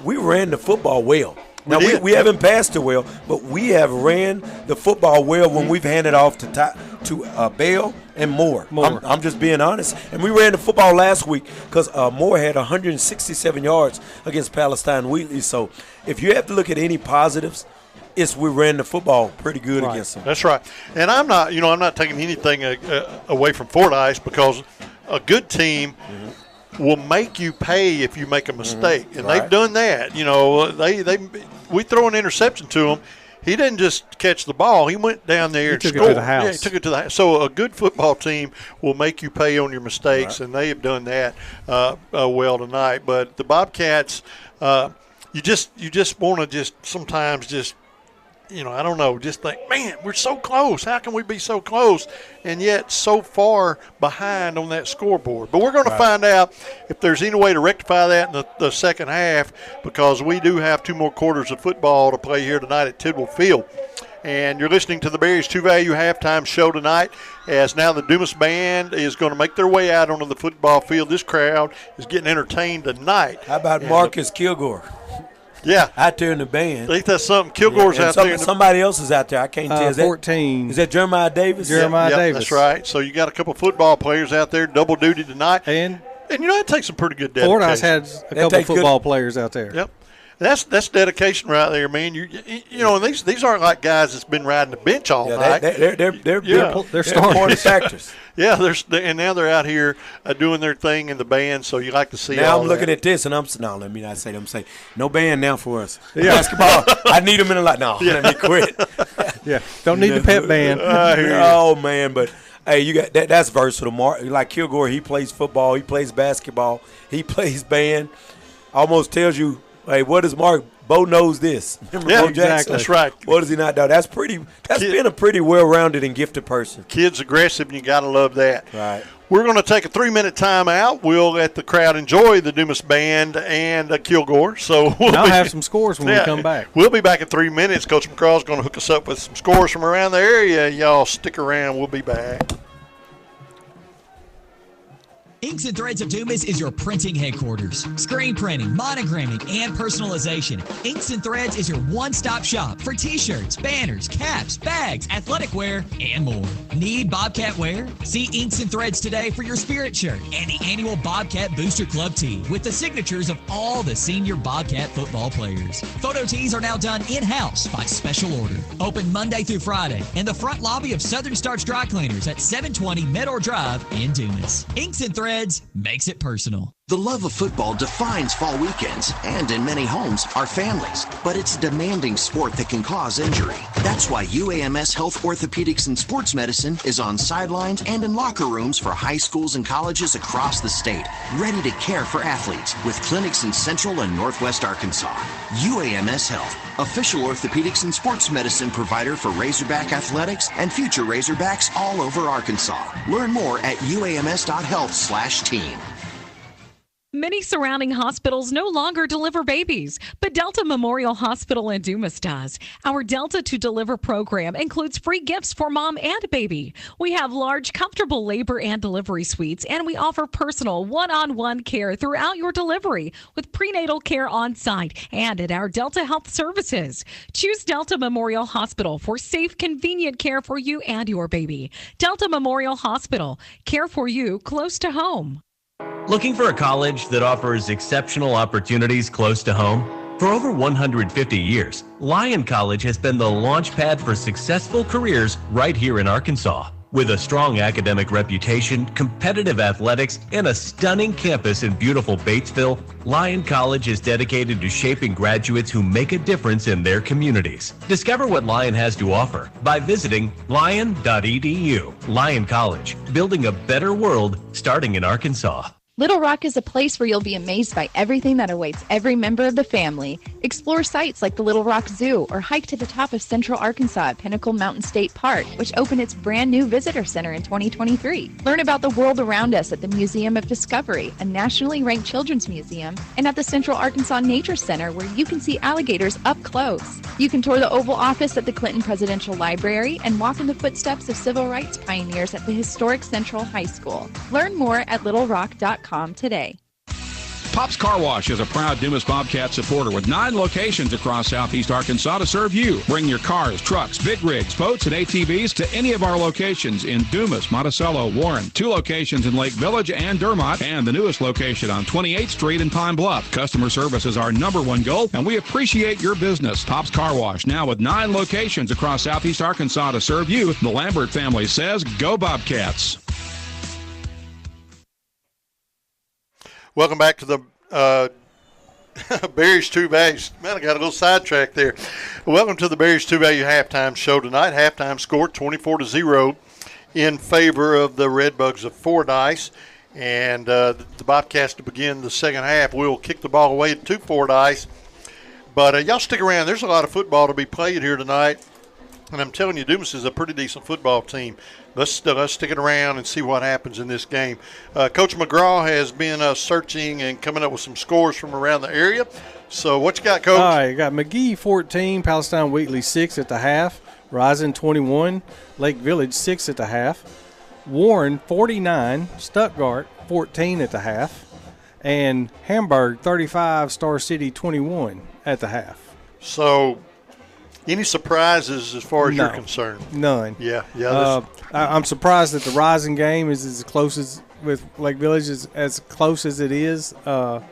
we ran the football well. Now, we haven't passed it well, but we have ran the football well when we've handed off to Bell and Moore. I'm just being honest. And we ran the football last week because Moore had 167 yards against Palestine Wheatley. So if you have to look at any positives, we ran the football pretty good against them. That's right. And I'm not taking anything away from Fordyce because a good team will make you pay if you make a mistake, and they've done that. We throw an interception to him. He didn't just catch the ball; he went down there and took scored. It to the house. Yeah, he took it to the house. So a good football team will make you pay on your mistakes, and they have done that well tonight. But the Bobcats, you just want to just sometimes just. I don't know, just think, man, we're so close. How can we be so close and yet so far behind on that scoreboard? But we're going to find out if there's any way to rectify that in the second half because we do have 2 more quarters of football to play here tonight at Tidwell Field. And you're listening to the Berries 2 Value halftime show tonight as now the Dumas Band is going to make their way out onto the football field. This crowd is getting entertained tonight. How about Marcus Kilgore? Yeah. Out there in the band. I think that's something. Kilgore's out there. Somebody else is out there. I can't tell. Is 14. Is that Jeremiah Davis? Jeremiah Davis. That's right. So you got a couple football players out there, double duty tonight. And it takes some pretty good dedication. Fordyce had a couple football players out there. Yep. That's dedication right there, man. And these aren't like guys that's been riding the bench all night. They're starting factors. Yeah, and now they're out here doing their thing in the band. So you like to see. Now I'm looking at this, and let me not say. I'm saying no band now for us. Basketball. I need them in a lot. No, let me quit. Don't need the pep band. Oh man, but. Hey, you got that's versatile. Like Kilgore, he plays football, he plays basketball, he plays band. Almost tells you, hey, what is Mark? Bo knows this. Remember Bo Jackson? Exactly. That's right. What does he not know? That's been a pretty well-rounded and gifted person. Kid's aggressive, and you got to love that. Right. We're going to take a 3-minute timeout. We'll let the crowd enjoy the Dumas Band and Kilgore. So I'll have some scores when we come back. We'll be back in 3 minutes. Coach McCraw's going to hook us up with some scores from around the area. Y'all stick around. We'll be back. Inks and Threads of Dumas is your printing headquarters. Screen printing, monogramming, and personalization. Inks and Threads is your one-stop shop for t-shirts, banners, caps, bags, athletic wear, and more. Need Bobcat wear? See Inks and Threads today for your Spirit shirt and the annual Bobcat Booster Club tee with the signatures of all the senior Bobcat football players. Photo tees are now done in-house by special order. Open Monday through Friday in the front lobby of Southern Starch Dry Cleaners at 720 Meador Drive in Dumas. Inks and Threads makes it personal. The love of football defines fall weekends, and in many homes, our families. But it's a demanding sport that can cause injury. That's why UAMS Health Orthopedics and Sports Medicine is on sidelines and in locker rooms for high schools and colleges across the state, ready to care for athletes with clinics in Central and Northwest Arkansas. UAMS Health, official orthopedics and sports medicine provider for Razorback athletics and future Razorbacks all over Arkansas. Learn more at uams.health/team. Many surrounding hospitals no longer deliver babies, but Delta Memorial Hospital in Dumas does. Our Delta to Deliver program includes free gifts for mom and baby. We have large, comfortable labor and delivery suites, and we offer personal one-on-one care throughout your delivery with prenatal care on site and at our Delta Health Services. Choose Delta Memorial Hospital for safe, convenient care for you and your baby. Delta Memorial Hospital, care for you close to home. Looking for a college that offers exceptional opportunities close to home? For over 150 years, Lyon College has been the launch pad for successful careers right here in Arkansas. With a strong academic reputation, competitive athletics, and a stunning campus in beautiful Batesville, Lyon College is dedicated to shaping graduates who make a difference in their communities. Discover what Lyon has to offer by visiting lyon.edu. Lyon College, building a better world starting in Arkansas. Little Rock is a place where you'll be amazed by everything that awaits every member of the family. Explore sites like the Little Rock Zoo or hike to the top of Central Arkansas at Pinnacle Mountain State Park, which opened its brand new visitor center in 2023. Learn about the world around us at the Museum of Discovery, a nationally ranked children's museum, and at the Central Arkansas Nature Center, where you can see alligators up close. You can tour the Oval Office at the Clinton Presidential Library and walk in the footsteps of civil rights pioneers at the historic Central High School. Learn more at littlerock.com today. Pop's Car Wash is a proud Dumas Bobcat supporter with 9 locations across southeast Arkansas to serve you. Bring your cars, trucks, big rigs, boats, and ATVs to any of our locations in Dumas, Monticello, Warren, 2 locations in Lake Village and Dermott, and the newest location on 28th Street in Pine Bluff. Customer service is our #1 goal, and we appreciate your business. Pop's Car Wash, now with 9 locations across southeast Arkansas to serve you. The Lambert family says, go Bobcats. Welcome back to the Berries True Value. Man, I got a little sidetracked there. Welcome to the Berries True Value halftime show tonight. Halftime score 24-0 in favor of the Redbugs of Fordyce. And the Bobcats to begin the second half will kick the ball away to Fordyce. But y'all stick around. There's a lot of football to be played here tonight. And I'm telling you, Dumas is a pretty decent football team. Let's stick it around and see what happens in this game. Coach McGraw has been searching and coming up with some scores from around the area. So what you got, Coach? All right, you got McGee 14, Palestine Wheatley 6 at the half, Rising 21, Lake Village 6 at the half, Warren 49, Stuttgart 14 at the half, and Hamburg 35, Star City 21 at the half. So any surprises as far as you're concerned? None. Yeah. I'm surprised that the Rising game is as close as with Lake Village as close as it is. Of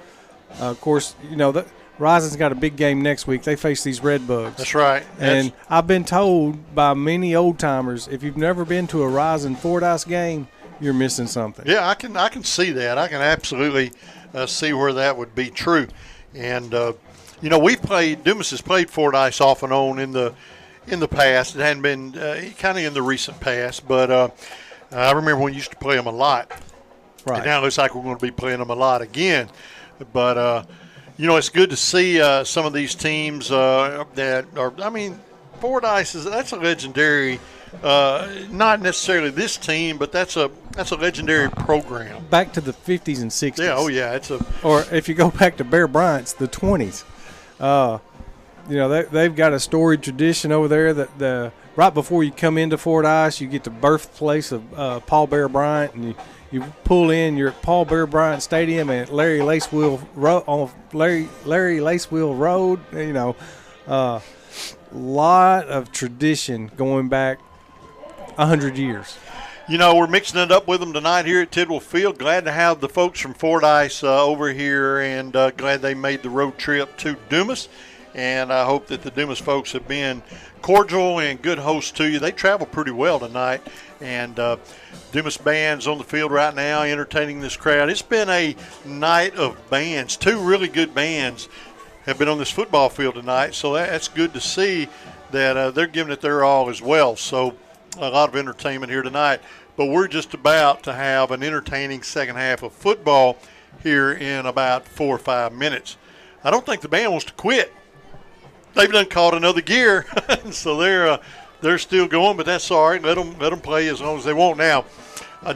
course, you know the Rising's got a big game next week. They face these Redbugs. That's right. And I've been told by many old timers, if you've never been to a Rising Fordyce game, you're missing something. Yeah, I can see that. I can absolutely see where that would be true. And you know, Dumas has played Fordyce off and on in the past. It hadn't been kind of in the recent past, but I remember when we used to play them a lot. Right. And now it looks like we're going to be playing them a lot again. But, you know, it's good to see some of these teams that are, I mean, Fordyce that's a legendary, not necessarily this team, but that's a legendary program. Back to the 50s and 60s. Yeah, oh yeah. Or if you go back to Bear Bryant's, the 20s. You know, they've got a storied tradition over there that the right before you come into Fordyce, you get the birthplace of Paul Bear Bryant, and you pull in. You're at Paul Bear Bryant Stadium at Larry Lacewell Road. You know, lot of tradition going back 100 years. You know, we're mixing it up with them tonight here at Tidwell Field. Glad to have the folks from Fordyce over here, and glad they made the road trip to Dumas. And I hope that the Dumas folks have been cordial and good hosts to you. They travel pretty well tonight. And Dumas band's on the field right now entertaining this crowd. It's been a night of bands. 2 really good bands have been on this football field tonight. So that's good to see that they're giving it their all as well. So a lot of entertainment here tonight. But we're just about to have an entertaining second half of football here in about 4 or 5 minutes. I don't think the band wants to quit. They've done caught another gear, so they're still going, but that's all right. Let them play as long as they want. Now,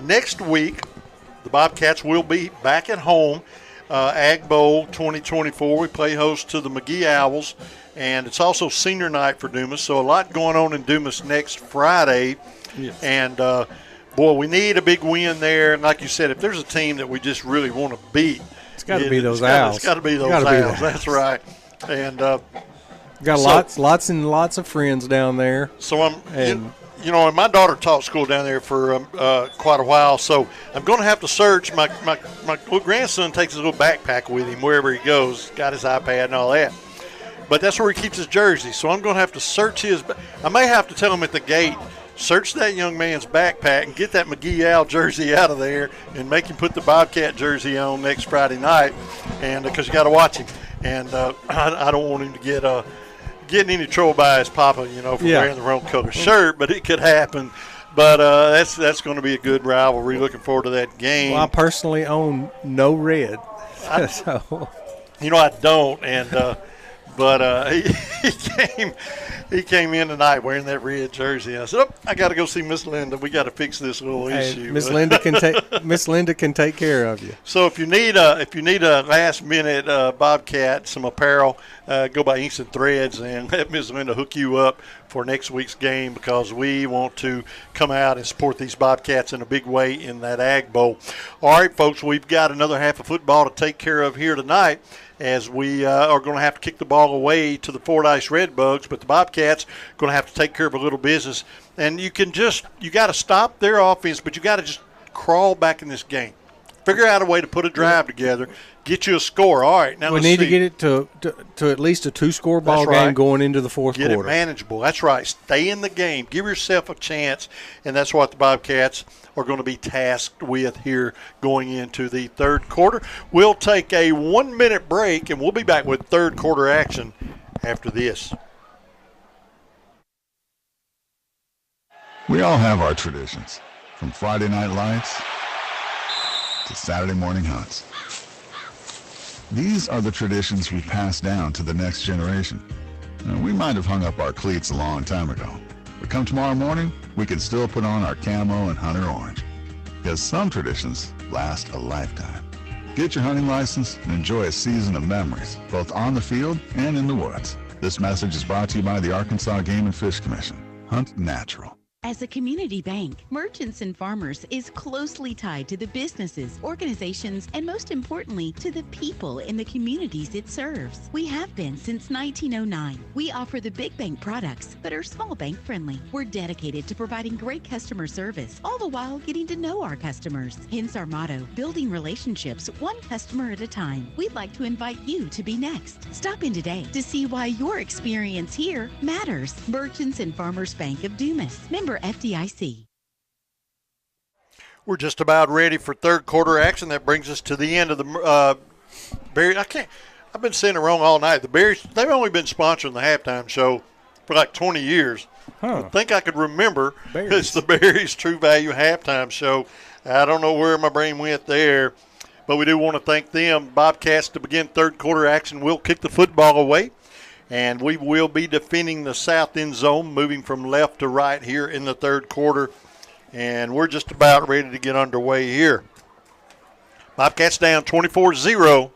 next week, the Bobcats will be back at home, Ag Bowl 2024. We play host to the McGee Owls, and it's also senior night for Dumas, so a lot going on in Dumas next Friday. Yes. And, boy, we need a big win there. And like you said, if there's a team that we just really want to beat, it's got to be those Owls. It's got to be those Owls. That's right. And got lots and lots of friends down there. So and my daughter taught school down there for quite a while. So I'm going to have to search. My little grandson takes his little backpack with him wherever he goes. Got his iPad and all that. But that's where he keeps his jersey. So I'm going to have to search his. I may have to tell him at the gate, search that young man's backpack and get that McGee Owl jersey out of there and make him put the Bobcat jersey on next Friday night, and because you got to watch him. And I don't want him to get in any trouble by his papa, for wearing the wrong color shirt, but it could happen. But that's going to be a good rivalry. Looking forward to that game. Well, I personally own no red. So. I don't, and but he came in tonight wearing that red jersey. I said, I got to go see Miss Linda. We got to fix this little issue. Miss Linda can take care of you. So if you need a last minute Bobcat, some apparel, go by Inks and Threads and let Miss Linda hook you up for next week's game, because we want to come out and support these Bobcats in a big way in that Ag Bowl. All right, folks, we've got another half of football to take care of here tonight, as we are going to have to kick the ball away to the Fordyce Redbugs, but the Bobcats are going to have to take care of a little business. And you got to stop their offense, but you got to just crawl back in this game. Figure out a way to put a drive together, get you a score. All right, now we need to get it to at least a 2-score ball game going into the fourth quarter. Get it manageable. That's right. Stay in the game. Give yourself a chance, and that's what the Bobcats are going to be tasked with here going into the third quarter. We'll take a 1-minute break, and we'll be back with third quarter action after this. We all have our traditions, from Friday night lights to Saturday morning hunts. These are the traditions we pass down to the next generation. Now, we might have hung up our cleats a long time ago, but come tomorrow morning, we can still put on our camo and hunter orange, because some traditions last a lifetime. Get your hunting license and enjoy a season of memories, both on the field and in the woods. This message is brought to you by the Arkansas Game and Fish Commission. Hunt natural. As a community bank, Merchants and Farmers is closely tied to the businesses, organizations, and most importantly, to the people in the communities it serves. We have been since 1909. We offer the big bank products, but are small bank friendly. We're dedicated to providing great customer service, all the while getting to know our customers. Hence our motto, building relationships one customer at a time. We'd like to invite you to be next. Stop in today to see why your experience here matters. Merchants and Farmers Bank of Dumas. Member FDIC. We're just about ready for third quarter action. That brings us to the end of the Berry. I've been saying it wrong all night. The Berries, they've only been sponsoring the halftime show for like 20 years. I think I could remember. It's the Berries True Value halftime show. I don't know where my brain went there, but we do want to thank them. Bobcats to begin third quarter action. We'll kick the football away. And we will be defending the south end zone, moving from left to right here in the third quarter. And we're just about ready to get underway here. Bobcats down 24-0,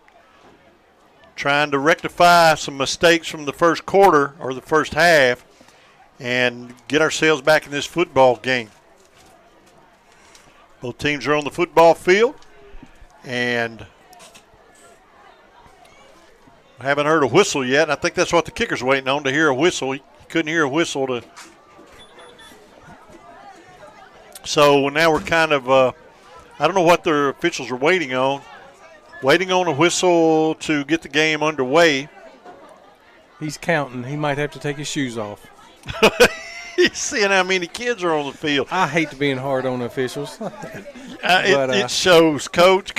trying to rectify some mistakes from the first quarter or the first half. and get ourselves back in this football game. Both teams are on the football field, and I haven't heard a whistle yet. And I think that's what the kicker's waiting on, to hear a whistle. He couldn't hear a whistle. So now we're kind of, I don't know what their officials are waiting on. Waiting on a whistle to get the game underway. He's counting. He might have to take his shoes off. He's seeing how many kids are on the field. I hate being hard on officials. It shows, Coach.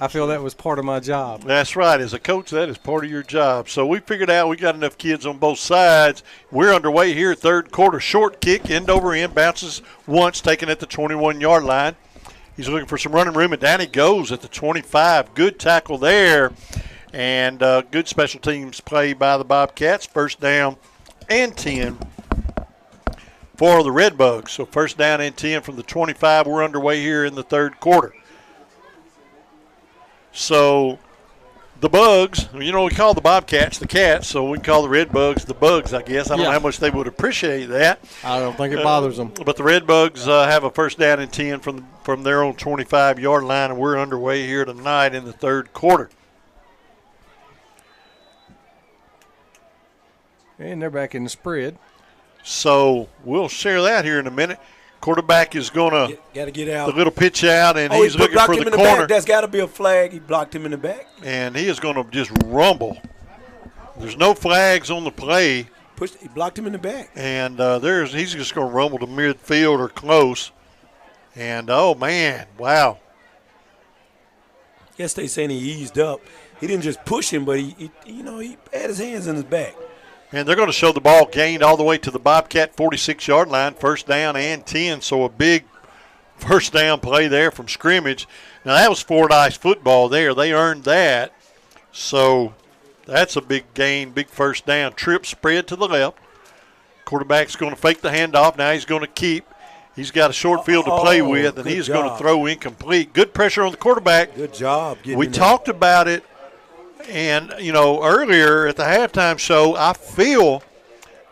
I feel that was part of my job. That's right. As a coach, that is part of your job. So we figured out we got enough kids on both sides. We're underway here, third quarter. Short kick, end over end, bounces once, taken at the 21-yard line. He's looking for some running room, and down he goes at the 25. Good tackle there, and good special teams play by the Bobcats. First down and 10 for the Redbugs. So first down and 10 from the 25. We're underway here in the third quarter. So the Bugs, we call the Bobcats the Cats, so we can call the Redbugs the Bugs, I guess. I don't know how much they would appreciate that. I don't think it bothers them. But the Redbugs have a first down and 10 from their own 25-yard line, and we're underway here tonight in the third quarter. And they're back in the spread. So we'll share that here in a minute. Quarterback is going to get out. The little pitch out, and he's looking for the corner. That's got to be a flag. He blocked him in the back. And he is going to just rumble. There's no flags on the play. He blocked him in the back. And he's just going to rumble to midfield or close. And, oh, man, wow. Guess they saying he eased up. He didn't just push him, but he had his hands in his back. And they're going to show the ball gained all the way to the Bobcat 46-yard line, first down and 10. So a big first down play there from scrimmage. Now, that was Fordyce football there. They earned that. So that's a big gain, big first down. Trip spread to the left. Quarterback's going to fake the handoff. Now he's going to keep. He's got a short field to play with, and he's going to throw incomplete. Good pressure on the quarterback. Good job. We talked about it. And, earlier at the halftime show, I feel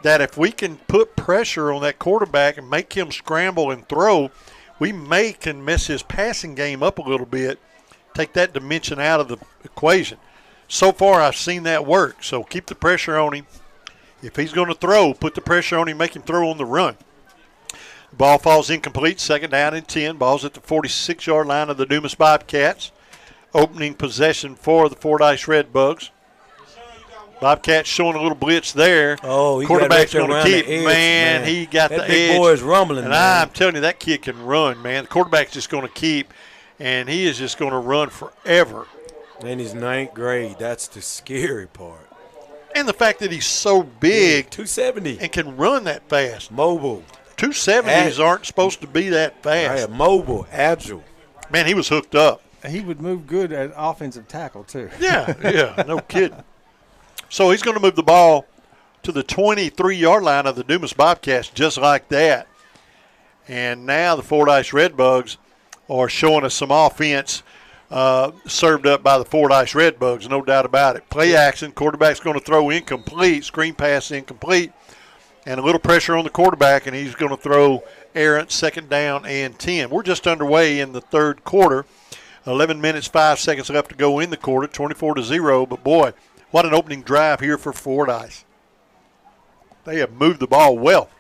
that if we can put pressure on that quarterback and make him scramble and throw, we can mess his passing game up a little bit, take that dimension out of the equation. So far, I've seen that work. So keep the pressure on him. If he's going to throw, put the pressure on him, make him throw on the run. Ball falls incomplete, second down and 10. Ball's at the 46-yard line of the Dumas Bobcats. Opening possession for the Fordyce Redbugs. Bobcats showing a little blitz there. Oh, he quarterback's got going to keep. Edge, man, he got that the big edge. Boy is rumbling. And man. I'm telling you, that kid can run, man. The quarterback's just going to keep, and he is just going to run forever. And he's ninth grade. That's the scary part. And the fact that he's so big, 270, and can run that fast. Mobile. 270s aren't supposed to be that fast. Right, mobile, agile. Man, he was hooked up. He would move good at offensive tackle, too. Yeah, no kidding. So he's going to move the ball to the 23-yard line of the Dumas Bobcats just like that. And now the Fordyce Redbugs are showing us some offense served up by the Fordyce Redbugs, no doubt about it. Play action, quarterback's going to throw incomplete, screen pass incomplete, and a little pressure on the quarterback, and he's going to throw errant, second down and 10. We're just underway in the third quarter. 11 minutes, 5 seconds left to go in the quarter, 24-0. But, boy, what an opening drive here for Fordyce. They have moved the ball well.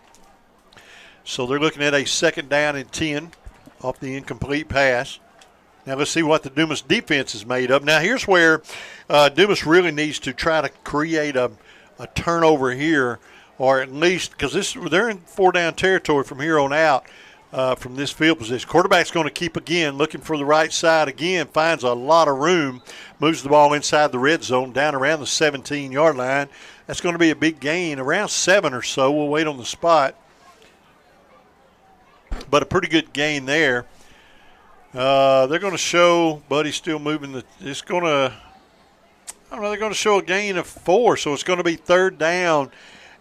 So they're looking at a second down and 10 off the incomplete pass. Now let's see what the Dumas defense is made of. Now here's where Dumas really needs to try to create a turnover here, or at least because they're in four-down territory from here on out. From this field position. Quarterback's going to keep again, looking for the right side again, finds a lot of room, moves the ball inside the red zone, down around the 17-yard line. That's going to be a big gain, around 7 or so. We'll wait on the spot. But a pretty good gain there. They're going to show, Buddy's still moving. They're going to show a gain of 4, so it's going to be third down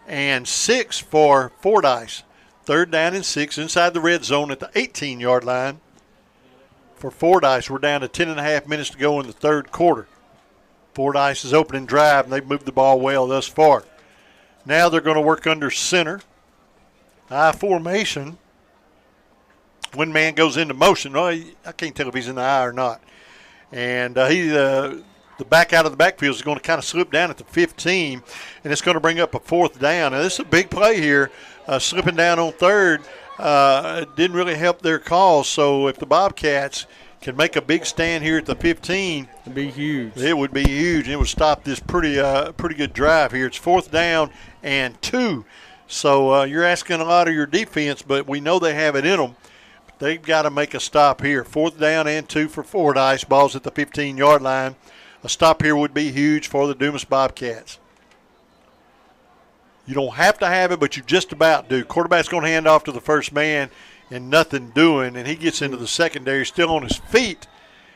and 6 for Fordyce. Third down and 6 inside the red zone at the 18-yard line for Fordyce. We're down to 10.5 minutes to go in the third quarter. Fordyce's opening drive, and they've moved the ball well thus far. Now they're going to work under center. I formation. When man goes into motion, well, I can't tell if he's in the I or not. And the back out of the backfield is going to kind of slip down at the 15, and it's going to bring up a 4th down. Now, this is a big play here. Slipping down on 3rd didn't really help their cause. So if the Bobcats can make a big stand here at the 15, it'd be huge. It would be huge, and it would stop this pretty good drive here. It's 4th down and 2. So you're asking a lot of your defense, but we know they have it in them. They've got to make a stop here. 4th down and 2 for Fordyce. Ball's at the 15-yard line. A stop here would be huge for the Dumas Bobcats. You don't have to have it, but you just about do. Quarterback's going to hand off to the first man and nothing doing, and he gets into the secondary still on his feet,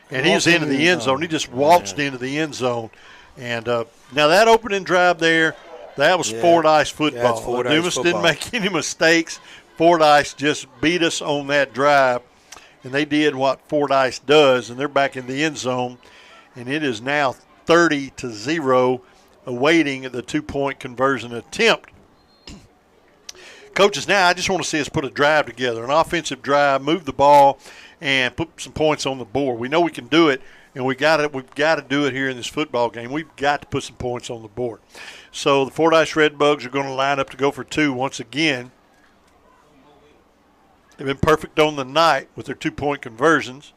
and he's into the end zone. He just waltzed into the end zone. And now that opening drive there, that was Fordyce football. Fordyce Dumas football. didn't make any mistakes. Fordyce just beat us on that drive, and they did what Fordyce does, and they're back in the end zone, and it is now 30-0, awaiting the 2-point conversion attempt. Coaches, now I just want to see us put a drive together, an offensive drive, move the ball, and put some points on the board. We know we can do it, and we've got to do it here in this football game. We've got to put some points on the board. So the Fordyce Redbugs are going to line up to go for 2 once again. They've been perfect on the night with their 2-point conversions.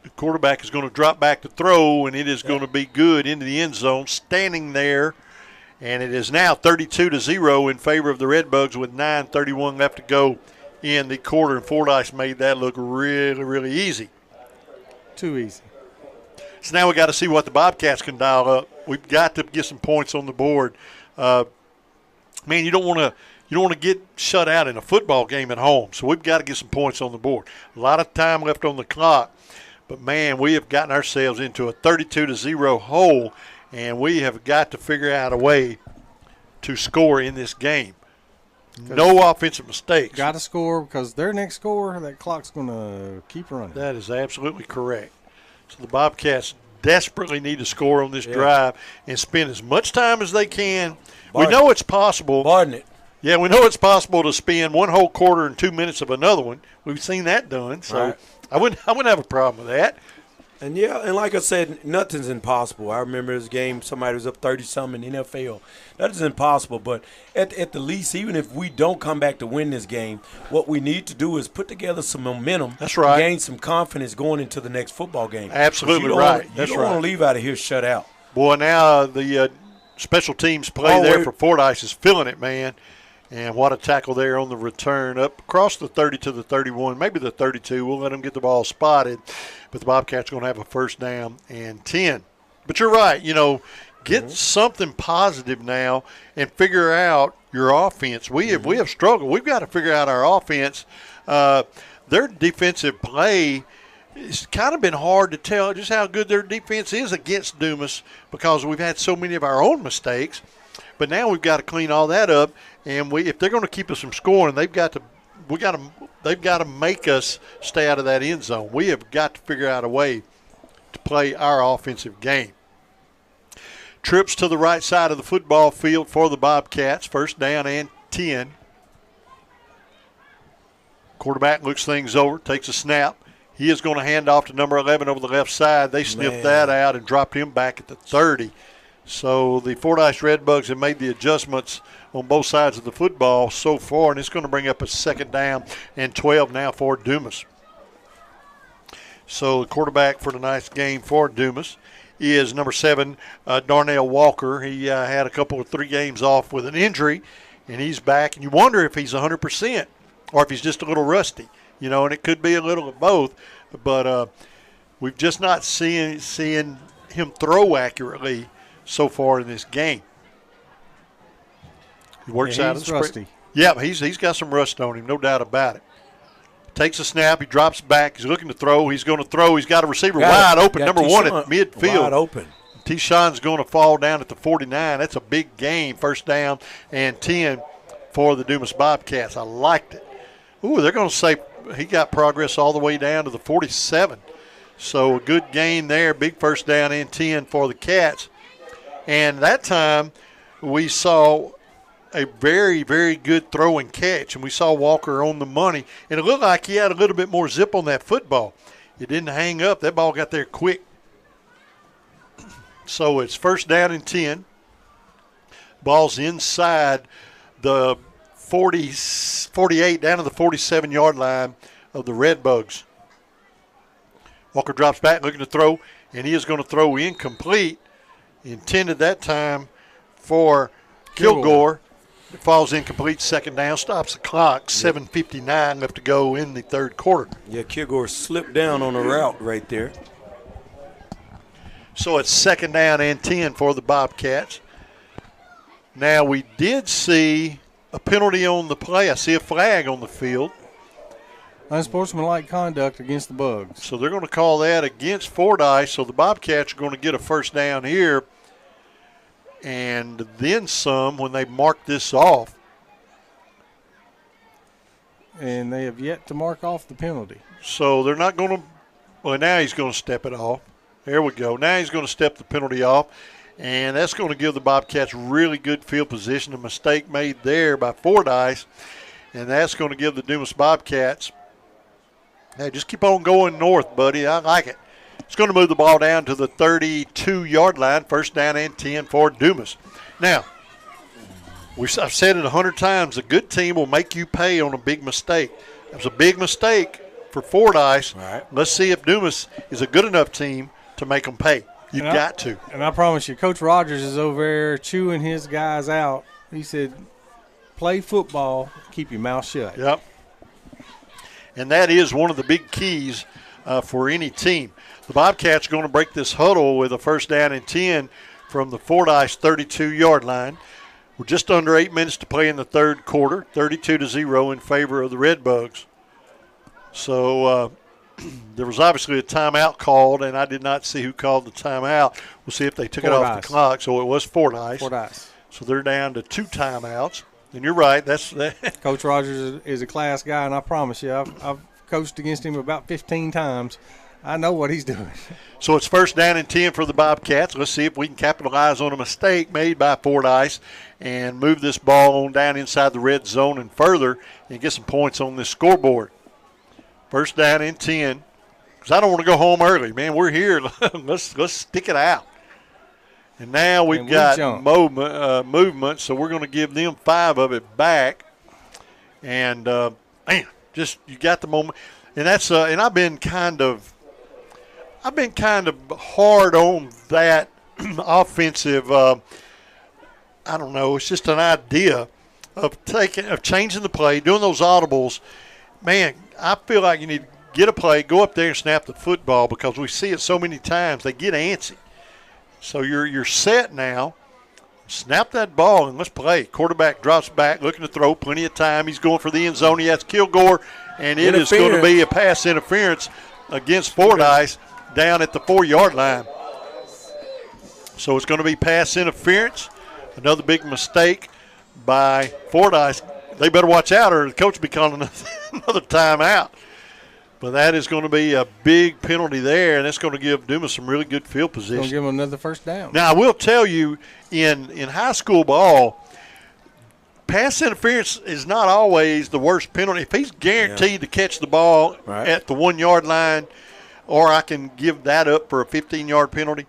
The quarterback is going to drop back to throw, and it is going to be good into the end zone, standing there. And it is now 32-0 in favor of the Redbugs with 9:31 left to go in the quarter. And Fordyce made that look really, really easy. Too easy. So now we got to see what the Bobcats can dial up. We've got to get some points on the board. Man, you don't want to get shut out in a football game at home. So we've got to get some points on the board. A lot of time left on the clock. But, man, we have gotten ourselves into a 32-0 hole, and we have got to figure out a way to score in this game. No offensive mistakes. Got to score because their next score, that clock's going to keep running. That is absolutely correct. So the Bobcats desperately need to score on this drive and spend as much time as they can. We know it's possible. Yeah, we know it's possible to spend one whole quarter and 2 minutes of another one. We've seen that done. So I wouldn't have a problem with that. And, and like I said, nothing's impossible. I remember this game, somebody was up 30-something in the NFL. That is impossible. But at the least, even if we don't come back to win this game, what we need to do is put together some momentum. That's right. Gain some confidence going into the next football game. Absolutely right. You don't want to leave out of here shut out. Boy, now the special teams play there for Fordyce is feeling it, man. And what a tackle there on the return up across the 30 to the 31, maybe the 32. We'll let them get the ball spotted. But the Bobcats are going to have a 1st down and 10. But you're right, get something positive now and figure out your offense. We have struggled. We've got to figure out our offense. Their defensive play, it's kind of been hard to tell just how good their defense is against Dumas because we've had so many of our own mistakes. But now we've got to clean all that up, and if they're going to keep us from scoring, they've got to make us stay out of that end zone. We have got to figure out a way to play our offensive game. Trips to the right side of the football field for the Bobcats, 1st down and 10. Quarterback looks things over, takes a snap. He is going to hand off to number 11 over the left side. They sniffed that out and dropped him back at the 30. So the Fordyce Redbugs have made the adjustments on both sides of the football so far, and it's going to bring up a 2nd down and 12 now for Dumas. So the quarterback for tonight's game for Dumas is number 7, Darnell Walker. He had a couple of 3 games off with an injury, and he's back. And you wonder if he's 100% or if he's just a little rusty, and it could be a little of both. But we've just not seen him throw accurately so far in this game. He works out of the rusty. Yeah, he's got some rust on him, no doubt about it. Takes a snap, he drops back, he's looking to throw, he's going to throw, he's got a receiver wide open, number 1 at midfield. Wide open. T-Shon's going to fall down at the 49. That's a big gain, 1st down and 10 for the Dumas Bobcats. I liked it. Ooh, they're going to say he got progress all the way down to the 47. So a good gain there, big 1st down and 10 for the Cats. And that time we saw a very, very good throw and catch, and we saw Walker on the money. And it looked like he had a little bit more zip on that football. It didn't hang up. That ball got there quick. So it's first down and 10. Ball's inside the 48 down to the 47-yard line of the Red Bugs. Walker drops back looking to throw, and he is going to throw incomplete. Intended that time for Kilgore. It falls incomplete, second down, stops the clock, 7:59 left to go in the third quarter. Yeah, Kilgore slipped down on a route right there. So it's second down and 10 for the Bobcats. Now we did see a penalty on the play. I see a flag on the field. Unsportsmanlike conduct against the Bugs. So they're going to call that against Fordyce. So the Bobcats are going to get a first down here. And then some when they mark this off. And they have yet to mark off the penalty. So they're not going to – well, now he's going to step it off. There we go. Now he's going to step the penalty off. And that's going to give the Bobcats really good field position. A mistake made there by Fordyce. And that's going to give the Dumas Bobcats – hey, just keep on going north, buddy. I like it. It's going to move the ball down to the 32-yard line, first down and 10 for Dumas. Now, I've said it 100 times, a good team will make you pay on a big mistake. It was a big mistake for Fordyce. Right. Let's see if Dumas is a good enough team to make them pay. You've got to. And I promise you, Coach Rogers is over there chewing his guys out. He said, play football, keep your mouth shut. Yep. And that is one of the big keys for any team. The Bobcats are going to break this huddle with a first down and 10 from the Fordyce 32-yard line. We're just under 8 minutes to play in the third quarter, 32-0 in favor of the Red Bugs. So there was obviously a timeout called, and I did not see who called the timeout. We'll see if they took it off the clock. So it was Fordyce. So they're down to 2 timeouts. And you're right. That's that. Coach Rogers is a class guy, and I promise you, I've coached against him about 15 times. I know what he's doing. So it's first down and 10 for the Bobcats. Let's see if we can capitalize on a mistake made by Fordyce and move this ball on down inside the red zone and further and get some points on this scoreboard. First down and 10. Because I don't want to go home early, man. We're here. Let's stick it out. And now we've got movement, so we're going to give them 5 of it back. And, man, just you got the moment. And that's and I've been kind of hard on that offensive. I don't know. It's just an idea of changing the play, doing those audibles. Man, I feel like you need to get a play, go up there and snap the football because we see it so many times. They get antsy. So you're set now. Snap that ball and let's play. Quarterback drops back, looking to throw. Plenty of time. He's going for the end zone. He has Kilgore, and it is going to be a pass interference against Fordyce down at the 4-yard line. So it's going to be pass interference. Another big mistake by Fordyce. They better watch out or the coach will be calling another timeout. But that is going to be a big penalty there, and that's going to give Dumas some really good field position. Going to give him another first down. Now, I will tell you, in high school ball, pass interference is not always the worst penalty. If he's guaranteed to catch the ball at the 1-yard line, or I can give that up for a 15-yard penalty,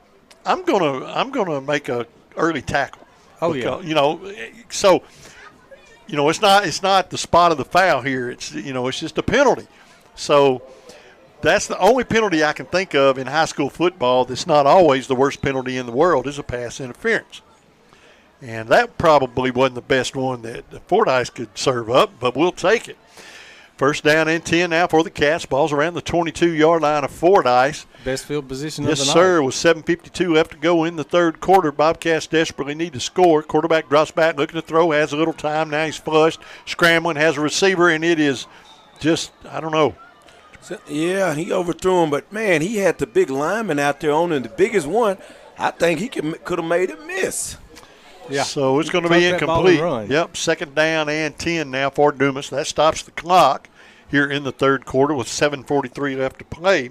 I'm gonna make a early tackle. It's not the spot of the foul here. It's just a penalty. So that's the only penalty I can think of in high school football that's not always the worst penalty in the world is a pass interference. And that probably wasn't the best one that Fordyce could serve up, but we'll take it. First down and 10 now for the Cats. Ball's around the 22-yard line of Fordyce. Best field position of the night. Yes, sir. With 7:52 left to go in the third quarter. Bobcats desperately need to score. Quarterback drops back, looking to throw, has a little time. Now he's flushed, scrambling, has a receiver, and it is just, I don't know. Yeah, he overthrew him, but, man, he had the big lineman out there on him, the biggest one. I think he could have made it miss. Yeah. So it's going to be incomplete. Yep, second down and 10 now for Dumas. That stops the clock here in the third quarter with 7:43 left to play.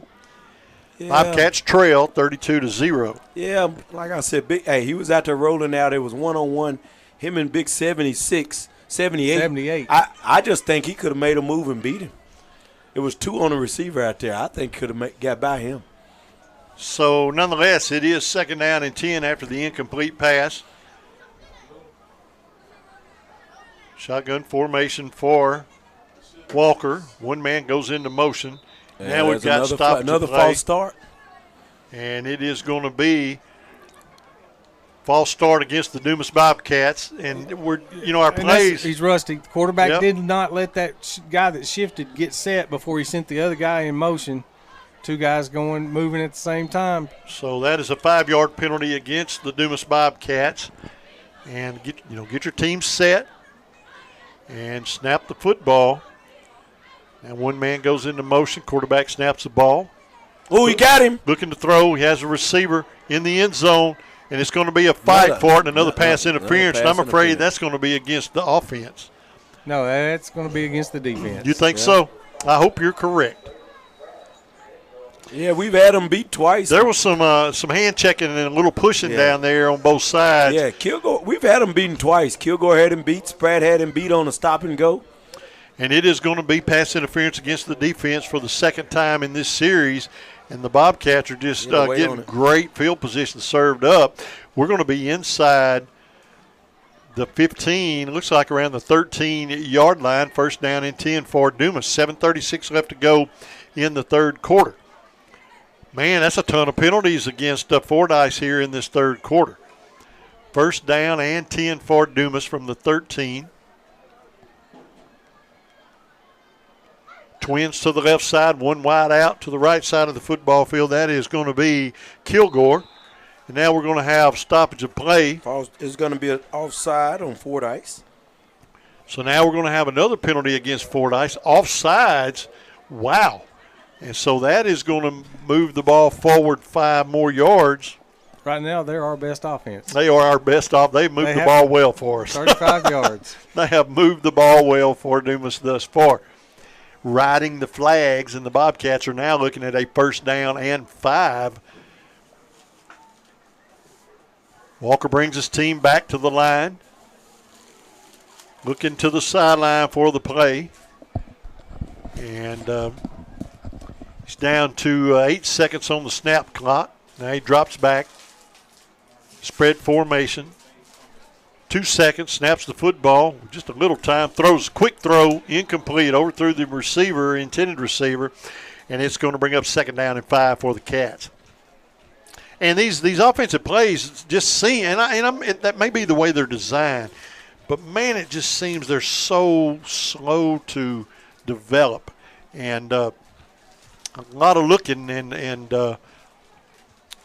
Yeah. Bobcats trail 32-0. Yeah, like I said, he was out there rolling out. It was one-on-one. Him and Big 78. 78. I just think he could have made a move and beat him. It was 2 on the receiver out there. I think could have got by him. So, nonetheless, it is 2nd down and 10 after the incomplete pass. Shotgun formation for Walker. One man goes into motion. Yeah, now we've got another false start. And it is going to be false start against the Dumas Bobcats. And our plays. He's rusty. The quarterback did not let that guy that shifted get set before he sent the other guy in motion. 2 guys moving at the same time. So that is a 5-yard penalty against the Dumas Bobcats. And get your team set and snap the football. And one man goes into motion. Quarterback snaps the ball. Oh, he got him. Looking to throw. He has a receiver in the end zone, and it's going to be a fight for it and another pass interference. And I'm afraid that's going to be against the offense. No, that's going to be against the defense. You think so? I hope you're correct. Yeah, we've had them beat twice. There was some hand checking and a little pushing down there on both sides. Yeah, Kilgore. We've had them beaten twice. Kilgore had him beat. Spratt had him beat on a stop and go. And it is going to be pass interference against the defense for the 2nd time in this series. And the Bobcats are just getting great field position served up. We're going to be inside the 15, looks like around the 13-yard line, 1st down and 10 for Dumas. 7:36 left to go in the 3rd quarter. Man, that's a ton of penalties against Fordyce here in this 3rd quarter. 1st down and 10 for Dumas from the 13. Twins to the left side, one wide out to the right side of the football field. That is going to be Kilgore. And now we're going to have stoppage of play. It's going to be an offside on Fordyce. So now we're going to have another penalty against Fordyce. Offsides. Wow. And so that is going to move the ball forward 5 more yards. Right now, they're our best offense. They are our best off. They've moved the ball well for us. 35 yards. They have moved the ball well for Dumas thus far. Riding the flags, and the Bobcats are now looking at a 1st down and 5. Walker brings his team back to the line. Looking to the sideline for the play. And he's down to 8 seconds on the snap clock. Now he drops back. Spread formation. 2 seconds, snaps the football, just a little time, throws a quick throw, incomplete, overthrew the receiver, intended receiver, and it's going to bring up 2nd down and 5 for the Cats. And these offensive plays just seem, that may be the way they're designed, but man, it just seems they're so slow to develop, and a lot of looking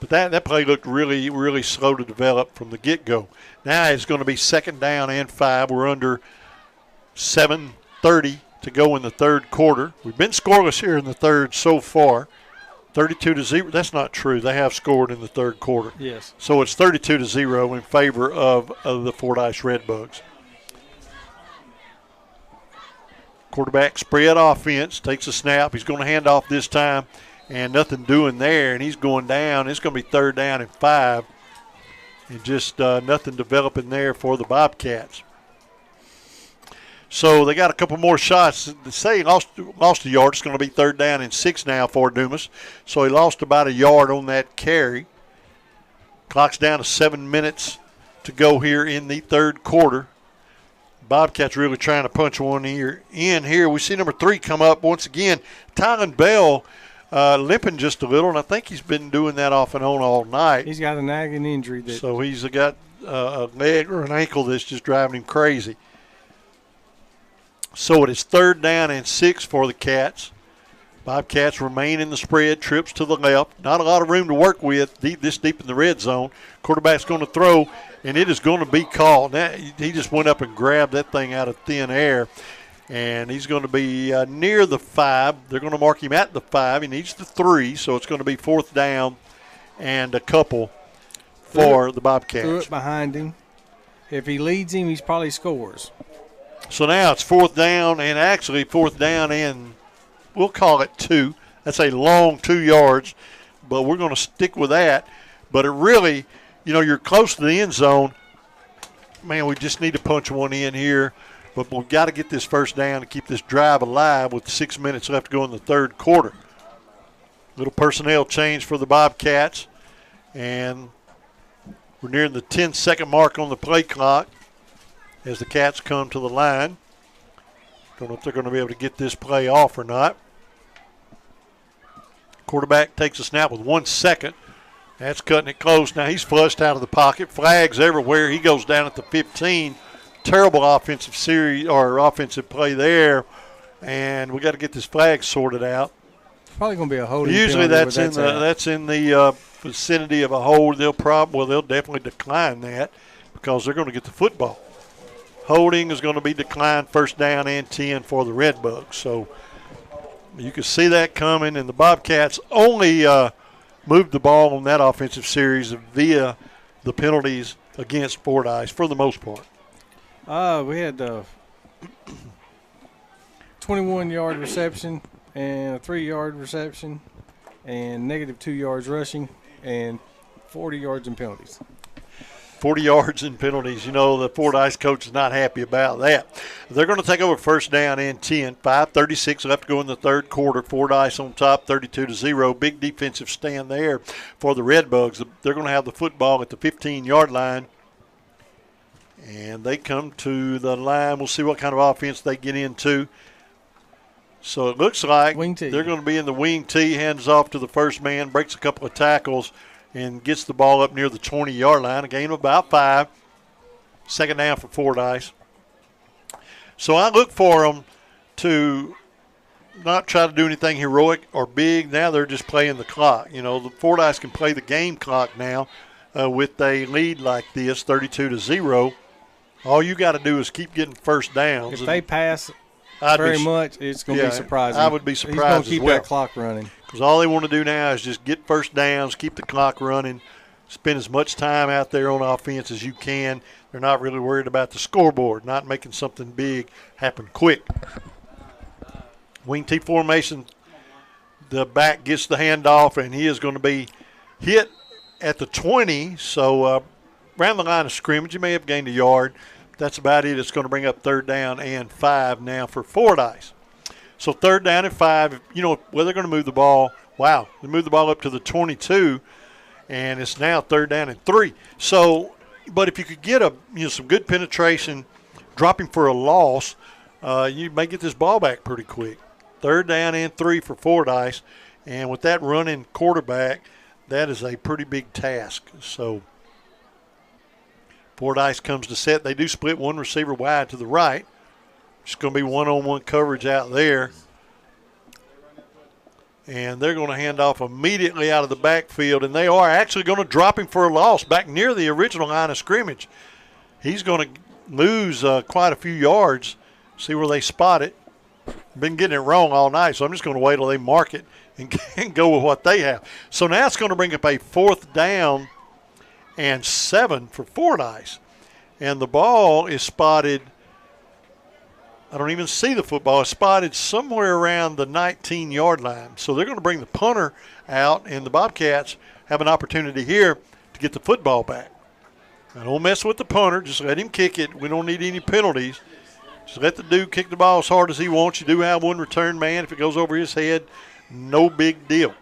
but that play looked really, really slow to develop from the get-go. Now it's going to be 2nd down and 5. We're under 7:30 to go in the 3rd quarter. We've been scoreless here in the 3rd so far. 32-0. That's not true. They have scored in the 3rd quarter. Yes. So it's 32-0 in favor of the Fordyce Redbugs. Quarterback spread offense, takes a snap. He's going to hand off this time. And nothing doing there, and he's going down. It's going to be 3rd down and 5. And just nothing developing there for the Bobcats. So they got a couple more shots. They say he lost a yard. It's going to be 3rd down and 6 now for Dumas. So he lost about a yard on that carry. Clock's down to 7 minutes to go here in the 3rd quarter. Bobcats really trying to punch one in here. We see number 3 come up once again. Tylen Bell limping just a little, and I think he's been doing that off and on all night. He's got a nagging injury. So he's got a leg or an ankle that's just driving him crazy. So it is 3rd down and 6 for the Cats. Bobcats remain in the spread, trips to the left. Not a lot of room to work with this deep in the red zone. Quarterback's going to throw, and it is going to be called. Now, he just went up and grabbed that thing out of thin air. And he's going to be near the 5. They're going to mark him at the 5. He needs the 3, so it's going to be 4th down and a couple for the Bobcats. Threw it behind him. If he leads him, he probably scores. So now it's 4th down, and actually 4th down and we'll call it 2. That's a long 2 yards. but we're going to stick with that. But it really, you're close to the end zone. Man, we just need to punch one in here. But we've got to get this first down to keep this drive alive with 6 minutes left to go in the third quarter. Little personnel change for the Bobcats. And we're nearing the 10-second mark on the play clock as the Cats come to the line. Don't know if they're going to be able to get this play off or not. Quarterback takes a snap with 1 second. That's cutting it close. Now he's flushed out of the pocket. Flags everywhere. He goes down at the 15. Terrible offensive series or offensive play there. And we got to get this flag sorted out. Probably going to be a holding. Usually that's in the vicinity of a hold. They'll definitely decline that because they're going to get the football. Holding is going to be declined, first down and 10 for the Redbugs. So you can see that coming, and the Bobcats only moved the ball on that offensive series via the penalties against Fordyce for the most part. We had 21-yard reception and a 3-yard reception and negative 2 yards rushing and 40 yards in penalties. 40 yards in penalties. The Fordyce coach is not happy about that. They're going to take over first down and 10. 5:36 left to go in the third quarter. Fordyce on top, 32-0. Big defensive stand there for the Redbugs. They're going to have the football at the 15-yard line. And they come to the line. We'll see what kind of offense they get into. So it looks like they're going to be in the wing tee, hands off to the first man, breaks a couple of tackles, and gets the ball up near the 20-yard line. A gain of about 5. Second down for Fordyce. So I look for them to not try to do anything heroic or big. Now they're just playing the clock. The Fordyce can play the game clock now with a lead like this, 32-0. All you got to do is keep getting first downs. If they pass much, it's going to be surprising. I would be surprised. He's going to keep that clock running. Because all they want to do now is just get first downs, keep the clock running, spend as much time out there on offense as you can. They're not really worried about the scoreboard, not making something big happen quick. Wing T formation, the back gets the handoff, and he is going to be hit at the 20. So around the line of scrimmage, he may have gained a yard. That's about it. It's going to bring up third down and 5 now for Fordyce. So third down and 5, they're going to move the ball. Wow, they move the ball up to the 22, and it's now third down and 3. So, but if you could get some good penetration, dropping for a loss, you may get this ball back pretty quick. Third down and 3 for Fordyce, and with that running quarterback, that is a pretty big task. So Fordyce comes to set. They do split one receiver wide to the right. It's going to be one-on-one coverage out there. And they're going to hand off immediately out of the backfield, and they are actually going to drop him for a loss back near the original line of scrimmage. He's going to lose quite a few yards. See where they spot it. Been getting it wrong all night, so I'm just going to wait till they mark it and go with what they have. So now it's going to bring up a fourth down and 7 for Fordyce. And the ball is spotted. I don't even see the football. It's spotted somewhere around the 19-yard line. So they're going to bring the punter out, and the Bobcats have an opportunity here to get the football back. Now, don't mess with the punter. Just let him kick it. We don't need any penalties. Just let the dude kick the ball as hard as he wants. You do have one return man. If it goes over his head, no big deal.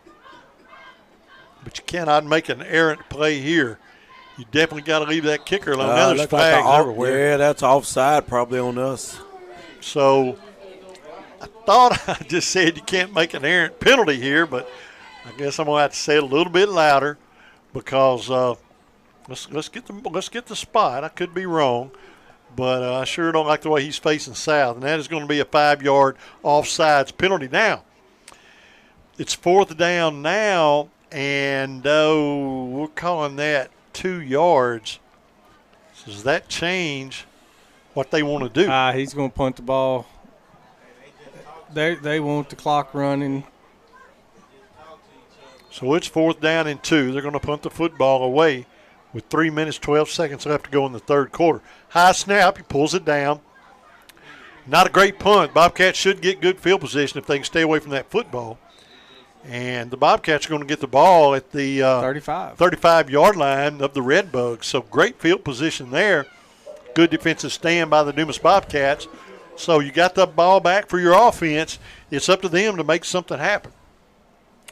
But you cannot make an errant play here. You definitely got to leave that kicker alone. Now there's flags everywhere. Yeah, that's offside probably on us. So I thought I just said you can't make an errant penalty here, but I guess I'm going to have to say it a little bit louder because let's get the spot. I could be wrong, but I sure don't like the way he's facing south, and that is going to be a 5-yard offsides penalty. Now, it's fourth down now, and we're calling that 2 yards. So does that change what they want to do? He's going to punt the ball. They want the clock running. So it's fourth down and 2. They're going to punt the football away with 3 minutes, 12 seconds left to go in the third quarter. High snap, he pulls it down. Not a great punt. Bobcats should get good field position if they can stay away from that football. And the Bobcats are going to get the ball at the 35-yard line of the Redbugs. So great field position there. Good defensive stand by the Dumas Bobcats. So you got the ball back for your offense. It's up to them to make something happen.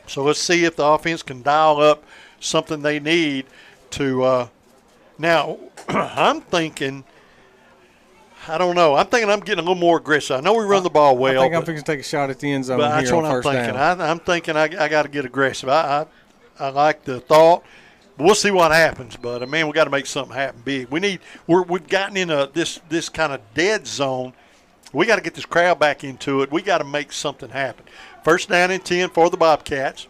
So let's see if the offense can dial up something they need to now, I'm thinking, I don't know. I'm thinking I'm getting a little more aggressive. I know we run the ball well. I think I'm fixing to take a shot at the end zone that's here what on I'm first thinking. down. I'm thinking I got to get aggressive. I like the thought. But we'll see what happens. But, man, we got to make something happen big. We've gotten in this kind of dead zone. We got to get this crowd back into it. We got to make something happen. First down and 10 for the Bobcats.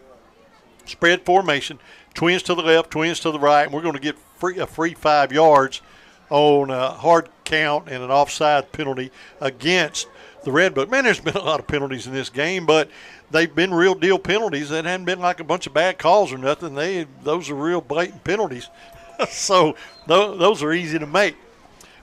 Spread formation. Twins to the left, twins to the right, and we're going to get a free 5 yards on a hard count and an offside penalty against the Redbug. Man, there's been a lot of penalties in this game, but they've been real deal penalties. That haven't been like a bunch of bad calls or nothing. Those are real blatant penalties. So those are easy to make.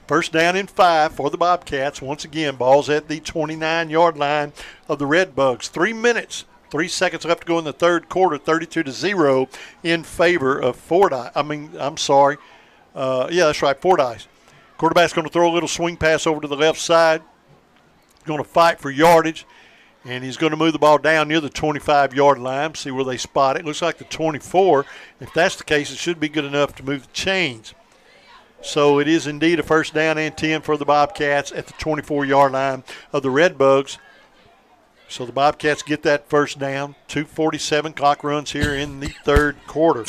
First down and 5 for the Bobcats. Once again, ball's at the 29-yard line of the Redbugs. 3 minutes. 3 seconds left to go in the third quarter, 32-0 in favor of Fordyce. That's right, Fordyce. Quarterback's going to throw a little swing pass over to the left side. He's going to fight for yardage, and he's going to move the ball down near the 25-yard line, see where they spot it. Looks like the 24. If that's the case, it should be good enough to move the chains. So it is indeed a first down and 10 for the Bobcats at the 24-yard line of the Redbugs. So the Bobcats get that first down. 2:47 clock runs here in the third quarter.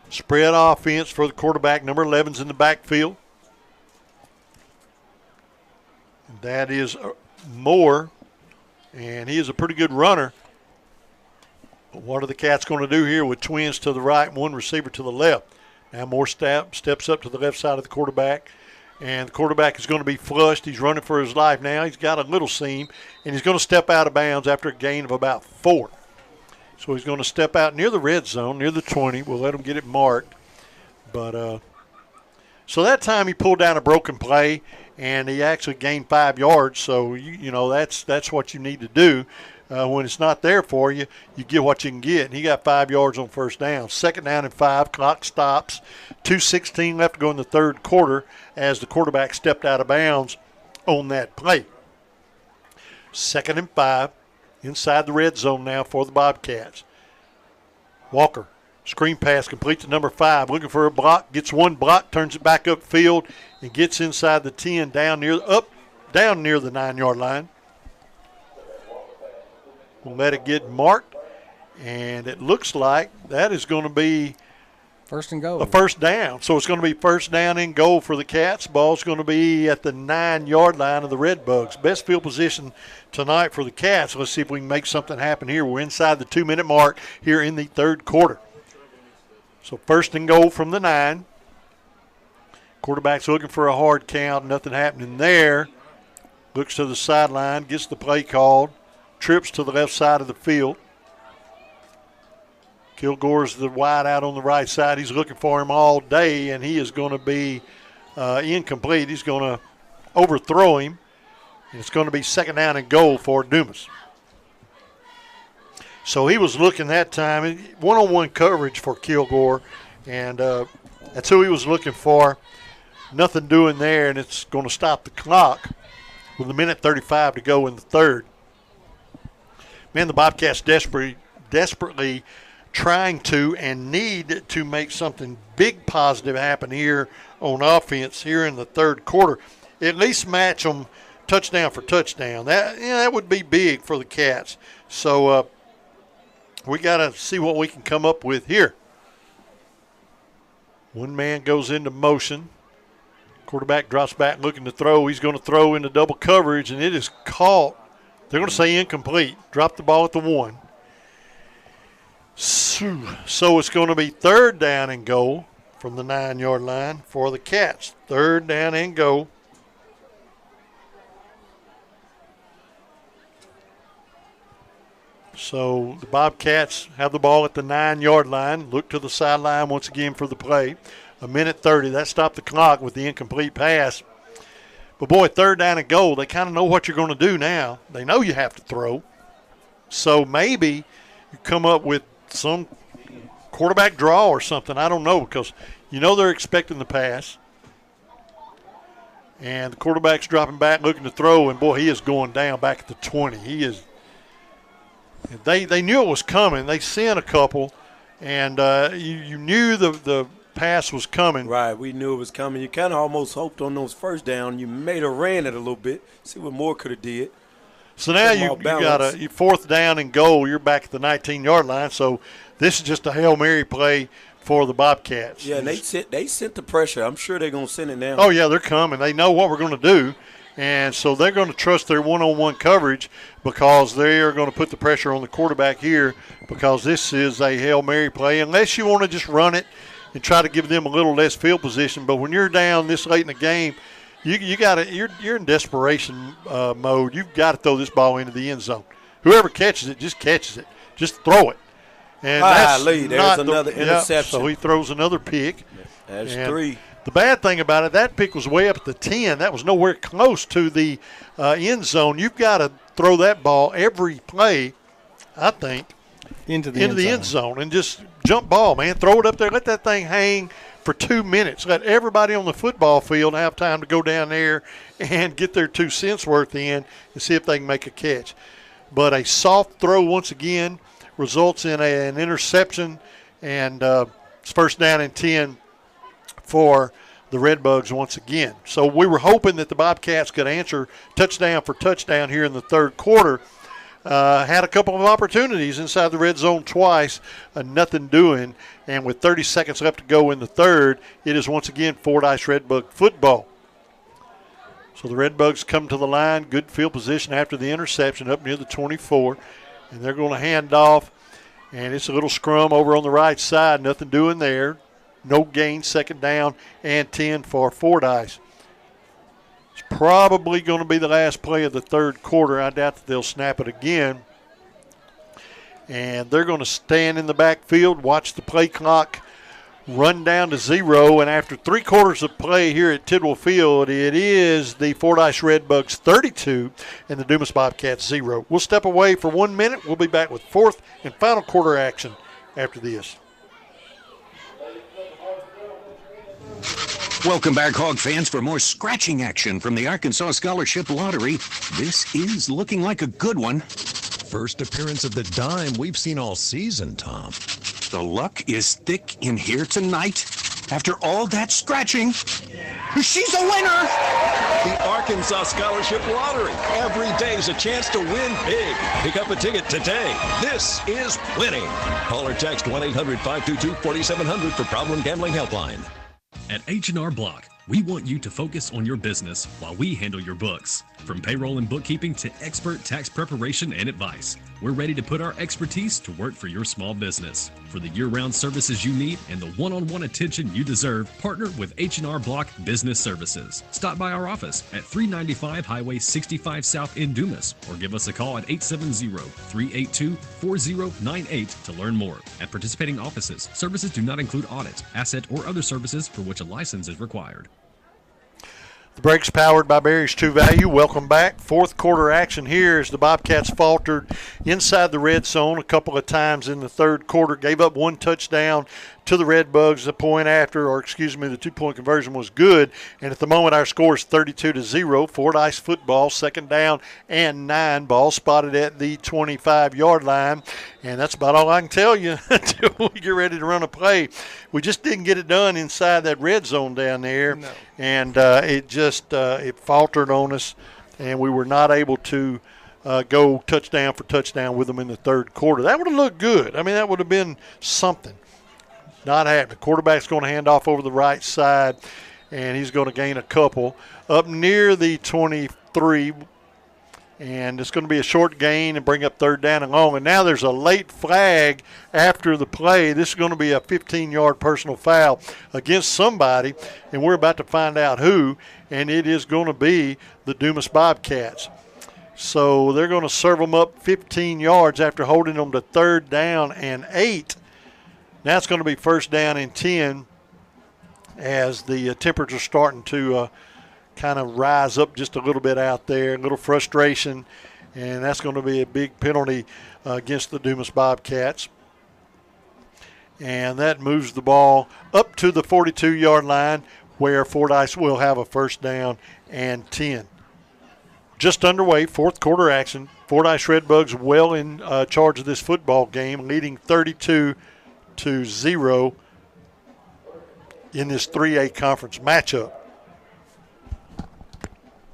Spread offense for the quarterback. Number 11's in the backfield. That is Moore, and he is a pretty good runner. But what are the Cats going to do here with twins to the right and one receiver to the left? Now Moore steps up to the left side of the quarterback. And the quarterback is going to be flushed. He's running for his life now. He's got a little seam, and he's going to step out of bounds after a gain of about 4. So he's going to step out near the red zone, near the 20. We'll let him get it marked. But so that time he pulled down a broken play, and he actually gained 5 yards. So, you know, that's what you need to do. When it's not there for you, you get what you can get. And he got 5 yards on first down. Second down and 5. Clock stops. 2:16 left to go in the third quarter as the quarterback stepped out of bounds on that play. Second and 5. Inside the red zone now for the Bobcats. Walker, screen pass complete to number 5. Looking for a block. Gets one block, turns it back upfield, and gets inside the 10 down near the 9-yard line. We'll let it get marked, and it looks like that is going to be first and goal. A first down. So it's going to be first down and goal for the Cats. Ball's going to be at the 9-yard line of the Redbugs. Best field position tonight for the Cats. Let's see if we can make something happen here. We're inside the 2-minute mark here in the third quarter. So first and goal from the 9. Quarterback's looking for a hard count. Nothing happening there. Looks to the sideline, gets the play called. Trips to the left side of the field. Kilgore's the wide out on the right side. He's looking for him all day, and he is going to be incomplete. He's going to overthrow him, and it's going to be second down and goal for Dumas. So he was looking that time, one-on-one coverage for Kilgore, and that's who he was looking for. Nothing doing there, and it's going to stop the clock with 1:35 to go in the third. Man, the Bobcats desperately trying to and need to make something big positive happen here on offense here in the third quarter. At least match them touchdown for touchdown. That would be big for the Cats. So we got to see what we can come up with here. One man goes into motion. Quarterback drops back looking to throw. He's going to throw into double coverage, and it is caught. They're going to say incomplete. Drop the ball at the 1. So it's going to be third down and goal from the 9-yard line for the Cats. Third down and goal. So the Bobcats have the ball at the 9-yard line. Look to the sideline once again for the play. 1:30. That stopped the clock with the incomplete pass. But, boy, 3rd down and goal, they kind of know what you're going to do now. They know you have to throw. So maybe you come up with some quarterback draw or something. I don't know, because you know they're expecting the pass. And the quarterback's dropping back, looking to throw, and, boy, he is going down back at the 20. He is – they knew it was coming. They sent a couple, and you knew the pass was coming. Right, we knew it was coming. You kind of almost hoped on those first down. You made a ran it a little bit, see what Moore could have did. So now you got a 4th down and goal. You're back at the 19-yard line. So this is just a Hail Mary play for the Bobcats. Yeah, and they sent the pressure. I'm sure they're going to send it now. Oh, yeah, they're coming. They know what we're going to do. And so they're going to trust their one-on-one coverage because they are going to put the pressure on the quarterback here because this is a Hail Mary play. Unless you want to just run it and try to give them a little less field position. But when you're down this late in the game, you're in desperation mode. You've got to throw this ball into the end zone. Whoever catches it, just catches it. Just throw it. And there's another interception. So he throws another pick. That's 3. The bad thing about it, that pick was way up at the 10. That was nowhere close to the end zone. You've got to throw that ball every play, I think, into the end zone and just jump ball, man. Throw it up there. Let that thing hang for 2 minutes. Let everybody on the football field have time to go down there and get their 2 cents worth in and see if they can make a catch. But a soft throw once again results in an interception, and it's 1st down and 10 for the Redbugs once again. So we were hoping that the Bobcats could answer touchdown for touchdown here in the 3rd quarter. Had a couple of opportunities inside the red zone twice, nothing doing. And with 30 seconds left to go in the 3rd, it is once again Fordyce Redbug football. So the Redbugs come to the line, good field position after the interception up near the 24. And they're going to hand off, and it's a little scrum over on the right side, nothing doing there. No gain, 2nd down and 10 for Fordyce. It's probably going to be the last play of the 3rd quarter. I doubt that they'll snap it again. And they're going to stand in the backfield, watch the play clock run down to 0. And after 3 quarters of play here at Tidwell Field, it is the Fordyce Redbugs 32 and the Dumas Bobcats 0. We'll step away for 1 minute. We'll be back with 4th and final quarter action after this. Welcome back, Hog fans, for more scratching action from the Arkansas Scholarship Lottery. This is looking like a good one. First appearance of the dime we've seen all season, Tom. The luck is thick in here tonight. After all that scratching, she's a winner! The Arkansas Scholarship Lottery. Every day's a chance to win big. Pick up a ticket today. This is winning. Call or text 1-800-522-4700 for Problem Gambling Helpline. At H&R Block, we want you to focus on your business while we handle your books. From payroll and bookkeeping to expert tax preparation and advice, we're ready to put our expertise to work for your small business. For the year-round services you need and the one-on-one attention you deserve, partner with H&R Block Business Services. Stop by our office at 395 Highway 65 South in Dumas or give us a call at 870-382-4098 to learn more. At participating offices, services do not include audit, asset, or other services for which a license is required. The break's powered by Barry's True Value. Welcome back. 4th quarter action here as the Bobcats faltered inside the red zone a couple of times in the 3rd quarter. Gave up 1 touchdown to the Redbugs. The 2-point conversion was good. And at the moment, our score is 32-0. Fordyce football, 2nd down and 9. Ball spotted at the 25-yard line. And that's about all I can tell you until we get ready to run a play. We just didn't get it done inside that red zone down there. No. And it faltered on us, and we were not able to go touchdown for touchdown with them in the 3rd quarter. That would have looked good. I mean, that would have been something. Not happening. Quarterback's going to hand off over the right side, and he's going to gain a couple up near the 23. And it's going to be a short gain and bring up 3rd down and long. And now there's a late flag after the play. This is going to be a 15-yard personal foul against somebody, and we're about to find out who, and it is going to be the Dumas Bobcats. So they're going to serve them up 15 yards after holding them to 3rd down and 8. Now it's going to be 1st down and 10 as the temperature's starting to kind of rise up just a little bit out there, a little frustration, and that's going to be a big penalty against the Dumas Bobcats. And that moves the ball up to the 42-yard line where Fordyce will have a first down and 10. Just underway, fourth quarter action. Fordyce Redbugs well in charge of this football game, leading 32-0 in this 3A conference matchup.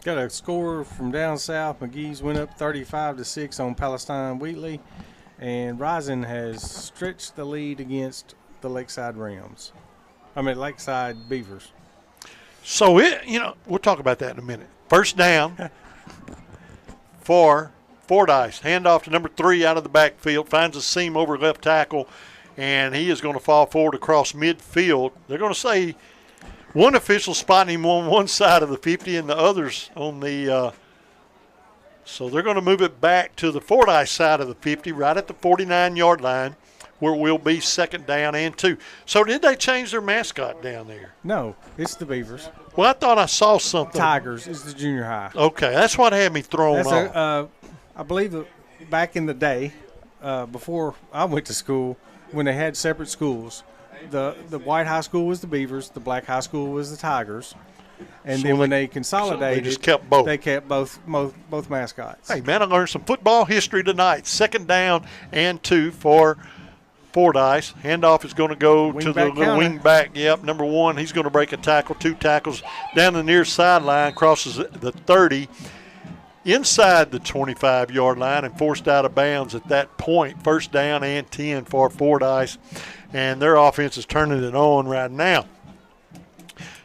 Got a score from down south. McGee's went up 35-6 on Palestine Wheatley, and Rising has stretched the lead against the Lakeside Beavers. So we'll talk about that in a minute. First down for Fordyce. Handoff to number 3 out of the backfield. Finds a seam over left tackle, and he is going to fall forward across midfield. They're going to say one official spotting him on one side of the 50 and the others on the so they're going to move it back to the Fordyce side of the 50, right at the 49-yard line, where it will be second down and 2. So did they change their mascot down there? No, it's the Beavers. Well, I thought I saw something. Tigers is the junior high. Okay, that's what had me thrown off. I believe that back in the day, before I went to school, when they had separate schools, the white high school was the Beavers, the black high school was the Tigers. And so then when they consolidated, they just kept both. They kept both mascots. Hey, man, I learned some football history tonight. Second down and 2 for Fordyce. Handoff is going to go to the wing back. Yep, number 1. He's going to break a tackle, 2 tackles down the near sideline, crosses the 30, inside the 25-yard line, and forced out of bounds at that point. First down and 10 for Fordyce, and their offense is turning it on right now.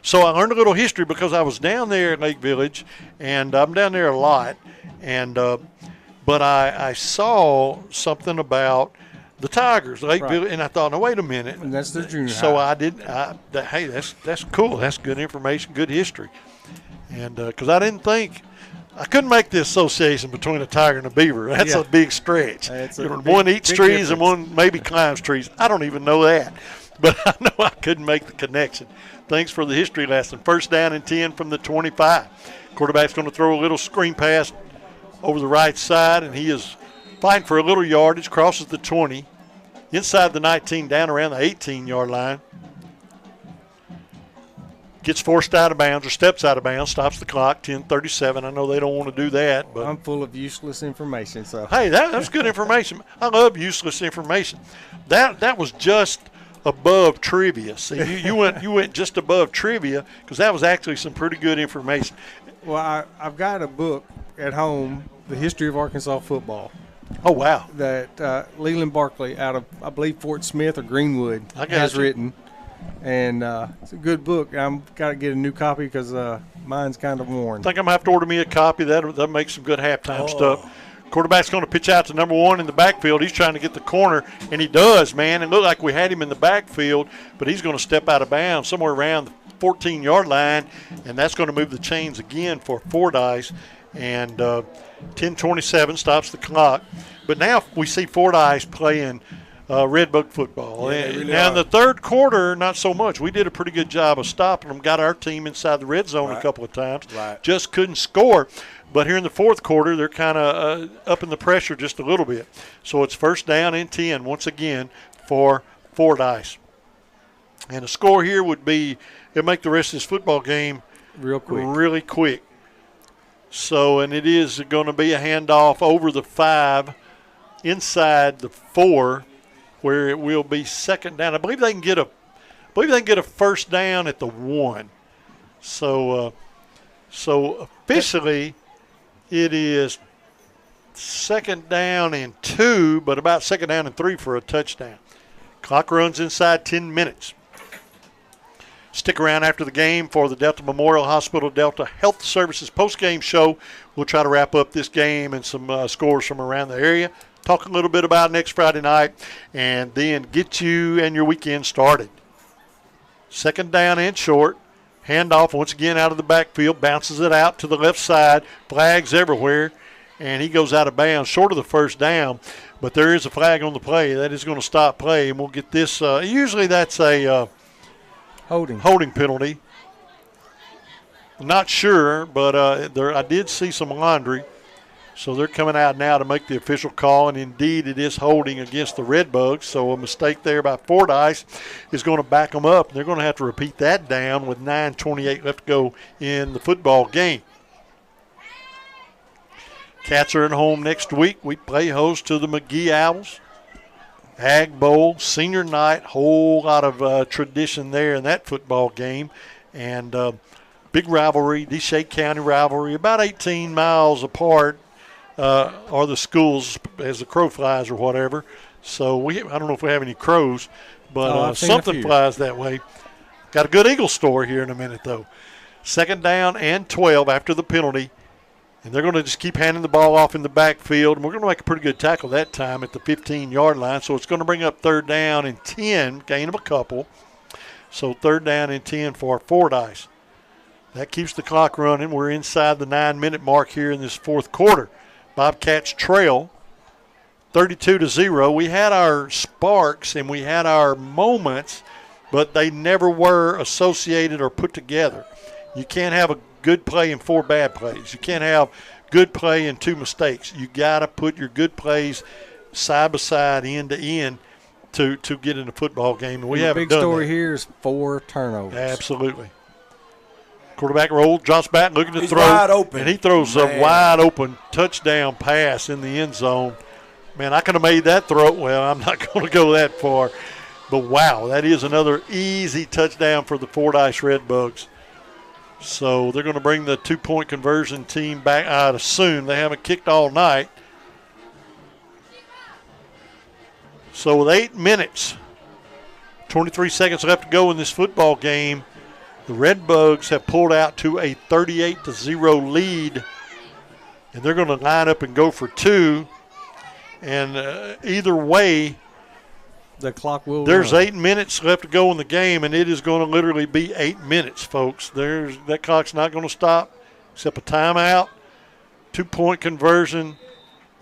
So I learned a little history because I was down there at Lake Village, and I'm down there a lot. And but I saw something about the Tigers, Lake Village, and I thought, no, wait a minute. And that's their junior so high. I didn't. Hey, that's cool. That's good information, good history. And because I didn't think. I couldn't make the association between a tiger and a beaver. That's a big stretch. One eats trees and one maybe climbs trees. I don't even know that. But I know I couldn't make the connection. Thanks for the history lesson. First down and 10 from the 25. Quarterback's going to throw a little screen pass over the right side, and he is fighting for a little yardage, crosses the 20, inside the 19, down around the 18-yard line. Gets forced out of bounds or steps out of bounds, stops the clock, 10:37. I know they don't want to do that. But I'm full of useless information. So hey, that's good information. I love useless information. That was just above trivia. See, you went just above trivia because that was actually some pretty good information. Well, I've got a book at home, The History of Arkansas Football. Oh, wow. That Leland Barkley out of, I believe, Fort Smith or Greenwood has written. And it's a good book. I've got to get a new copy because mine's kind of worn. I think I'm going to have to order me a copy. That'll make some good halftime stuff. Quarterback's going to pitch out to number 1 in the backfield. He's trying to get the corner, and he does, man. It looked like we had him in the backfield, but he's going to step out of bounds somewhere around the 14-yard line, and that's going to move the chains again for Fordyce. And 10:27 stops the clock. But now we see Fordyce playing Redbug football. Yeah, really now in the third quarter, not so much. We did a pretty good job of stopping them, got our team inside the red zone a couple of times, just couldn't score. But here in the fourth quarter, they're kind of upping the pressure just a little bit. So it's first down and 10 once again for Fordyce. And the score here would be, it'll make the rest of this football game really quick. So, and it is going to be a handoff over the 5, inside the 4, where it will be second down. I believe they can get a first down at the 1. So officially it is second down and 2, but about second down and 3 for a touchdown. Clock runs inside 10 minutes. Stick around after the game for the Delta Memorial Hospital Delta Health Services post-game show. We'll try to wrap up this game and some scores from around the area. Talk a little bit about next Friday night, and then get you and your weekend started. Second down and short. Handoff once again out of the backfield. Bounces it out to the left side. Flags everywhere, and he goes out of bounds short of the first down. But there is a flag on the play. That is going to stop play, and we'll get this. Usually that's a holding penalty. Not sure, but I did see some laundry. So they're coming out now to make the official call, and indeed it is holding against the Redbugs. So a mistake there by Fordyce is going to back them up. They're going to have to repeat that down with 9:28 left to go in the football game. Cats are at home next week. We play host to the McGee Owls. Ag Bowl, senior night, whole lot of tradition there in that football game. And big rivalry, Deshae County rivalry, about 18 miles apart. Are the schools as the crow flies or whatever. So I don't know if we have any crows, but something flies that way. Got a good Eagle story here in a minute, though. 2nd down and 12 after the penalty, and they're going to just keep handing the ball off in the backfield, and we're going to make a pretty good tackle that time at the 15-yard line. So it's going to bring up 3rd down and 10, gain of a couple. So 3rd down and 10 for Fordyce. That keeps the clock running. We're inside the 9-minute mark here in this 4th quarter. Bobcats trail 32-0. We had our sparks and we had our moments, but they never were associated or put together. You can't have a good play and 4 bad plays. You can't have good play and 2 mistakes. You got to put your good plays side by side, end to end, to get in a football game. And we haven't done that. The big story here is 4 turnovers. Absolutely. Quarterback roll, drops back, looking to throw. Wide open. And he throws a wide open touchdown pass in the end zone. Man, I could have made that throw. Well, I'm not going to go that far. But, wow, that is another easy touchdown for the Fordyce Redbugs. So they're going to bring the 2-point conversion team back, I'd assume. They haven't kicked all night. So with 8 minutes, 23 seconds left to go in this football game, the Redbugs have pulled out to a 38-0 lead, and they're going to line up and go for 2. And either way, the clock will there's run. 8 minutes left to go in the game, and it is going to literally be 8 minutes, folks. That clock's not going to stop except a timeout. 2-point conversion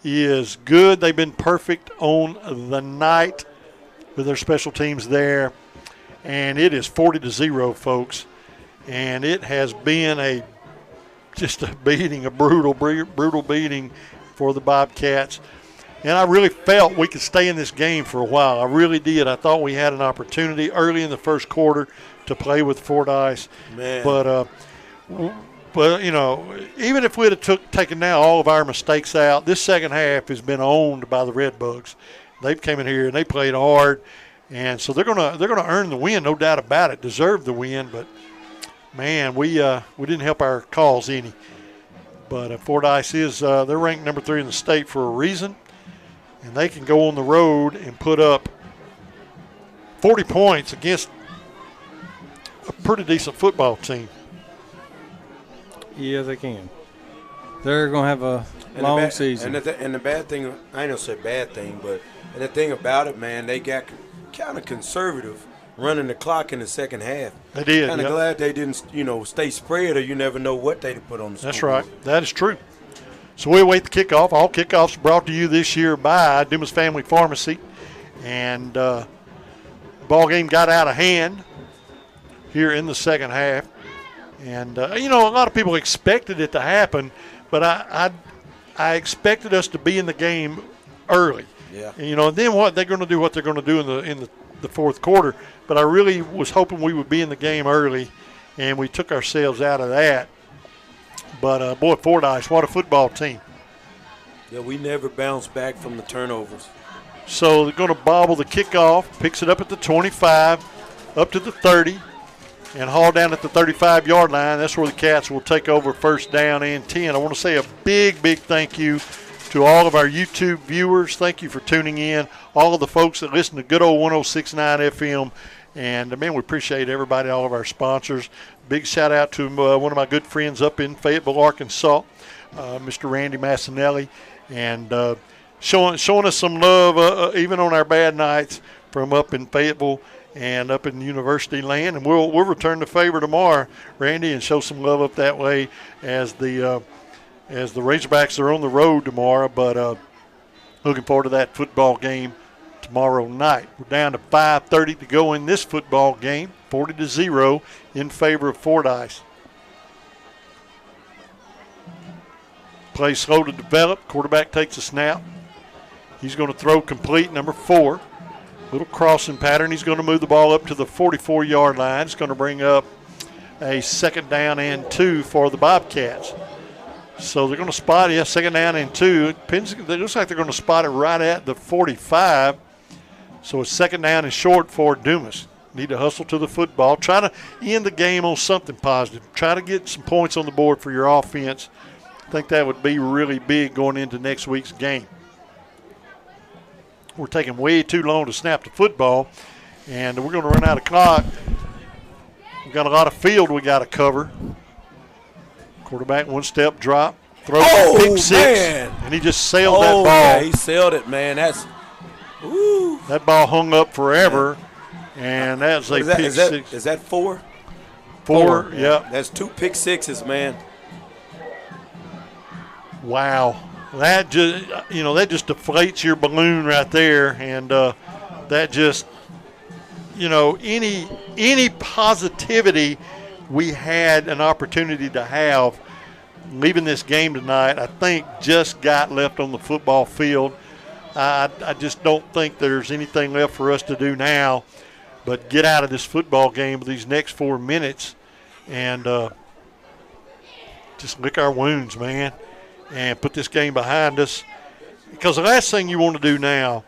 is good. They've been perfect on the night with their special teams there. And it is 40-0, folks. And it has been just a beating, a brutal beating for the Bobcats. And I really felt we could stay in this game for a while. I really did. I thought we had an opportunity early in the first quarter to play with Fordyce. Man. But you know, even if we'd have taken now all of our mistakes out, this second half has been owned by the Redbugs. They've come in here and they played hard. And so they're gonna earn the win, no doubt about it. Deserve the win, but man, we didn't help our cause any. But Fordyce is they're ranked number 3 in the state for a reason, and they can go on the road and put up 40 points against a pretty decent football team. Yeah, they can. They're gonna have a long season. And the bad thing, I ain't gonna say bad thing, but and the thing about it, man, they got kind of conservative running the clock in the second half. They did. Kind of glad they didn't, stay spread, or you never know what they'd put on the That's scoreboard. right. That is true. So we await the kickoff. All kickoffs brought to you this year by Dumas Family Pharmacy. And ball game got out of hand here in the second half. And, a lot of people expected it to happen, but I expected us to be in the game early. Yeah. And then they're going to do what they're going to do in the fourth quarter. But I really was hoping we would be in the game early, and we took ourselves out of that. But, boy, Fordyce, what a football team. Yeah, we never bounced back from the turnovers. So they're going to bobble the kickoff, picks it up at the 25, up to the 30, and haul down at the 35-yard line. That's where the Cats will take over first down and 10. I want to say a big, big thank you to all of our YouTube viewers. Thank you for tuning in. All of the folks that listen to good old 106.9 FM. And, man, we appreciate everybody, all of our sponsors. Big shout-out to one of my good friends up in Fayetteville, Arkansas, Mr. Randy Massinelli, and showing us some love even on our bad nights from up in Fayetteville and up in University Land. And we'll return the favor tomorrow, Randy, and show some love up that way as the Razorbacks are on the road tomorrow. But looking forward to that football game tomorrow night. We're down to 5:30 to go in this football game, 40-0 in favor of Fordyce. Play slow to develop. Quarterback takes a snap. He's going to throw complete, number 4. Little crossing pattern. He's going to move the ball up to the 44-yard line. It's going to bring up a 2nd down and 2 for the Bobcats. So they're going to spot it, 2nd down and 2. It looks like they're going to spot it right at the 45. So it's 2nd down and short for Dumas. Need to hustle to the football. Try to end the game on something positive. Try to get some points on the board for your offense. I think that would be really big going into next week's game. We're taking way too long to snap the football, and we're going to run out of clock. We've got a lot of field we got to cover. Quarterback, 1-step drop. Throw pick 6, man. And he just sailed that ball. Yeah, he sailed it, man. That ball hung up forever, and that's a pick 6. Is that 4? 4, yeah. That's 2 pick 6s, man. Wow. That just, that just deflates your balloon right there, and that just, any positivity we had an opportunity to have leaving this game tonight, I think just got left on the football field. I just don't think there's anything left for us to do now but get out of this football game with these next 4 minutes and just lick our wounds, man, and put this game behind us. Because the last thing you want to do now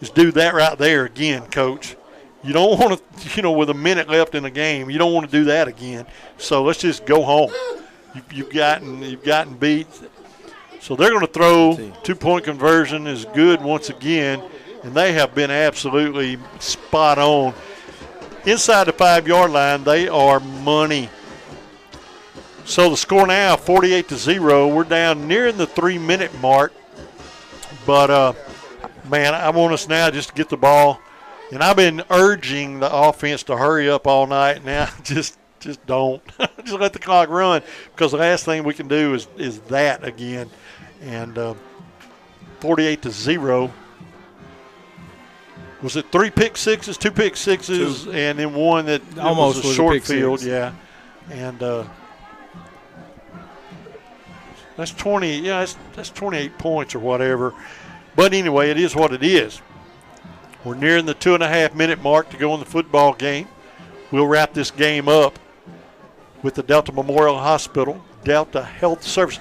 is do that right there again, Coach. You don't want to, with a minute left in the game, you don't want to do that again. So let's just go home. You've gotten beat. So they're going to throw. 2-point conversion is good once again, and they have been absolutely spot on. Inside the 5-yard line, they are money. So the score now, 48-0. We're down near the 3-minute mark. But, man, I want us now just to get the ball. And I've been urging the offense to hurry up all night. Now just don't. Just let the clock run, because the last thing we can do is that again. And 48-0. Was it 3 pick 6s, 2 pick 6s, 2. And then one that almost was a short pick field? 6. Yeah. And that's 20. Yeah, that's 28 points or whatever. But anyway, it is what it is. We're nearing the 2.5-minute mark to go in the football game. We'll wrap this game up with the Delta Memorial Hospital, Delta Health Service.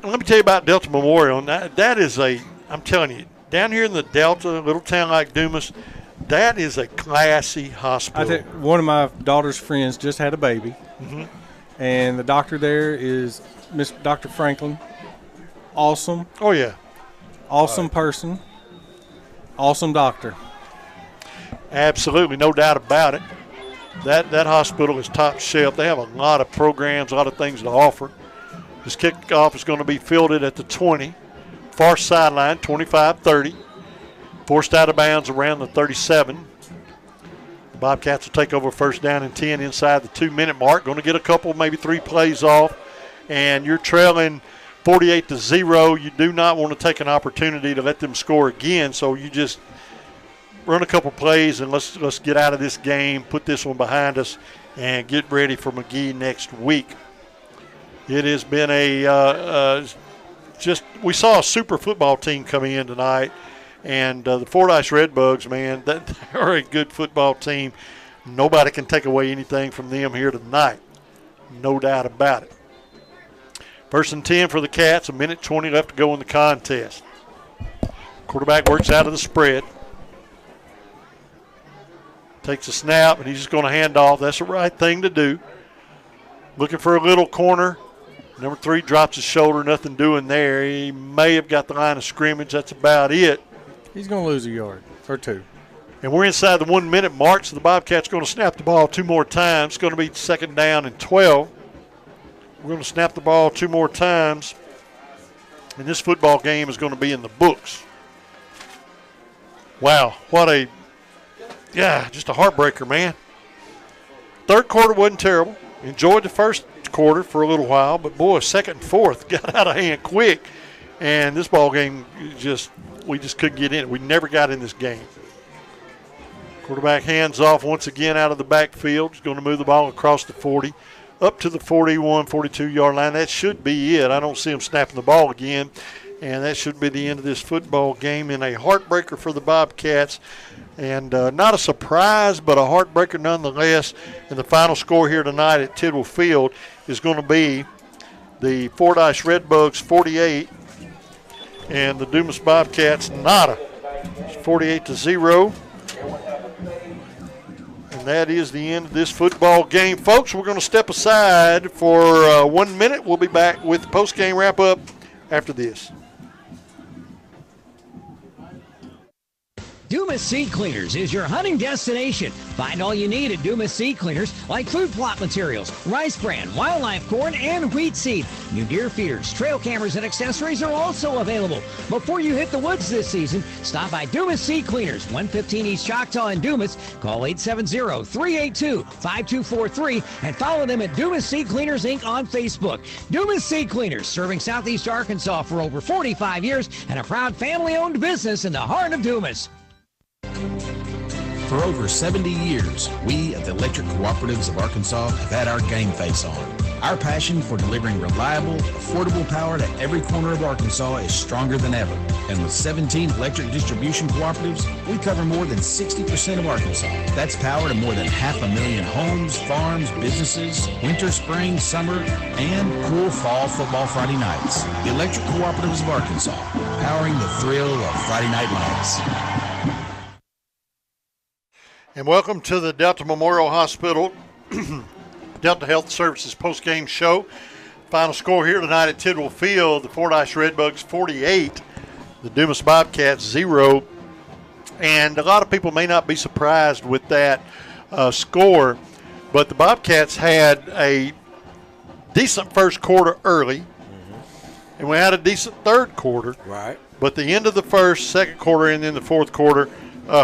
And let me tell you about Delta Memorial. That is I'm telling you, down here in the Delta, a little town like Dumas, that is a classy hospital. One of my daughter's friends just had a baby, and the doctor there is Dr. Franklin. Awesome. Oh, yeah. Awesome person. Awesome doctor. Absolutely, no doubt about it. That hospital is top shelf. They have a lot of programs, a lot of things to offer. This kickoff is going to be fielded at the 20. Far sideline, 25-30. Forced out of bounds around the 37. The Bobcats will take over 1st down and 10 inside the 2-minute mark. Going to get a couple, maybe 3 plays off. And you're trailing 48-0. You do not want to take an opportunity to let them score again. So you just run a couple plays and let's get out of this game, put this one behind us, and get ready for McGee next week. It has been we saw a super football team coming in tonight, and the Fordyce Redbugs, man, they're a good football team. Nobody can take away anything from them here tonight. No doubt about it. 1st and 10 for the Cats, 1:20 left to go in the contest. Quarterback works out of the spread. Takes a snap, and he's just going to hand off. That's the right thing to do. Looking for a little corner. Number 3 drops his shoulder, nothing doing there. He may have got the line of scrimmage. That's about it. He's going to lose a yard or 2. And we're inside the 1-minute mark, so the Bobcats are going to snap the ball 2 more times. It's going to be 2nd down and 12. We're going to snap the ball 2 more times, and this football game is going to be in the books. Wow, just a heartbreaker, man. 3rd quarter wasn't terrible. Enjoyed the 1st quarter for a little while, but boy, 2nd and 4th got out of hand quick, and this ball game we just couldn't get in. We never got in this game. Quarterback hands off once again out of the backfield. He's going to move the ball across the 40. up to the 41, 42-yard line. That should be it. I don't see them snapping the ball again, and that should be the end of this football game in a heartbreaker for the Bobcats. And not a surprise, but a heartbreaker nonetheless. And the final score here tonight at Tidwell Field is going to be the Fordyce Redbugs 48 and the Dumas Bobcats nada. It's 48-0. And that is the end of this football game. Folks, we're going to step aside for 1 minute. We'll be back with the post-game wrap-up after this. Dumas Seed Cleaners is your hunting destination. Find all you need at Dumas Seed Cleaners, like food plot materials, rice bran, wildlife corn, and wheat seed. New deer feeders, trail cameras, and accessories are also available. Before you hit the woods this season, stop by Dumas Seed Cleaners, 115 East Choctaw in Dumas. Call 870-382-5243 and follow them at Dumas Seed Cleaners, Inc. on Facebook. Dumas Seed Cleaners, serving Southeast Arkansas for over 45 years and a proud family-owned business in the heart of Dumas. For over 70 years, we at the Electric Cooperatives of Arkansas have had our game face on. Our passion for delivering reliable, affordable power to every corner of Arkansas is stronger than ever. And with 17 electric distribution cooperatives, we cover more than 60% of Arkansas. That's power to more than 500,000 homes, farms, businesses, winter, spring, summer, and cool fall football Friday nights. The Electric Cooperatives of Arkansas, powering the thrill of Friday night lights. And welcome to the Delta Memorial Hospital Delta Health Services post-game show. Final score here tonight at Tidwell Field, the Fordyce Redbugs 48, the Dumas Bobcats 0. And a lot of people may not be surprised with that score, but the Bobcats had a decent first quarter early, and we had a decent third quarter. Right. But the end of the first, second quarter, and then the fourth quarter,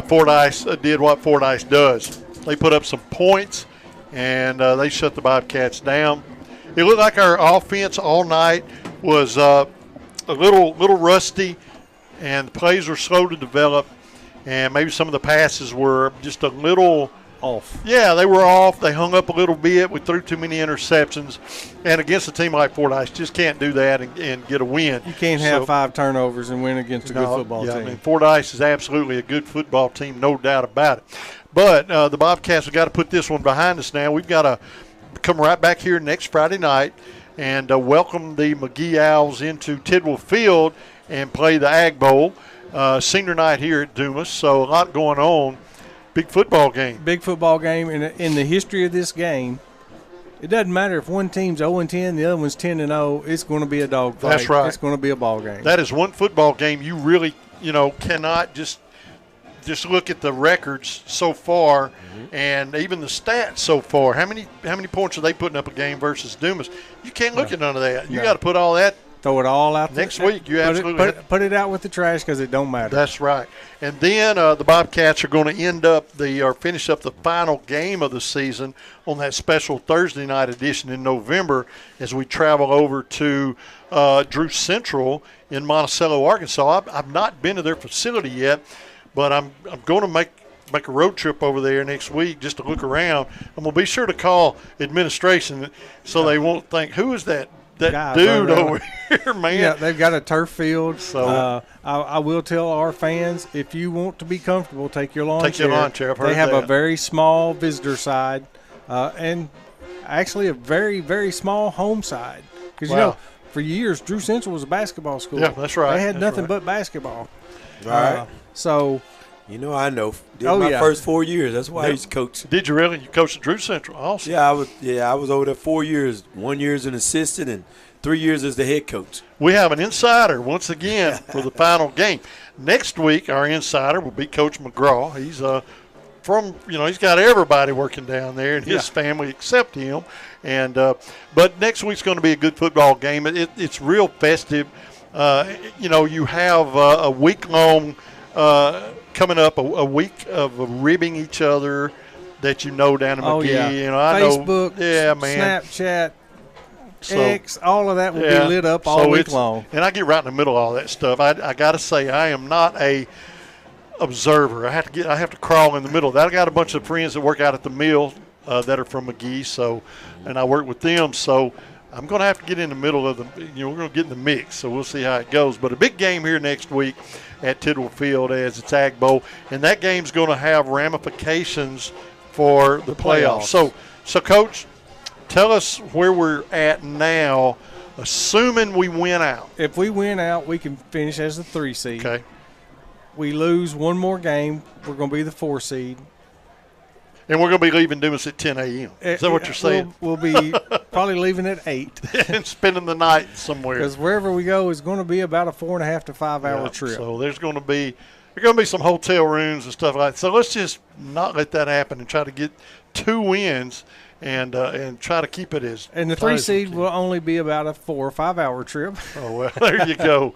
Fordyce did what Fordyce does. They put up some points, and they shut the Bobcats down. It looked like our offense all night was a little rusty, and the plays were slow to develop, and maybe some of the passes were just a little off. Yeah, they were off. They hung up a little bit. We threw too many interceptions. And against a team like Fordyce, just can't do that and get a win. You can't have 5 turnovers and win against a good football team. I mean, Fordyce is absolutely a good football team, no doubt about it. But the Bobcats have got to put this one behind us now. We've got to come right back here next Friday night and welcome the McGee Owls into Tidwell Field and play the Ag Bowl. Senior night here at Dumas, so a lot going on. Big football game. Big football game. In the history of this game, it doesn't matter if one team's 0-10, the other one's 10-0. It's going to be a dogfight. That's right. It's going to be a ball game. That is one football game you really, cannot just look at the records so far and even the stats so far. How many points are they putting up a game versus Dumas? You can't look at none of that. You got to put all that. Throw it all out next week. You absolutely put it out with the trash because it don't matter. That's right. And then the Bobcats are going to finish up the final game of the season on that special Thursday night edition in November as we travel over to Drew Central in Monticello, Arkansas. I've not been to their facility yet, but I'm going to make a road trip over there next week just to look around. I'm going to be sure to call administration so they won't think, who is that dude over here, man? Yeah, they've got a turf field. So I will tell our fans, if you want to be comfortable, take your lawn chair. Take your lawn chair. I've heard they have that. A very small visitor side and actually a very, very small home side. Because, for years, Drew Central was a basketball school. Yeah, that's right. They had nothing but basketball. Right. So – I know. My first 4 years. That's why I used to coach. Did you really? You coached at Drew Central also? Yeah, I was over there 4 years. 1 year as an assistant and 3 years as the head coach. We have an insider once again for the final game. Next week, our insider will be Coach McGraw. He's he's got everybody working down there and his family except him. And but next week's going to be a good football game. It's real festive. You have a week-long coming up, a week of ribbing each other that down in McGee. Facebook, man. Snapchat, X, all of that will be lit up all week long. And I get right in the middle of all that stuff. I got to say, I am not a observer. I have to crawl in the middle of that. I got a bunch of friends that work out at the mill that are from McGee. So, and I work with them. So I'm going to have to get in the middle of we're going to get in the mix. So we'll see how it goes. But a big game here next week at Tidwell Field as it's Ag Bowl. And that game's going to have ramifications for the playoffs. So, Coach, tell us where we're at now, assuming we win out. If we win out, we can finish as the 3 seed. Okay. We lose one more game, we're going to be the 4 seed. And we're going to be leaving Dumas at 10 a.m. Is that what you're saying? We'll be probably leaving at 8. And spending the night somewhere. Because wherever we go is going to be about a 4.5 to 5 hour trip. So there's going to be some hotel rooms and stuff like that. So let's just not let that happen and try to get 2 wins and try to keep it as. And the 3 seed will only be about a 4 or 5 hour trip. Oh, well, there you go.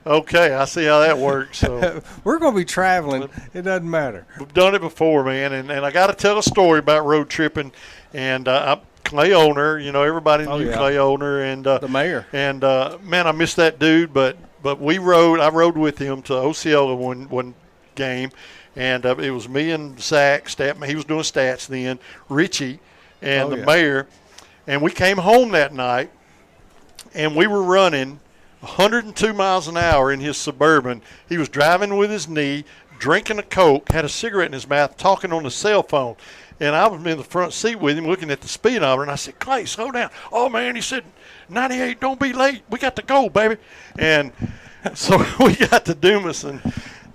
Okay, I see how that works. So we're going to be traveling. It doesn't matter. We've done it before, man. And I got to tell a story about road tripping. And Clay Owner, everybody knew Clay Owner and the mayor. And man, I miss that dude. But I rode with him to Osceola one game, and it was me and Zach Statman. He was doing stats then. Richie and the mayor, and we came home that night, and we were running 102 miles an hour in his Suburban. He was driving with his knee, drinking a Coke, had a cigarette in his mouth, talking on the cell phone. And I was in the front seat with him looking at the speedometer, and I said, Clay, slow down. Oh, man, he said, 98, don't be late. We got to go, baby. And so we got to Dumas, and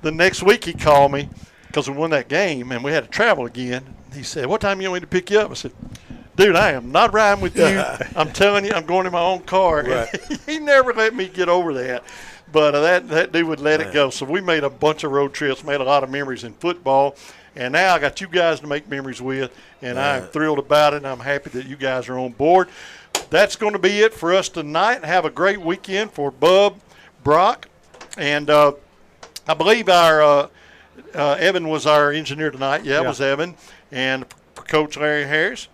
the next week he called me because we won that game, and we had to travel again. He said, what time you want me to pick you up? I said, dude, I am not riding with you. I'm telling you, I'm going in my own car. Right. He never let me get over that. But that dude would let it go. So we made a bunch of road trips, made a lot of memories in football. And now I got you guys to make memories with, and I'm thrilled about it, and I'm happy that you guys are on board. That's going to be it for us tonight. Have a great weekend for Bub, Brock, and I believe our Evan was our engineer tonight. Yeah, it was Evan. And for Coach Larry Harris,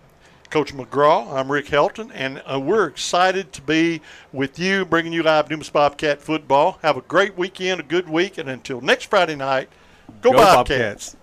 Coach McGraw, I'm Rick Helton, and we're excited to be with you, bringing you live Dumas Bobcat football. Have a great weekend, a good week, and until next Friday night, go Bobcats.